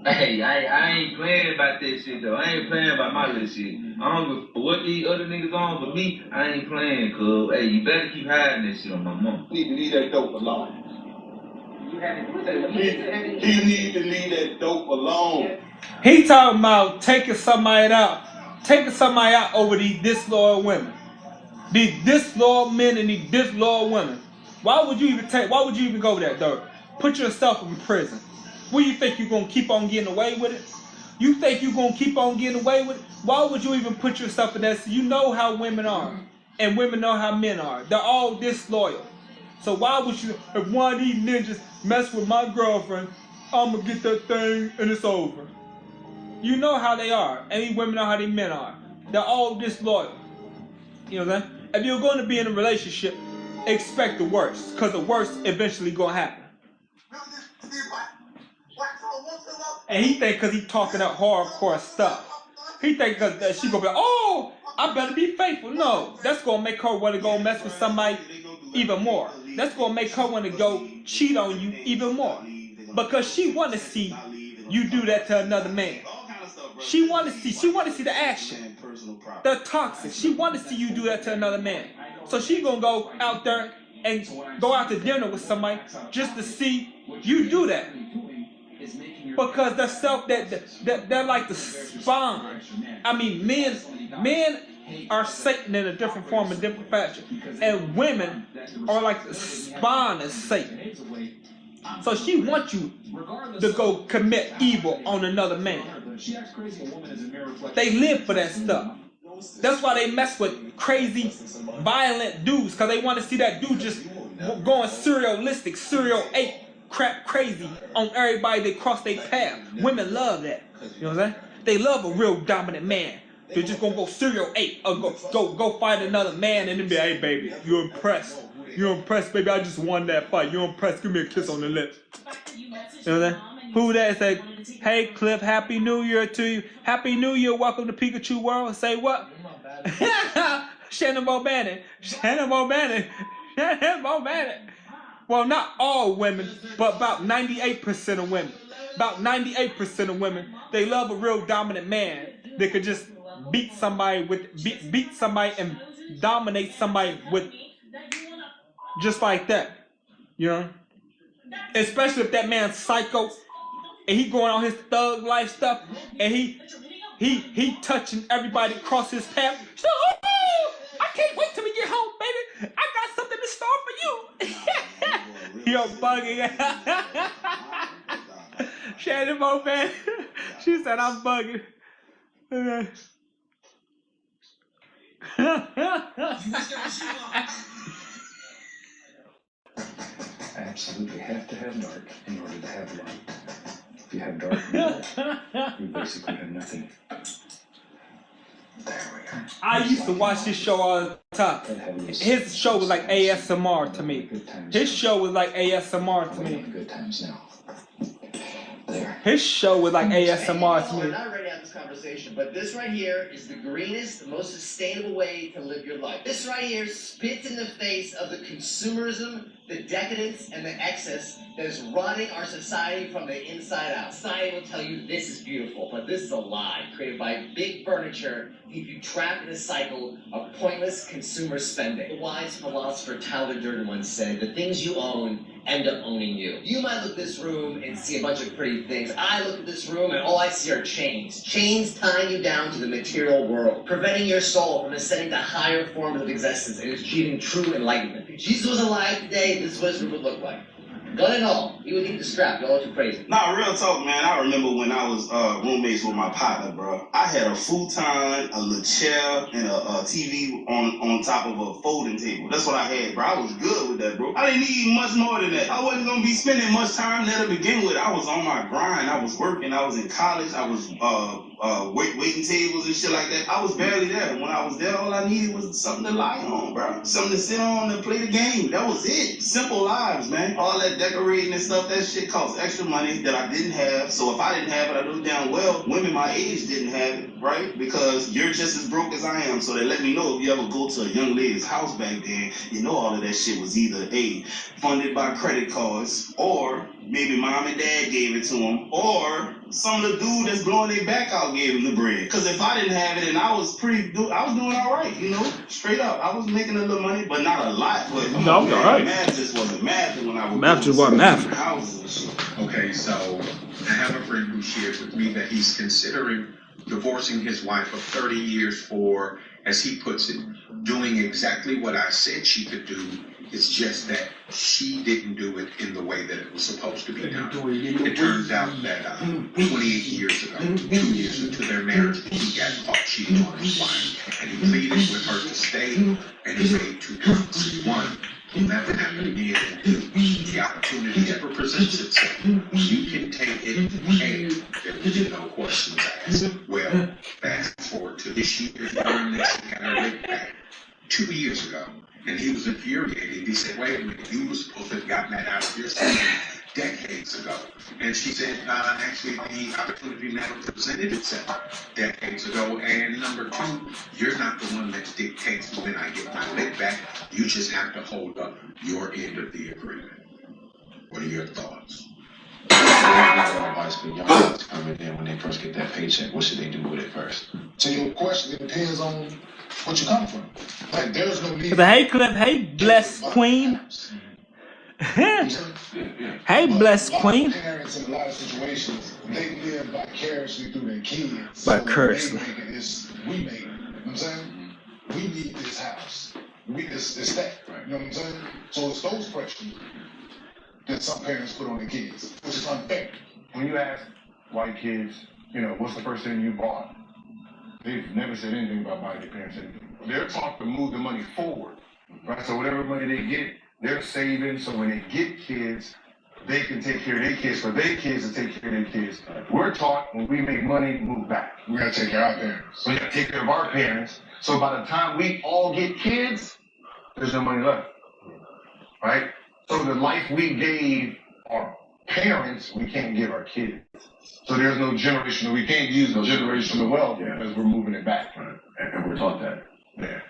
Hey, I ain't playing about that shit though. I ain't playing about my little shit. I don't give a what these other niggas on, but me, I ain't playing, cuz. Hey, you better keep hiding that shit on my mom. You need to leave that dope alone. He need to leave that dope alone. He talking about taking somebody out over these disloyal women. These disloyal men and these disloyal women. Why would you even go there, though? Put yourself in prison. What do you think you're gonna keep on getting away with it? You think you're gonna keep on getting away with it? Why would you even put yourself in that? You know how women are. And women know how men are. They're all disloyal. So why would you, if one of these ninjas mess with my girlfriend, I'm gonna get that thing and it's over. You know how they are. Any women know how these men are. They're all disloyal. You know what I'm saying? If you're going to be in a relationship, expect the worst. Because the worst eventually going to happen. And he think because he talking that hardcore stuff. He think because she going to be like, oh, I better be faithful. No, that's going to make her want to go mess with somebody even more. That's going to make her want to go cheat on you even more. Because she want to see you do that to another man. She want to see the action. They're toxic. She want to see you do that to another man. So she gonna go out there and go out to dinner with somebody just to see you do that. Because they're like the spawn. I mean, men are Satan in a different form, a different fashion, and women are like the spawn of Satan. So she wants you to go commit evil on another man. They live for that stuff. That's why they mess with crazy, violent dudes, because they want to see that dude just going serial ape, crap crazy on everybody that cross their path. Women love that. You know what I'm saying? They love a real dominant man. They're just gonna go serial ape or go find another man and then be, hey baby, you impressed. You impressed, baby? I just won that fight. You impressed? Give me a kiss on the lips. You know what I'm saying? Who that say, hey, Cliff, Happy New Year to you. Happy New Year. Welcome to Pikachu World. Say what? Shannon Bobannon. Shannon Bobannon. Shannon Bobannon. Well, not all women, but about 98% of women. About 98% of women, they love a real dominant man. They could just beat somebody and dominate somebody with just like that. You know? Especially if that man's psycho and he going on his thug life stuff and he touching everybody across his path. So, oh, I can't wait till we get home, baby. I got something in store for you. You're bugging. Shannon Boban. She said I'm bugging. I absolutely have to have dark in order to have light. If you have dark and light, you basically have nothing. There we go. I used to watch this show all the time. His show was like ASMR to me. His show was like ASMR to me. Good times now. His show was like ASMR to We're me. not ready to have this conversation, but this right here is the greenest, the most sustainable way to live your life. This right here spits in the face of the consumerism, the decadence, and the excess that is running our society from the inside out. Society will tell you this is beautiful, but this is a lie created by big furniture to keep you trapped in a cycle of pointless consumer spending. The wise philosopher Tyler Durden once said, the things you own end up owning you. You might look at this room and see a bunch of pretty things. I look at this room and all I see are chains. Chains tying you down to the material world, preventing your soul from ascending to higher forms of existence and achieving true enlightenment. If Jesus was alive today, this is what his room would look like. Gun and all, he would need the strap. Y'all too crazy. Nah, real talk, man. I remember when I was roommates with my partner, bro. I had a futon, a little chair, and a TV on top of a folding table. That's what I had, bro. I was good with that, bro. I didn't need much more than that. I wasn't gonna be spending much time there to begin with. I was on my grind. I was working. I was in college. I was waiting tables and shit like that. I was barely there. When I was there, all I needed was something to lie on, bro. Something to sit on and play the game. That was it. Simple lives, man. All that decorating and stuff, that shit cost extra money that I didn't have. So if I didn't have it, I knew damn well women my age didn't have it, right? Because you're just as broke as I am. So they let me know if you ever go to a young lady's house back then, you know all of that shit was either A, funded by credit cards, or maybe mom and dad gave it to them, or some of the dude that's blowing their back out gave him the bread. Because if I didn't have it, and I was doing all right, you know, straight up. I was making a little money, but not a lot. But No, all right. math just wasn't math when I was Math just wasn't math. houses and shit. Okay, so I have a friend who shared with me that he's considering divorcing his wife of 30 years for, as he puts it, doing exactly what I said she could do. It's just that she didn't do it in the way that it was supposed to be done. It turns out that 28 years ago, 2 years into their marriage, he got caught cheating on his wife. And he pleaded with her to stay, and he made two points. One, will never happen again. And two, the opportunity ever presents itself. You can take it, and there will be no questions asked. Well, fast forward to this year, during this, he got her right back 2 years ago. And he was infuriated. He said, wait a minute, you were supposed to have gotten that out of your system decades ago. And she said, actually, the opportunity never presented itself decades ago. And number two, you're not the one that dictates when I get my lick back. You just have to hold up your end of the agreement. What are your thoughts? Advice for young guys coming in when they first get that paycheck. What should they do with it first? To your question, it depends on what you come from. Like, there's no need. Hey, Cliff. Hey, blessed queen. Hey, blessed queen. Parents in a lot of situations, they live vicariously through their kids. Vicariously. So they make it, we make it. You know what I'm saying? We need this house. It's that. You know what I'm saying? So it's those pressures that some parents put on their kids, which is unfair. When you ask white kids, you know, what's the first thing you bought? They've never said anything about buying their parents anything. They're taught to move the money forward, right? So whatever money they get, they're saving. So when they get kids, they can take care of their kids for their kids to take care of their kids. We're taught when we make money, move back. We gotta take care of our parents. We gotta take care of our parents. So by the time we all get kids, there's no money left. right? So the life we gave our parents, we can't give our kids. So there's no generational, we can't use the generational wealth because we're moving it back. Right? And we're taught that. Yeah.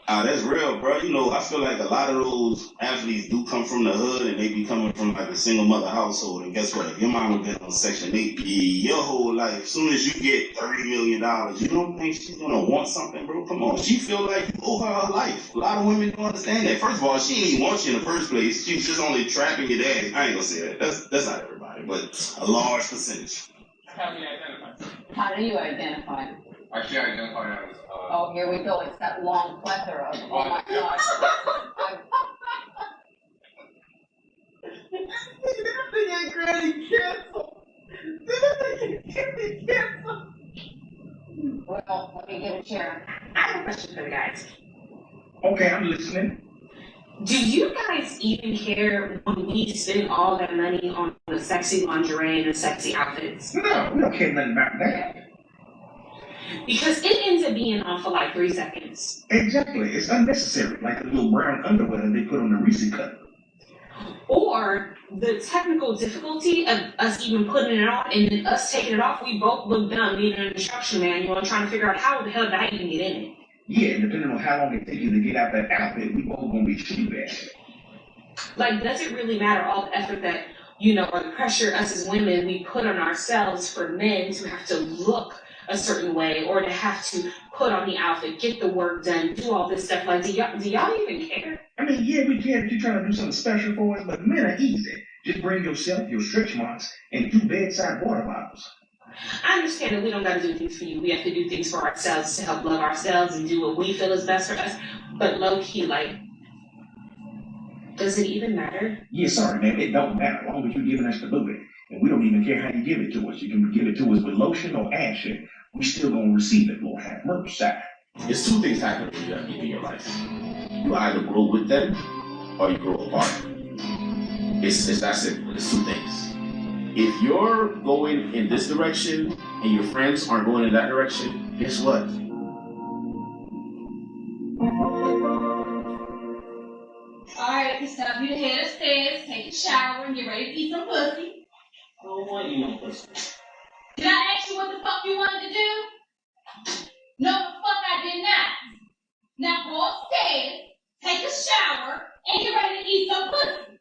That's real, bro. You know, I feel like a lot of those athletes do come from the hood and they be coming from like a single mother household. And guess what? If your mama been on Section 8 your whole life, as soon as you get $30 million, you don't think she's gonna want something, bro? Come on. She feel like you owe her life. A lot of women don't understand that. First of all, she didn't even want you in the first place. She was just only trapping your daddy. I ain't gonna say that. That's not everybody, but a large percentage. How do you identify? How do you identify? Actually, I identify as. Oh, here we go. It's that long plethora of, oh my gosh. That granny canceled. Well, let me get a chair. I have a question for the guys. Okay, I'm listening. Do you guys even care when we spend all that money on the sexy lingerie and the sexy outfits? No, we don't care nothing about that. Because it ends up being on for like 3 seconds. Exactly. It's unnecessary, like the little brown underwear that they put on the Reese cut. Or the technical difficulty of us even putting it on and then us taking it off, we both look dumb reading an instruction manual and trying to figure out how the hell did I even get in it. Yeah, and depending on how long it takes you to get out that outfit, we both gonna be shitty bad. Like, does it really matter all the effort that, you know, or the pressure us as women we put on ourselves for men to have to look a certain way or to have to put on the outfit, get the work done, do all this stuff? Like, do y'all even care? I mean, yeah, we care that you're trying to do something special for us, but men are easy. Just bring yourself, your stretch marks, and 2 bedside water bottles. I understand that we don't got to do things for you. We have to do things for ourselves to help love ourselves and do what we feel is best for us. But low key, like, does it even matter? Yeah, sorry, man, it don't matter. As long as you're giving us the booty. And we don't even care how you give it to us. You can give it to us with lotion or action. We still gonna receive it, Lord have mercy. It's 2 things happen when you have people in your life. You either grow with them or you grow apart. It's that simple. It's 2 things. If you're going in this direction and your friends aren't going in that direction, guess what? Alright, it's time for you to head upstairs, take a shower, and get ready to eat some pussy. I don't want you no pussy. Did I ask you what the fuck you wanted to do? No, the fuck I did not. Now go upstairs, take a shower, and get ready to eat some pussy.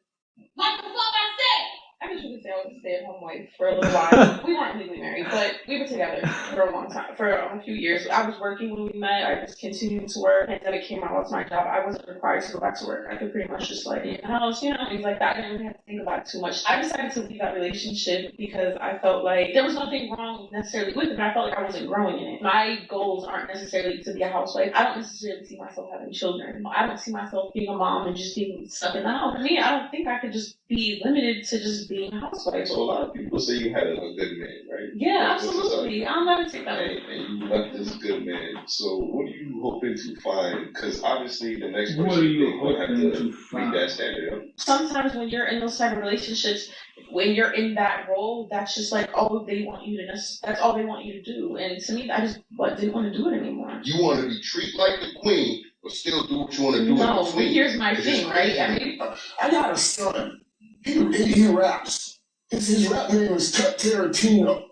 Like the fuck I said. I just want to say I was a stay-at-home wife for a little while. We weren't legally married, but we were together for a long time, for a few years. I was working when we met. I just continued to work. Pandemic came out, lost my job. I wasn't required to go back to work. I could pretty much just like be in the house, you know, things like that. I didn't really have to think about it too much. I decided to leave that relationship because I felt like there was nothing wrong necessarily with it, but I felt like I wasn't growing in it. My goals aren't necessarily to be a housewife. I don't necessarily see myself having children. I don't see myself being a mom and just being stuck in the house. For me, I don't think I could just be limited to just being a housewife. So a lot of people say you had a good man, right? Yeah, absolutely. I'll never take that away. And you left this good man. So what are you hoping to find? Because obviously the next person What are you will have hoping to to meet find? that standard. Huh? Sometimes when you're in those type of relationships, when you're in that role, that's just like all they want you to. That's all they want you to do. And to me, I just didn't want to do it anymore. You want to be treated like the queen, but still do what you want to do. No, in but between. here's my thing, right? I mean, I got a son. He raps. His rap name is Cut Tarantino.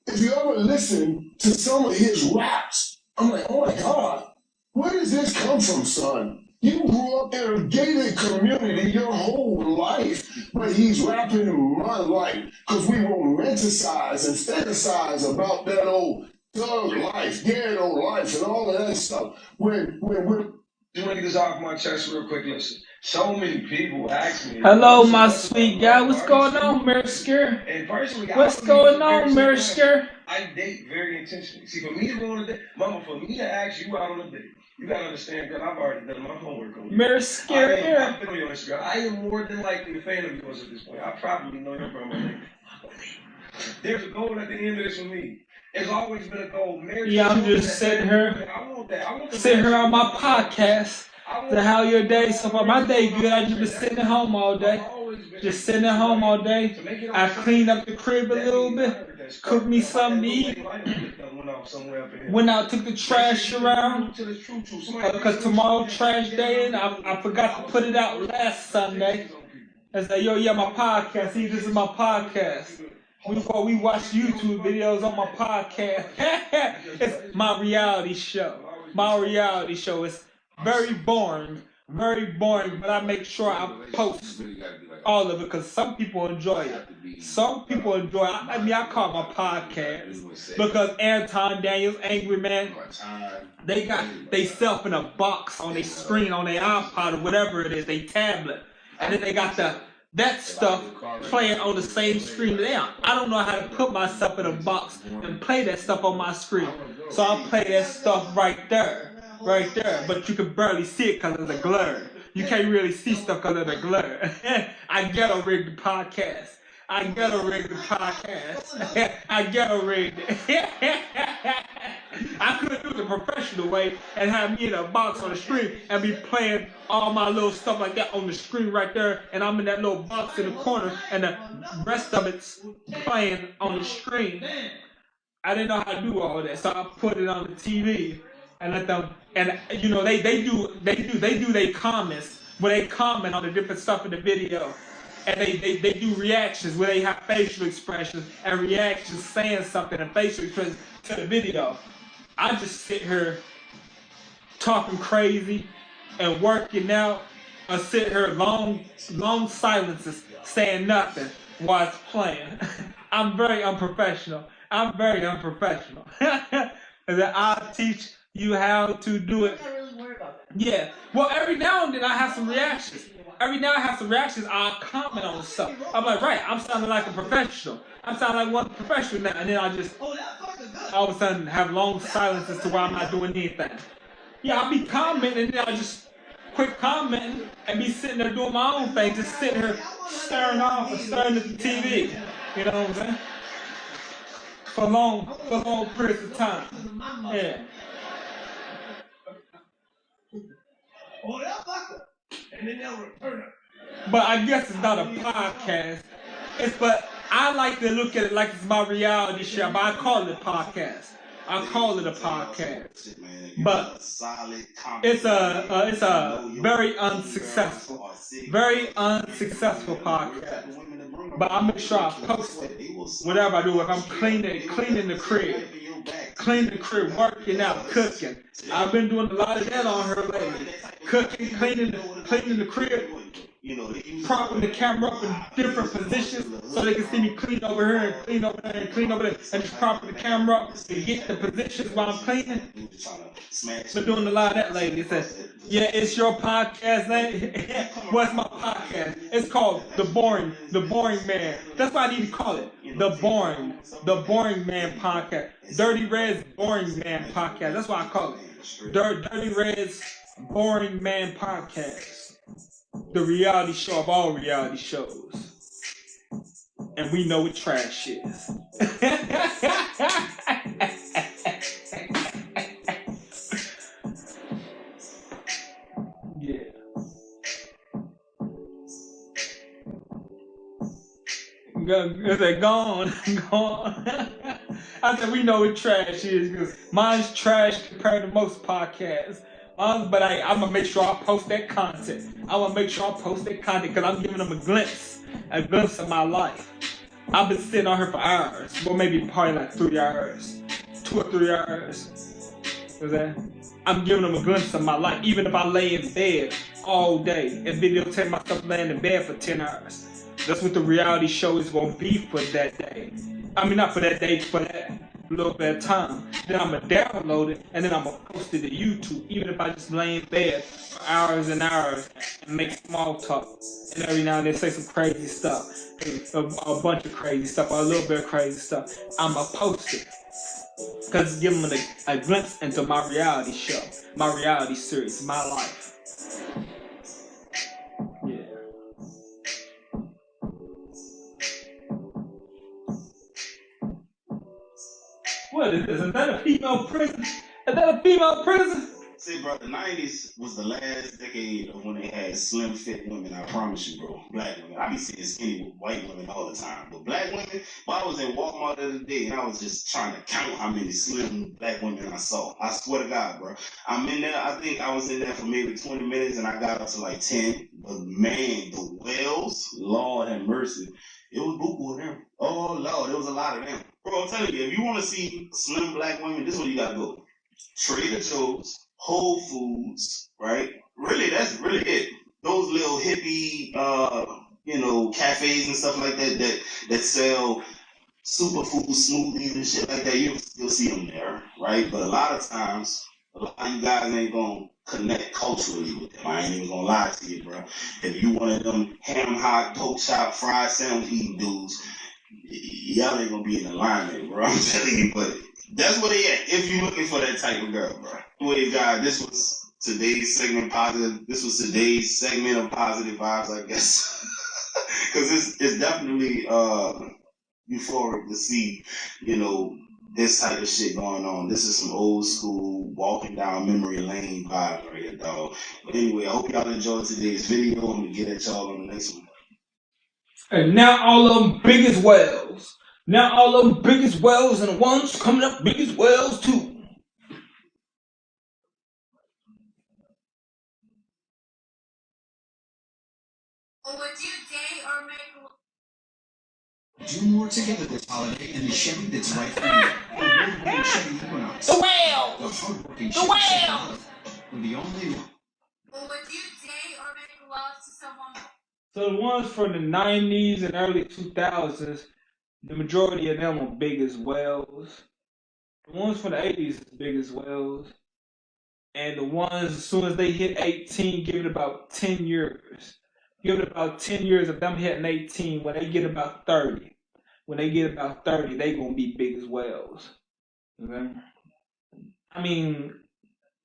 If you ever listen to some of his raps, I'm like, oh my God, where does this come from, son? You grew up in a gated community your whole life, but he's rapping in my life because we romanticize and fantasize about that old thug life, ghetto life, and all of that stuff. When we're... Let me get this off my chest real quick. Listen, so many people ask me. Hello, my sweet guy. What's going on, Marisker? And personally, What's going on, Marisker? I date very intentionally. See, for me to go on a date, mama, for me to ask you out on a date, you gotta understand, girl, I've already done my homework on you. Marisker. I've been on your Instagram. I am more than likely a fan of yours at this point. I probably know your grandma. There's a goal at the end of this for me. It's always been a goal. Yeah, I'm just sitting here, sitting here on my podcast. So how your day so far? My day good. I just been sitting at home all day. Just sitting at home all day. I cleaned up the crib a little bit. cooked me something to eat, went out, took the trash around, because tomorrow trash day, and I forgot to put it out last Sunday. I said, yo, yeah, my podcast, see, this is my podcast. We watch YouTube videos on my podcast. It's my reality show. My reality show is very boring, but I make sure I post all of it because some people enjoy it. Some people enjoy it. I call my podcast because Anton Daniels, Angry Man, they got they self in a box on their screen, on their iPod or whatever it is, they tablet. And then they got that stuff playing on the same screen there. I don't know how to put myself in a box and play that stuff on my screen. So I'll play that stuff right there. But you can barely see it because of the glare. You can't really see stuff because of the glare. I ghetto rigged the podcast. I ghetto rigged it. I could do it the professional way and have me in a box on the screen and be playing all my little stuff like that on the screen right there, and I'm in that little box in the corner and the rest of it's playing on the screen. I didn't know how to do all that, so I put it on the TV and let them, and you know, they do their comments where they comment on the different stuff in the video. And they do reactions where they have facial expressions and reactions saying something and facial expressions to the video. I just sit here talking crazy and working out, or sit here long silences saying nothing while it's playing. I'm very unprofessional. And then I'll teach you how to do it. Yeah. Well, every now and then I have some reactions. I'll comment on stuff. I'm like, right, I'm sounding like a professional. I'm sounding like one professional now. And then I just, all of a sudden, have long silences to where I'm not doing anything. Yeah, I'll be commenting, and then I'll just quit commenting and be sitting there doing my own thing, just sitting here staring off and staring at the TV. You know what I'm saying? For long periods of time. Yeah. But I guess it's not a podcast. But I like to look at it like it's my reality show. But I call it a podcast. But it's a very unsuccessful podcast. But I make sure I post it. Whatever I do, if I'm cleaning the crib, working out, cooking. I've been doing a lot of that on her lately. Cooking, cleaning the crib, propping the camera up in different positions so they can see me clean over here and clean over there and clean over there, and just propping the camera up to get the positions while I'm cleaning. Been doing a lot of that lately. It says, yeah, it's your podcast name. What's my podcast? It's called The Boring Man. That's what I need to call it. The Boring Man Podcast. Dirty Red's Boring Man Podcast. That's what I call it. Dirty Red's Boring Man Podcast. The reality show of all reality shows. And we know what trash is. Yeah. Is it gone? I said we know what trash is because mine's trash compared to most podcasts. But I'm going to make sure I post that content. Because I'm giving them a glimpse of my life. I've been sitting on here for hours. Well, maybe probably like 3 hours. 2 or 3 hours. I'm giving them a glimpse of my life. Even if I lay in bed all day and videotape myself laying in bed for 10 hours. That's what the reality show is going to be for that day. I mean, not for that day, for that little bit of time. Then I'm going to download it, and then I'm going to post it to YouTube, even if I just lay in bed for hours and hours and make small talk. And every now and then say some crazy stuff, a bunch of crazy stuff, or a little bit of crazy stuff. I'm going to post it. Because it's giving them a glimpse into my reality show, my reality series, my life. What is this? Is that a female prison? See, bro, the 90s was the last decade of when they had slim fit women. I promise you, bro. Black women. I be seeing skinny white women all the time. But black women, I was in Walmart the other day and I was just trying to count how many slim black women I saw. I swear to God, bro. I'm in there. I think I was in there for maybe 20 minutes and I got up to like 10. But man, the whales, Lord have mercy. It was buku of them. Oh, Lord, there was a lot of them. Bro, I'm telling you, if you want to see slim black women, this is where you got to go. Trader Joe's, Whole Foods, right? Really, that's really it. Those little hippie, cafes and stuff like that sell superfood smoothies and shit like that. You'll see them there, right? But a lot of times, a lot of you guys ain't gonna connect culturally with them. I ain't even gonna lie to you, bro. If you one of them ham hock, pork chop, fried sandwich eating dudes, y'all ain't gonna be in alignment, bro. I'm telling you, but that's what they at. If you're looking for that type of girl, bro. Anyway, guys, this was today's segment positive. This was today's segment of positive vibes, I guess, because it's definitely euphoric to see, this type of shit going on. This is some old school walking down memory lane vibe right here, dog. But anyway, I hope y'all enjoyed today's video. I'm gonna get at y'all on the next one. And now all of them big as whales. Now all of them big as whales and the ones coming up big as whales too. Would you date or make Do more together this holiday in the Chevy that's right for you. The award-winning Chevy Equinox. The whale! The hard-working The Chevy whale! Chevrolet. With the only... Would you date or make love to someone? So the ones from the 90s and early 2000s, the majority of them are big as whales. The ones from the 80s is big as whales. And the ones, as soon as they hit 18, give it about 10 years. Give it about 10 years of them hitting 18. When they get about 30, they going to be big as whales. Okay? I mean,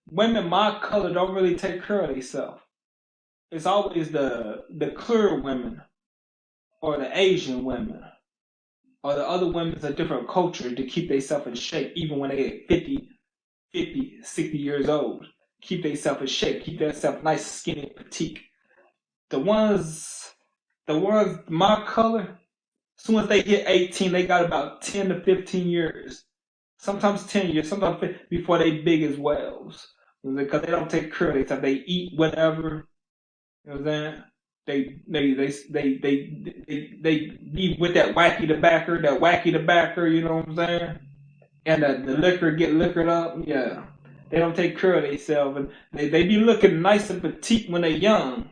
women my color don't really take care of themselves. It's always the clear women or the Asian women or the other women's a different culture to keep themselves in shape even when they get 50, 60 years old. Keep themselves in shape. Keep themselves nice, skinny, petite. The ones my color, as soon as they hit 18, they got about 10 to 15 years. Sometimes 10 years, sometimes 15, before they big as whales. Because they don't take care of themselves. They eat whatever. You know what I'm saying? They be with that wacky tobacco, you know what I'm saying? And the liquor get liquored up, yeah. They don't take care of themselves, and they be looking nice and petite when they young.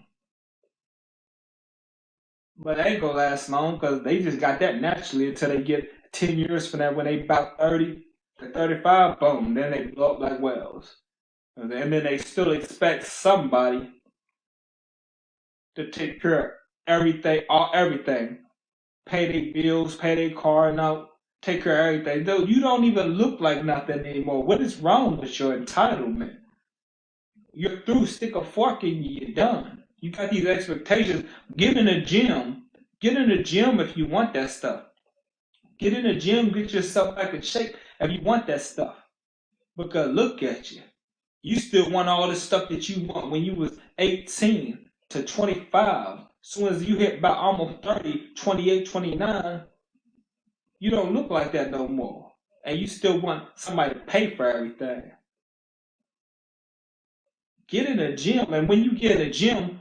But they ain't gonna last long because they just got that naturally until they get 10 years from that when they about 30 to 35, boom, then they blow up like whales. And then they still expect somebody to take care of everything. Pay their bills, pay their car note, take care of everything. Dude, you don't even look like nothing anymore. What is wrong with your entitlement? You're through, stick a fork in you, you're done. You got these expectations. Get in the gym if you want that stuff. Get in the gym, get yourself back in shape if you want that stuff. Because look at you. You still want all the stuff that you want when you was 18 to 25. As soon as you hit about almost 30, 28, 29, you don't look like that no more. And you still want somebody to pay for everything. Get in the gym, and when you get in the gym,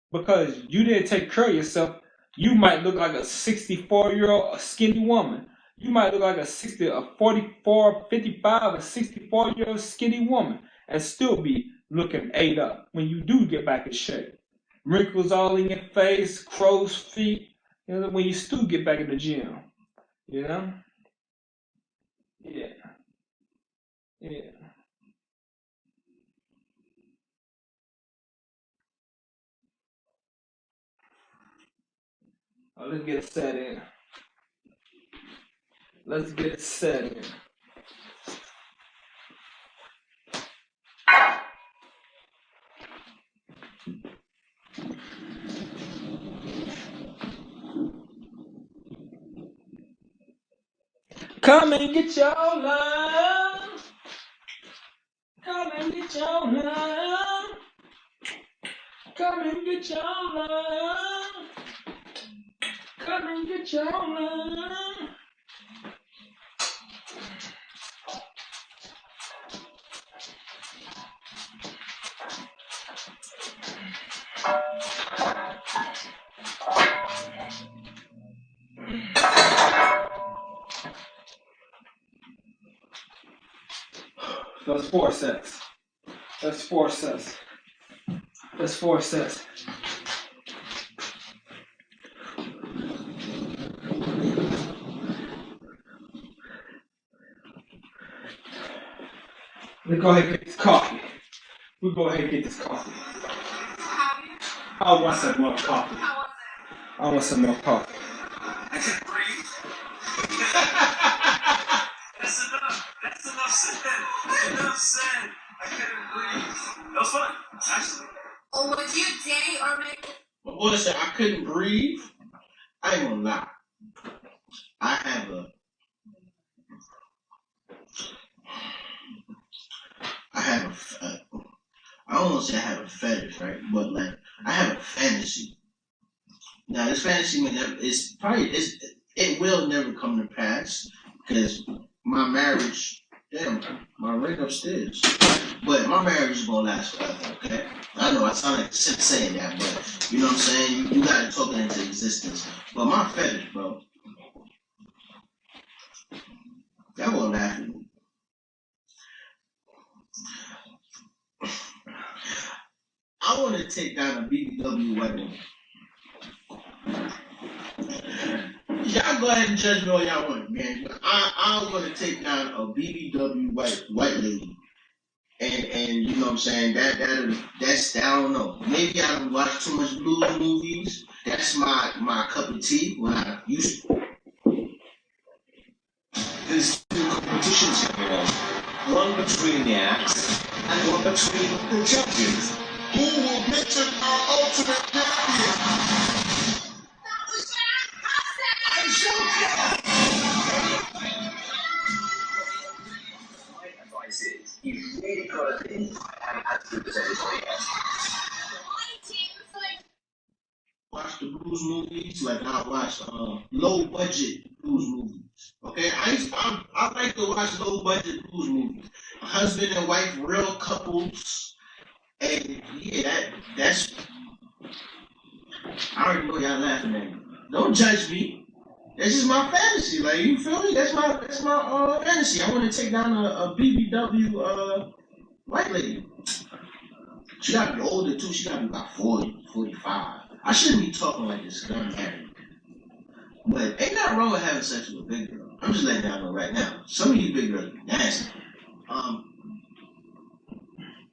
because you didn't take care of yourself, you might look like a 64-year-old skinny woman. You might look like a 44, 55, a 64-year-old skinny woman and still be looking ate up when you do get back in shape. Wrinkles all in your face, crow's feet, when you still get back in the gym. You know? Yeah. Yeah. Oh, let's get it set in. Let's get it set in. Come and get your love. Come and get your love. Come and get your love. Come and get your love. That's 4 sets. That's 4 sets. That's 4 sets. Let's go ahead and get this coffee. We'll go ahead and get this coffee. I want some more coffee. I want some more coffee. That's enough. That's enough said. Enough said. I couldn't breathe. That was fun, actually. Or would you date or make? My boy said I couldn't breathe. I ain't gonna lie. I don't want to say I have a fetish, right? But like, I have a fantasy. Now, this fantasy it will never come to pass because my marriage, damn, my ring upstairs. But my marriage is gonna last forever, okay? I know I sound like a simp saying that, but you know what I'm saying? You gotta talk it into existence. But my fetish, bro, that won't laugh at me. I want to take down a BBW white woman. Y'all go ahead and judge me all y'all want, man. But I'm going to take down a BBW white lady. And you know what I'm saying? That's I don't know. Maybe I don't watch too much blues movies. That's my cup of tea when I used to. There's 2 competitions going on. One between the acts and one between the champions. Who will mention our ultimate champion? My advice is, you really gotta think and as good as anybody else. Watch the blues movies like I watch low budget blues movies. Okay, I like to watch low budget blues movies. Husband and wife, real couples, and yeah, that's. I already know y'all laughing at me. Don't judge me. That's just my fantasy. Like, you feel me? That's my fantasy. I want to take down a BBW white lady. She gotta be older too. She gotta be about 40, 45. I shouldn't be talking like this because I'm married. But ain't nothing wrong with having sex with a big girl. I'm just letting y'all know right now. Some of you big girls be nasty.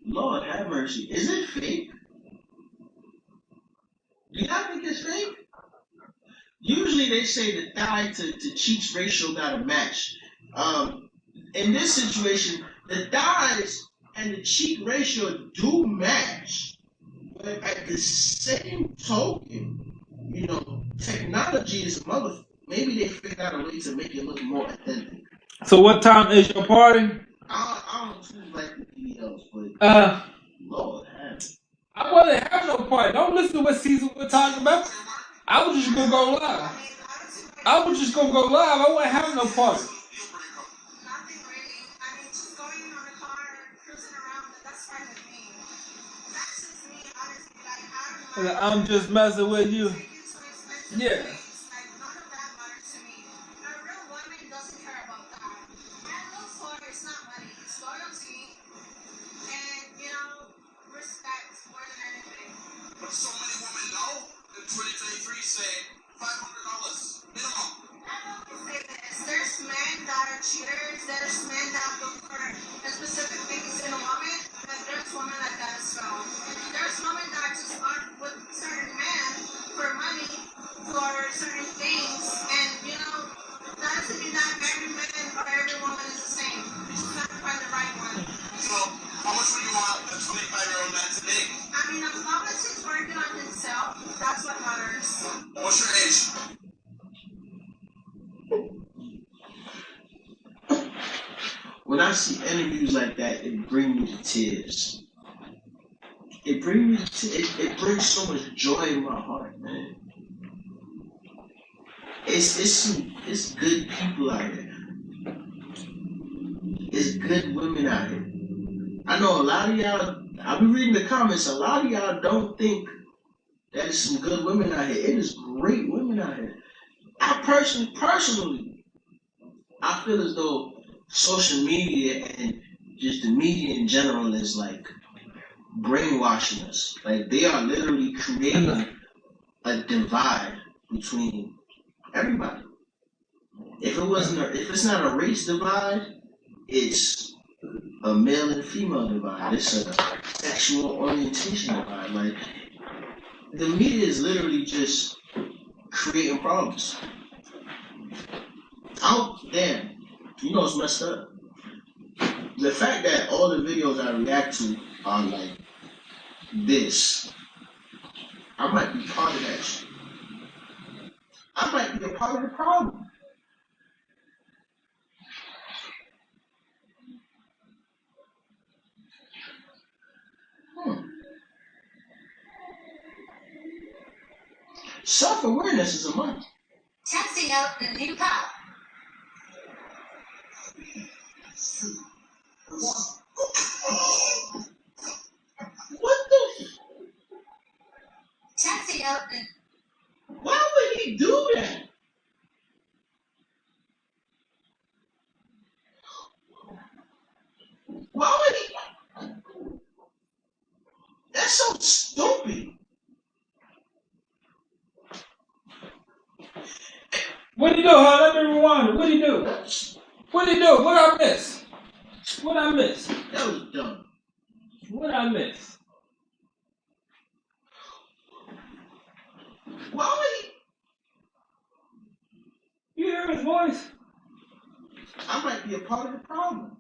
Lord have mercy. Is it fake? Do y'all think it's fake? Usually they say the thigh to cheeks ratio gotta match. In this situation, the thighs and the cheek ratio do match. But at the same token, you know, technology is maybe they figured out a way to make it look more authentic. So what time is your party? I don't choose like the videos, but Lord have it. I wasn't having no party. Don't listen to what Caesar was talking about. I was just gonna go live. I wasn't having no party. I'm just messing with you. Yeah. But so many women know in 2023 say $500 minimum. I will say this. There's men that are cheaters. There's men that look for specific things in a woman. And there's women like that as well. And there's women that just aren't with certain men for money for interviews like that, it brings me to tears. It brings so much joy in my heart, man. It's good people out here. It's good women out here. I know a lot of y'all, I'll be reading the comments, a lot of y'all don't think that is some good women out here. It is great women out here. I personally, I feel as though social media and just the media in general is like brainwashing us. Like they are literally creating a divide between everybody. If it's not a race divide, it's a male and female divide. It's a sexual orientation divide. Like the media is literally just creating problems. Oh damn! You know it's messed up. The fact that all the videos I react to are like this, I might be part of that shit. I might be a part of the problem. Self-awareness is a must. Testing out the new pop. What the? Testing out the. Why would he do that? Why would he? That's so stupid. What'd he do, huh? Let me rewind it. What'd he do? What'd he do? What I miss? What I miss? That was dumb. What I miss? Why would he? You hear his voice? I might be a part of the problem.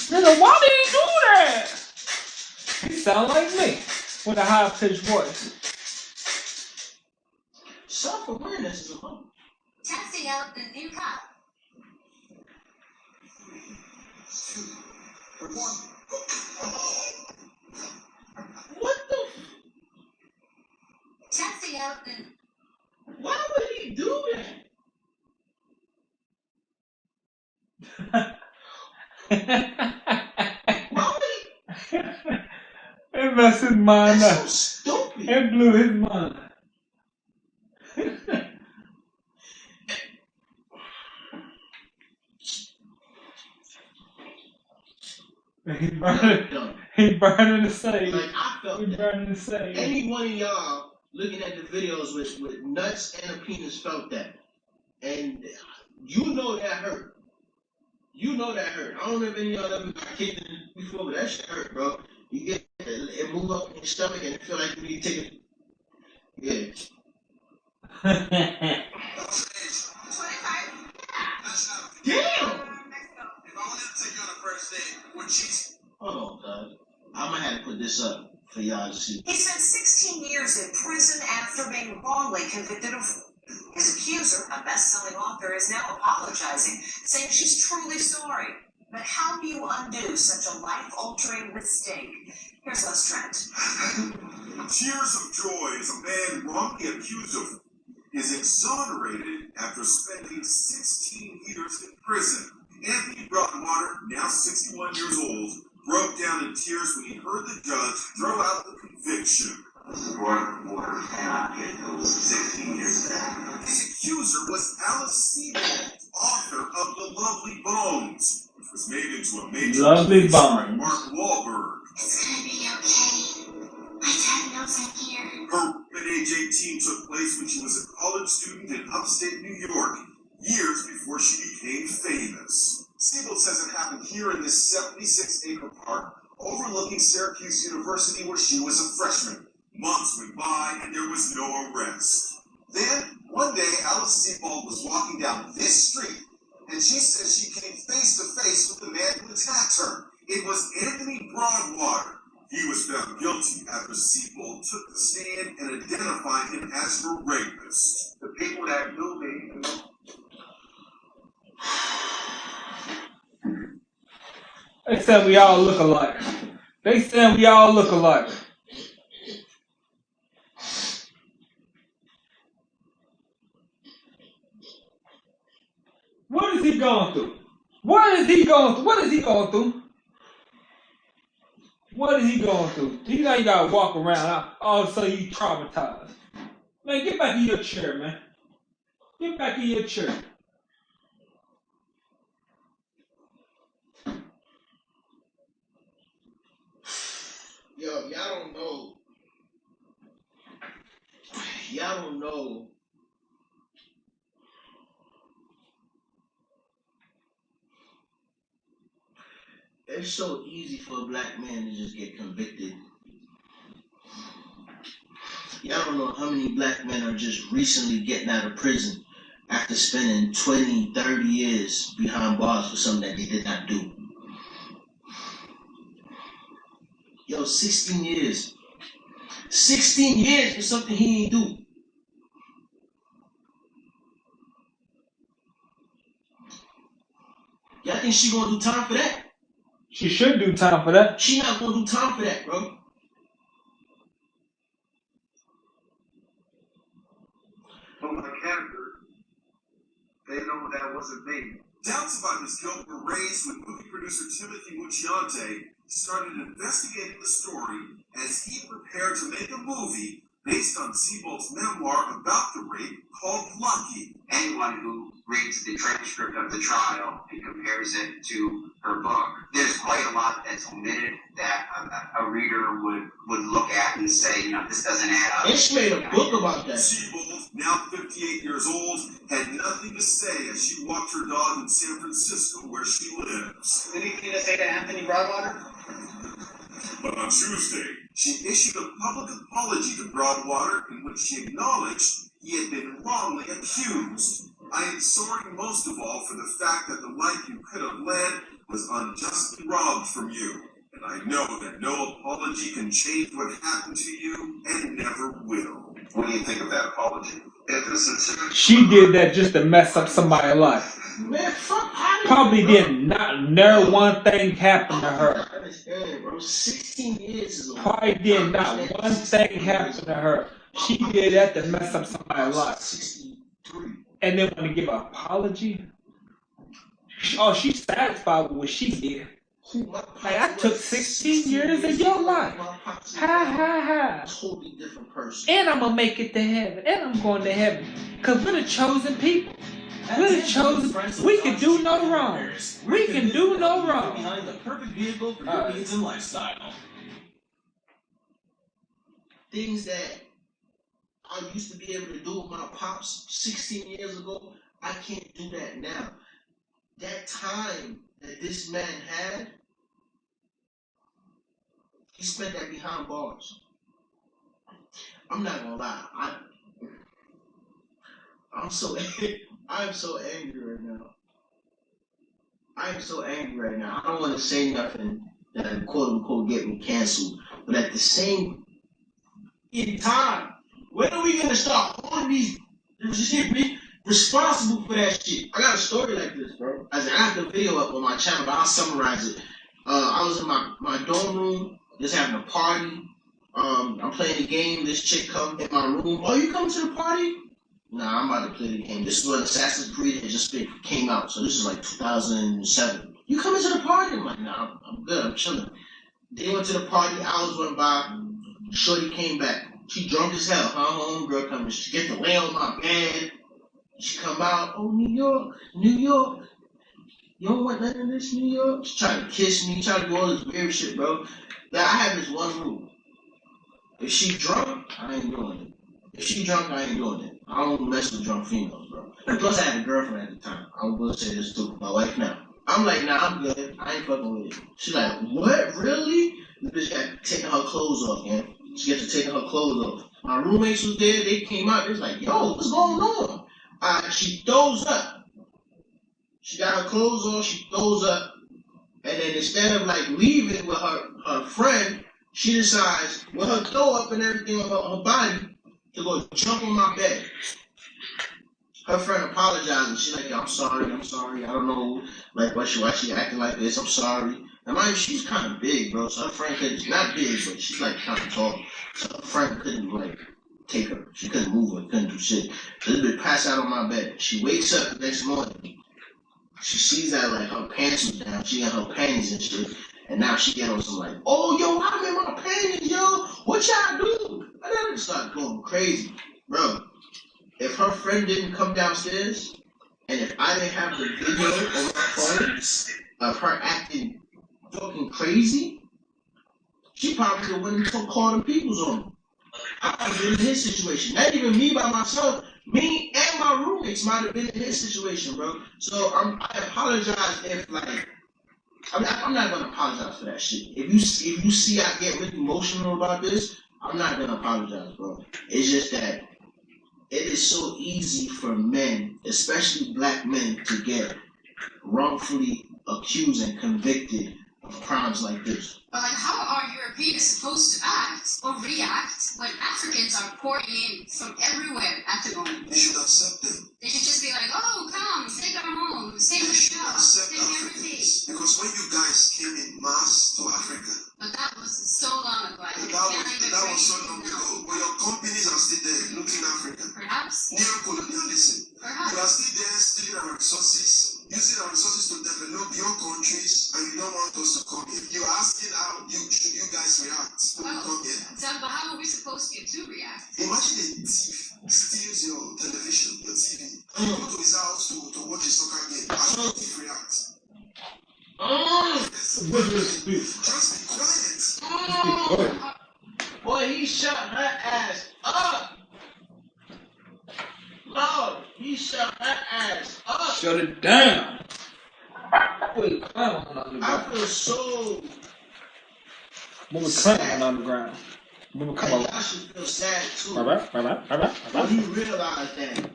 Nigga, why did he do that? He sound like me with a high-pitched voice. Self-awareness is a must. Testing out the new pop. What the? Testing out the. Why would he do that? Why would he? It messed his mind That's up. so stupid. It blew his mind. He burning the sage. Like I felt He that. burning the sage. Any one of y'all looking at the videos with nuts and a penis felt that. And you know that hurt. You know that hurt. I don't know if any of y'all ever got kicked in before, but that shit hurt, bro. You get it move up in your stomach and it feel like you need to take it. Yeah. Damn! Hold on, cuz. I'm gonna have to put this up for y'all to see. He spent 16 years in prison after being wrongly convicted of. His accuser, a best-selling author, is now apologizing, saying she's truly sorry. But how do you undo such a life-altering mistake? Here's Les Trent. Tears of joy as a man wrongly accused of is exonerated after spending 16 years in prison. Anthony Brockwater, now 61 years old, broke down in tears when he heard the judge throw out the conviction. Brockwater cannot get those 16 years back. His accuser was Alice Sebold, author of The Lovely Bones, which was made into a major Lovely starring Bones. Mark Wahlberg. It's gonna be okay. My dad knows I'm here. Her at age 18 took place when she was a college student in upstate New York, years before she became famous. Sebold says it happened here in this 76-acre park overlooking Syracuse University where she was a freshman. Months went by and there was no arrest. Then, one day, Alice Sebold was walking down this street, and she says she came face to face with the man who attacked her. It was Anthony Broadwater. He was found guilty after Siebold took the stand and identified him as her rapist. The people that knew me, They said we all look alike. They said we all look alike. What is he going through? What is he going through? What is he going through? What is he going through? You know you gotta walk around, all of a sudden you traumatized. Man, get back in your chair, man. Get back in your chair. Yo, y'all don't know. Y'all don't know. It's so easy for a black man to just get convicted. Y'all don't know how many black men are just recently getting out of prison after spending 20, 30 years behind bars for something that they did not do. Yo, 16 years. 16 years for something he ain't do. Y'all think she gonna do time for that? She should do time for that. She not gonna do time for that, bro. from my character, they know that wasn't me. Doubts about his guilt were raised when movie producer Timothy Mucciante started investigating the story as he prepared to make a movie based on Siebold's memoir about the rape called Lucky. Anyone who reads the transcript of the trial and compares it to her book, there's quite a lot that's omitted that a reader would look at and say, you know, this doesn't add up. And she made a book about that. Siebold, now 58 years old, had nothing to say as she walked her dog in San Francisco where she lives. Anything to say to Anthony Broadwater? But on Tuesday, she issued a public apology to Broadwater in which she acknowledged he had been wrongly accused. I am sorry most of all for the fact that the life you could have led was unjustly robbed from you. And I know that no apology can change what happened to you and never will. What do you think of that apology? She did that just to mess up somebody's life. Man, fuck out of Probably here, did not. Never one thing happened to her. I understand, bro. 16 years is a Probably did not one thing happen to her. She did that to mess up somebody's life. And then when to give an apology, oh, she's satisfied with what she did. Like, I took 16 years of your life. Ha ha ha. Totally different person. And I'm gonna make it to heaven. And I'm going to heaven. Cause we're the chosen people. We're the chosen. We can do no wrong. We can do no wrong. Behind the perfect vehicle for your needs and lifestyle. Things that I used to be able to do with my pops 16 years ago, I can't do that now. That time that this man had, he spent that behind bars. I'm not gonna lie, I'm so angry right now. I am so angry right now. I don't want to say nothing that quote unquote get me canceled, but at the same time, when are we gonna start holding these responsible for that shit? I got a story like this, bro. I have the video up on my channel, but I'll summarize it. I was in my dorm room, just having a party. I'm playing a game. This chick come in my room. Oh, you come to the party? Nah, I'm about to play the game. This is when Assassin's Creed had just came out, so this is like 2007. You coming to the party? I'm like, nah, I'm good. I'm chilling. They went to the party. Hours went by. Shorty came back. She drunk as hell. Her homegirl coming. She get to lay on my bed. She come out. Oh, New York, New York. You don't want nothing of this, New York? She trying to kiss me. Trying to do all this weird shit, bro. Now, I have this one rule. If she drunk, I ain't doing it. If she drunk, I ain't doing it. I don't mess with drunk females, bro. And plus, I had a girlfriend at the time. I'm gonna say this too. My wife now. I'm like, nah, I'm good. I ain't fucking with it. She's like, what? Really? The bitch got taking her clothes off, man. She gets to taking her clothes off. My roommates was there. They came out. They was like, yo, what's going on? She throws up. She got her clothes on. She throws up. And then instead of like leaving with her friend, she decides with her throw up and everything on her body to go jump on my bed. Her friend apologizing. She's like, I'm sorry. I don't know like why she acting like this. I'm sorry. And mind you, she's kind of big, bro. So her friend could not big, but she's like kind of tall. So her friend couldn't like take her. She couldn't move her, couldn't do shit. So this bitch passed out on my bed. She wakes up the next morning. She sees that like her pants was down. She got her panties and shit. And now she get on some like, oh yo, I'm in my panties, yo. What y'all do? And then I start going crazy, bro. If her friend didn't come downstairs, and if I didn't have the video on my phone of her acting fucking crazy, she probably would have went and called the peoples on me. I would have been in his situation. Not even me by myself. Me and my roommates might have been in his situation, bro. So I apologize if like I'm not gonna apologize for that shit. If you see I get really emotional about this, I'm not gonna apologize, bro. It's just that it is so easy for men, especially black men, to get wrongfully accused and convicted of crimes like this. But how are Europeans supposed to act or react when Africans are pouring in from everywhere at the moment? You should accept them. They should just be like, oh, come, take our home, take the shop, Accept take everything. Africans. Because when you guys came in mass to Africa, But that was so long ago. I that can't even was bring so it long now. ago. But your companies are still there, looking Africa. Perhaps. Neo-colonialism. Perhaps. You are still there stealing our resources, using our resources to develop your countries, and you don't want us to come here. You're asking how you guys react when you come here. But how are we supposed to react? Imagine a thief steals your television, your TV, and you go to his house to watch a soccer game. How should the thief react? Just be quiet. Boy, he shut her ass up. Lord, he shut her ass up. Shut it down. I feel so When we climb on the ground. When we come like, over. y'all should feel sad too. All right. When you realize that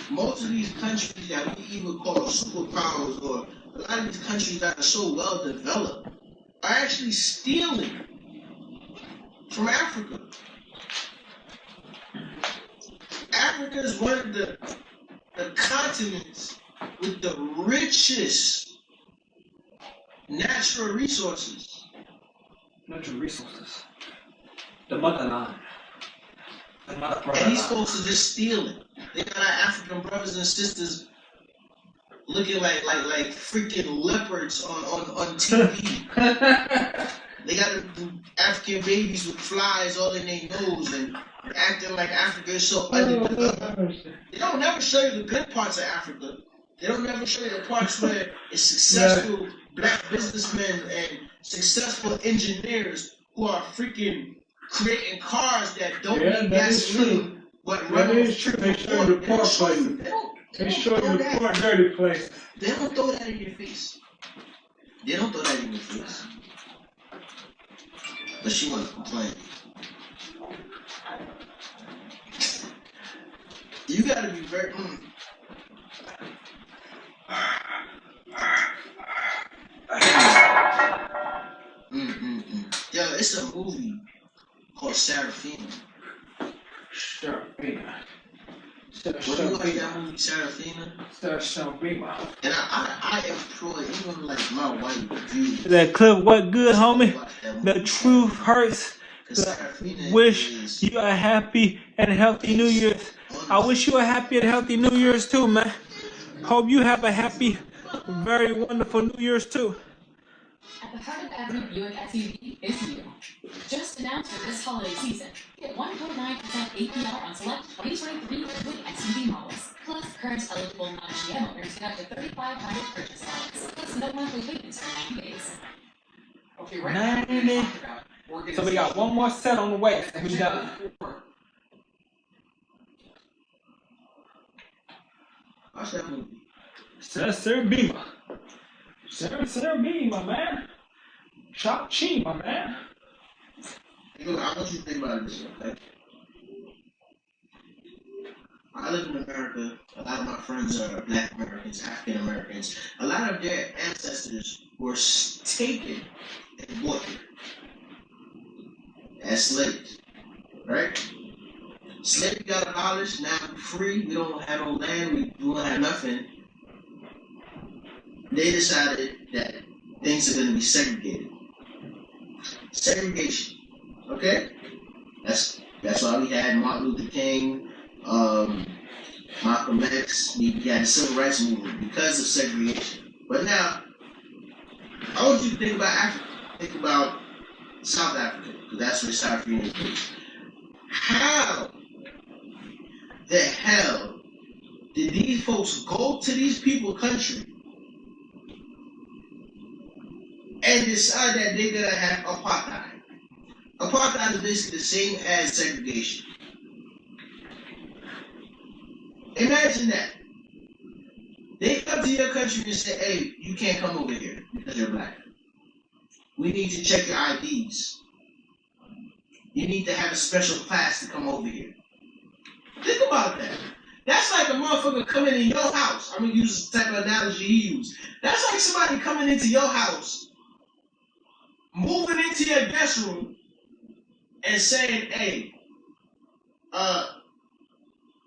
most of these countries that we even call superpowers, or a lot of these countries that are so well developed, are actually stealing from Africa. Africa is one of the continents with the richest natural resources. Natural resources. The motherland. And these folks are just stealing. They got our African brothers and sisters looking like freaking leopards on TV. They got African babies with flies all in their nose and acting like Africa is so underdeveloped. They don't never show you the good parts of Africa. They don't never show you the parts where it's successful black businessmen and successful engineers who are freaking creating cars that don't need gasoline, but run on true. They show you the poor places. They show you the poor dirty places. They don't throw that in your face. They don't throw that in your face. But she wanna complain. You gotta be very. Yo, it's a movie called Sarafina. Sarafina. When you watch that movie, Sarafina, and I employ even like my white views. That clip, what good, homie? The truth hurts. Wish you a happy and healthy New Year's. I wish you a happy and healthy New Year's too, man. Hope you have a happy, very wonderful New Year's too. At the heart of every Buick SUV is you. Just announced for this holiday season, get 1.9% APR on select 2023 Buick SUV models. Plus, current eligible non-GM owners get up to $3,500 purchase allowance. Plus, no monthly payments for 90 days. Okay, right now, so we got one more set on the way, and we done. Watch that movie. Sir Beamer. Sir Beamer, man. Chop Chi, my man. I want you to think about it this way, okay? I live in America. A lot of my friends are Black Americans, African Americans. A lot of their ancestors were taken and bought here as slaves, right? Slavery got abolished. Now we're free. We don't have no land. We don't have nothing. They decided that things are going to be segregated. Segregation, okay? That's why we had Martin Luther King, Malcolm X. We had the Civil Rights Movement because of segregation. But now, I want you to think about Africa. Think about South Africa, because that's where South Africa is. How the hell did these folks go to these people's country and decide that they're gonna have apartheid? Apartheid is basically the same as segregation. Imagine that. They come to your country and say, hey, you can't come over here because you're black. We need to check your IDs. You need to have a special class to come over here. Think about that. That's like a motherfucker coming in your house. I'm going to use the type of analogy he used. That's like somebody coming into your house, moving into your guest room, and saying, hey,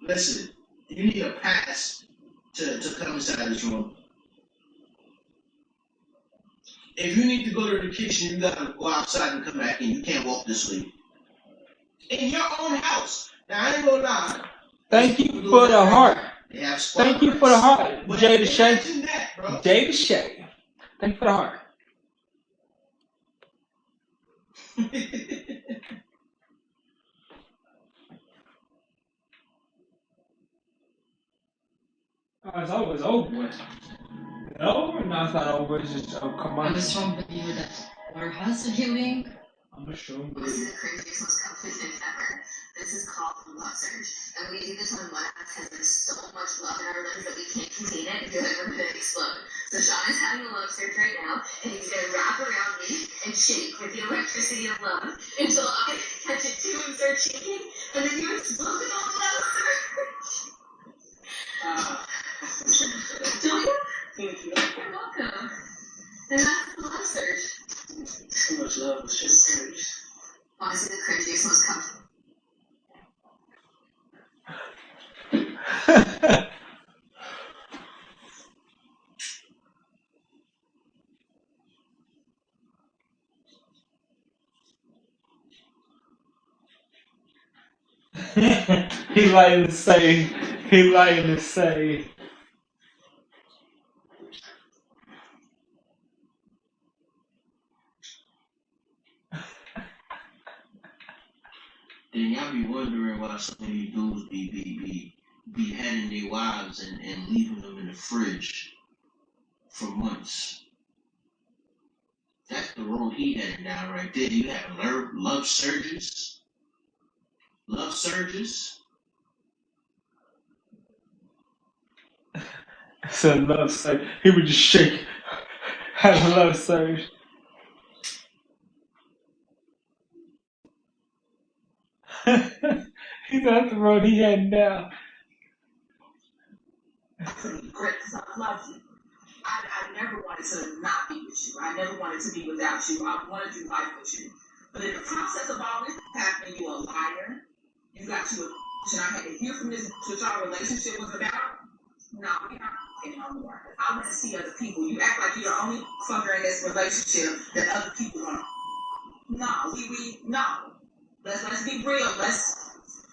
listen, you need a pass to come inside this room. If you need to go to the kitchen, you gotta go outside and come back in. You can't walk this way. In your own house. Now, I ain't gonna lie. Thank you for the heart. They have Thank you for the heart, But Jada Shay. imagine that, bro. Jada Shay. Thank you for the heart. It's over. It's over with. It's over? No, it's not over. It's just a I'm a commercial. strong believer that water has a healing. I'm a strong This is believer. the craziest, most complete ever. This is called the love surge. And we do this when one of us has like, so much love in our lives that we can't contain it and feel like we're gonna explode. So Sean is having a love surge right now, and he's gonna wrap around me and shake with the electricity of love until I catch it too and start shaking, and then you explode in all the love surge. Don't you? Thank you. You're welcome. And that's the love surge. So much love was just surge. Honestly, the cringiest, most comfortable. He like to say. Then y'all be wondering why some of these dudes be beheading their wives and leaving them in the fridge for months. That's the road he headed down right there. You have love surges. Love surges. It's a love surge. He would just shake. Had a love surge. He's on the road he heading down. Great, because I love you. I never wanted to not be with you. I never wanted to be without you. I wanted to do life with you. But in the process of all this happening, you a liar. You got you a and I had to hear from this what our relationship was about. No, we're not no more. I want to see other people. You act like you're the only fucker in this relationship that other people are. No, no. Let's be real.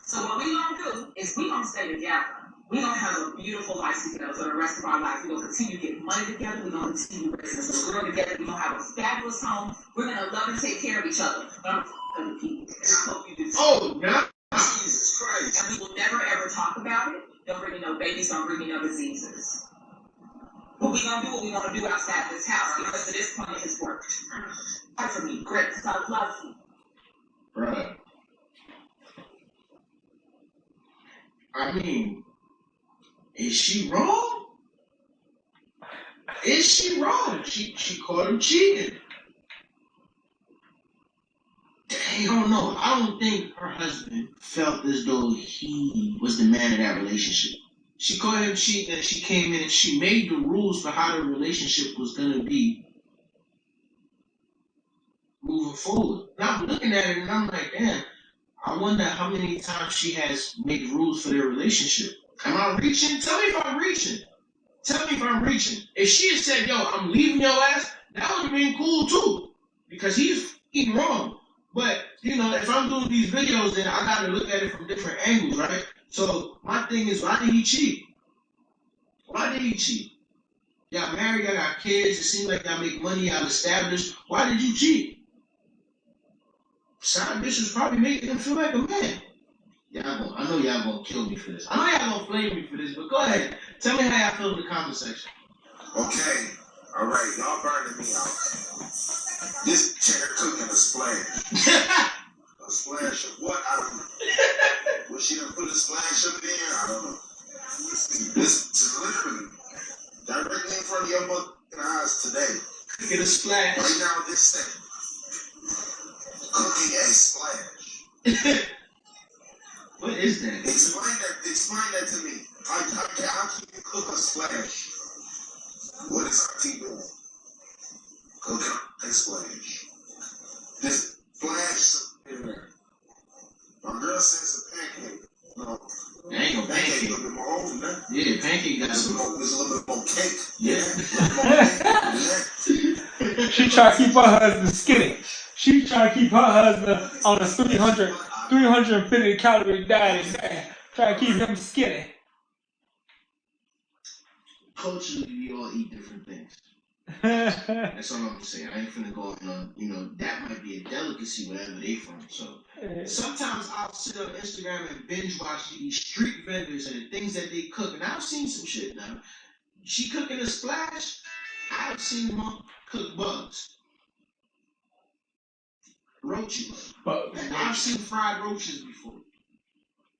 So what we gonna do is we gonna stay together. We gonna have a beautiful life together for the rest of our life. We're gonna continue getting money together. We're gonna continue raising a girl together. We're gonna have a fabulous home. We're gonna love and take care of each other. But I'm other people. And I hope you do too. Oh, no. Jesus Christ. And we will never ever talk about it. Don't bring me no babies. Don't bring me no diseases. But we gonna do what we wanna do outside this house because at this point it has worked. Fight for me, great, because I love you. Bruh. I mean, is she wrong? Is she wrong? She caught him cheating. Damn. I don't know. I don't think her husband felt as though he was the man of that relationship. She caught him cheating and she came in and she made the rules for how the relationship was going to be moving forward. Now I'm looking at it and I'm like, damn, I wonder how many times she has made rules for their relationship. Am I reaching? Tell me if I'm reaching. Tell me if I'm reaching. If she had said, yo, I'm leaving your ass, that would have been cool too. Because he's wrong. But, you know, if I'm doing these videos, then I got to look at it from different angles, right? So my thing is, why did he cheat? Why did he cheat? Y'all married, y'all got kids, it seems like y'all make money, y'all established. Why did you cheat? Side bitch was probably making him feel like a man. I know y'all gonna kill me for this. I know y'all gonna flame me for this, but go ahead. Tell me how y'all feel in the comment section. Okay, alright, y'all burning me out. This chick cooking a splash. A splash of what? I don't know. Will she done put a splash of it in? I don't know. This is literally directly in front of your motherfucking eyes today. Get a splash. Right now, this second. Cooking a splash. What is that? Explain that to me. How can you cook a splash? What is Auntie doing? Cooking a splash. This splash in there. My girl says a pancake. No. That ain't no pancake. A little bit more oven, man. Yeah, pancake got some. There's a little bit more cake. Yeah. She try to keep her husband skinny. She try to keep her husband on a 350 calorie diet. Try to keep him skinny. Culturally, we all eat different things. That's all I'm gonna say. I ain't finna go on. You know, that might be a delicacy wherever they from. So sometimes I'll sit on Instagram and binge watch these street vendors and the things that they cook, and I've seen some shit now. She cooking a splash. I've seen mom cook bugs. Roaches. And I've seen fried roaches before.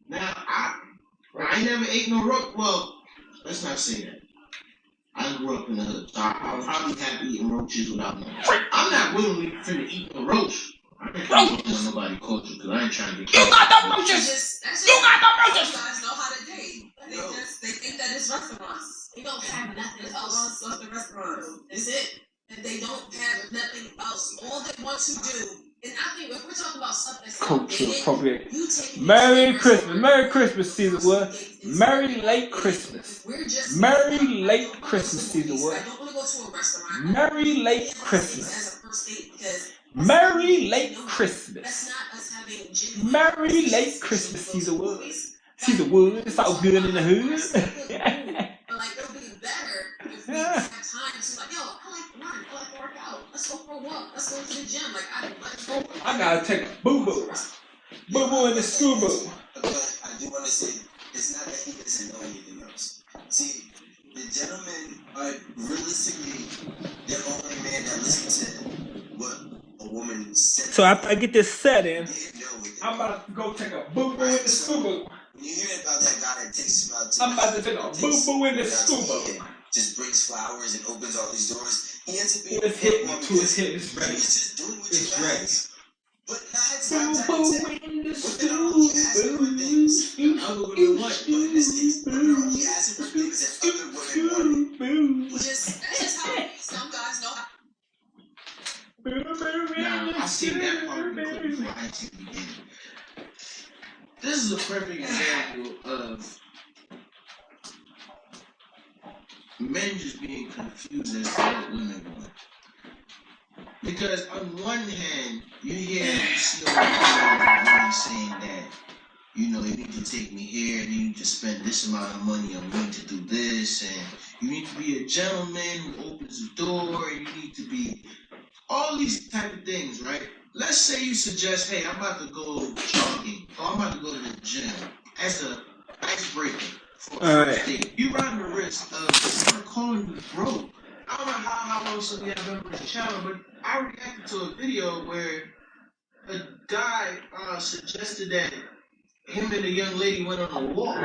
Now, I ain't never ate no roach. Well, let's not say that. I grew up in the hood, so I probably have eaten roaches without knowing. I'm not willingly finna eat a roach. I ain't trying to get nobody culture because I ain't trying to get You got the roaches! You got the roaches! Guys know how to date. They think that it's restaurants. They don't have nothing else but the restaurants. That's it. And they don't have nothing else. All they want to do. And I think if we're talking about stuff that's Culture appropriate. Merry Christmas. Merry Christmas, Caesar Wood. Merry late Christmas. Merry late Christmas, Caesar Wood. Merry late Christmas. Merry late Christmas. Merry late Christmas, Caesar Wood. Caesar Wood. It's all good in the hood. But like it'll be better if we have time to like, yo, I like to run, I like to work out. Let's go for a walk. Let's go to the gym. Like I gotta take a boo-boo. Boo-boo in the school boo. But I do want to say, it's not that he doesn't know anything else. See, the gentlemen are realistically the only man that listens to what a woman said. So after I get this set in, I'm about to go take a boo-boo in the school boo. When you hear about that guy that takes him out to I'm about to take a boo-boo in the school boo. Just brings flowers and opens all these doors. He ends up being It's hit me to his hit. It's ready. He's just doing what It's you ready. guys. But 9 times out of 10, in the women are only asking for things other women want. But in this case, women are only asking for things that other women want. that's just how it is. Some guys know how. Now, I seen that part of the clip before I actually began. This is a perfect example of men just being confused as to what women want. Because on one hand, you hear women saying that, you know, you need to take me here, and you need to spend this amount of money on me to do this, and you need to be a gentleman who opens the door, and you need to be all these type of things, right? Let's say you suggest, hey, I'm about to go jogging, or I'm about to go to the gym as a icebreaker for a first date. You run the risk of someone calling you broke. I don't know how long some of y'all remember this channel, but I reacted to a video where a guy suggested that him and a young lady went on a walk.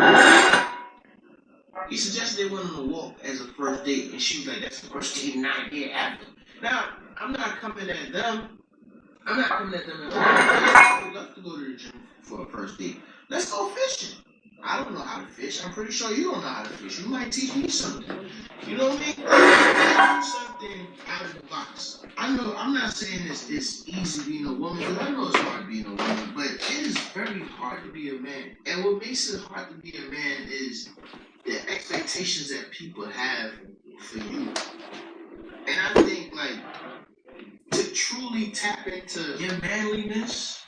He suggested they went on a walk as a first date, and she was like, that's the first date, not here after. Now, I'm not coming at them. I'm not coming at them. I would love to go to the gym for a first date. Let's go fishing. I don't know how to fish. I'm pretty sure you don't know how to fish. You might teach me something. You know what I mean? Do something out of the box. I know. I'm not saying it's easy being a woman, because I know it's hard being a woman, but it is very hard to be a man. And what makes it hard to be a man is the expectations that people have for you. And I think, like, to truly tap into your manliness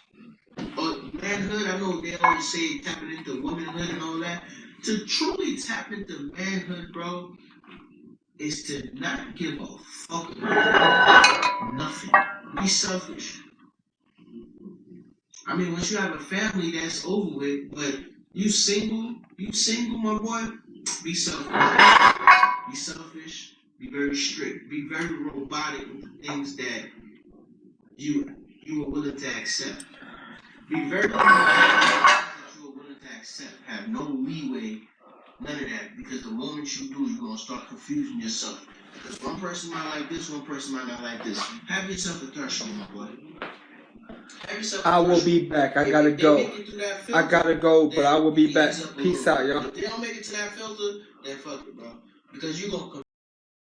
or manhood, I know they always say tapping into womanhood and all that. To truly tap into manhood, bro, is to not give a fuck about nothing. Be selfish. I mean, once you have a family, that's over with, but you single, my boy, be selfish. Be selfish. Be very strict. Be very robotic with the things that you are willing to accept. Be very robotic that you are willing to accept. Have no leeway, none of that. Because the moment you do, you're gonna start confusing yourself. Because one person might like this, one person might not like this. Have yourself a threshold, my boy. I will be back. I gotta go. I gotta go, but I will be back. Peace out, y'all. If they don't make it to that filter, then fuck it, bro. Because you're gonna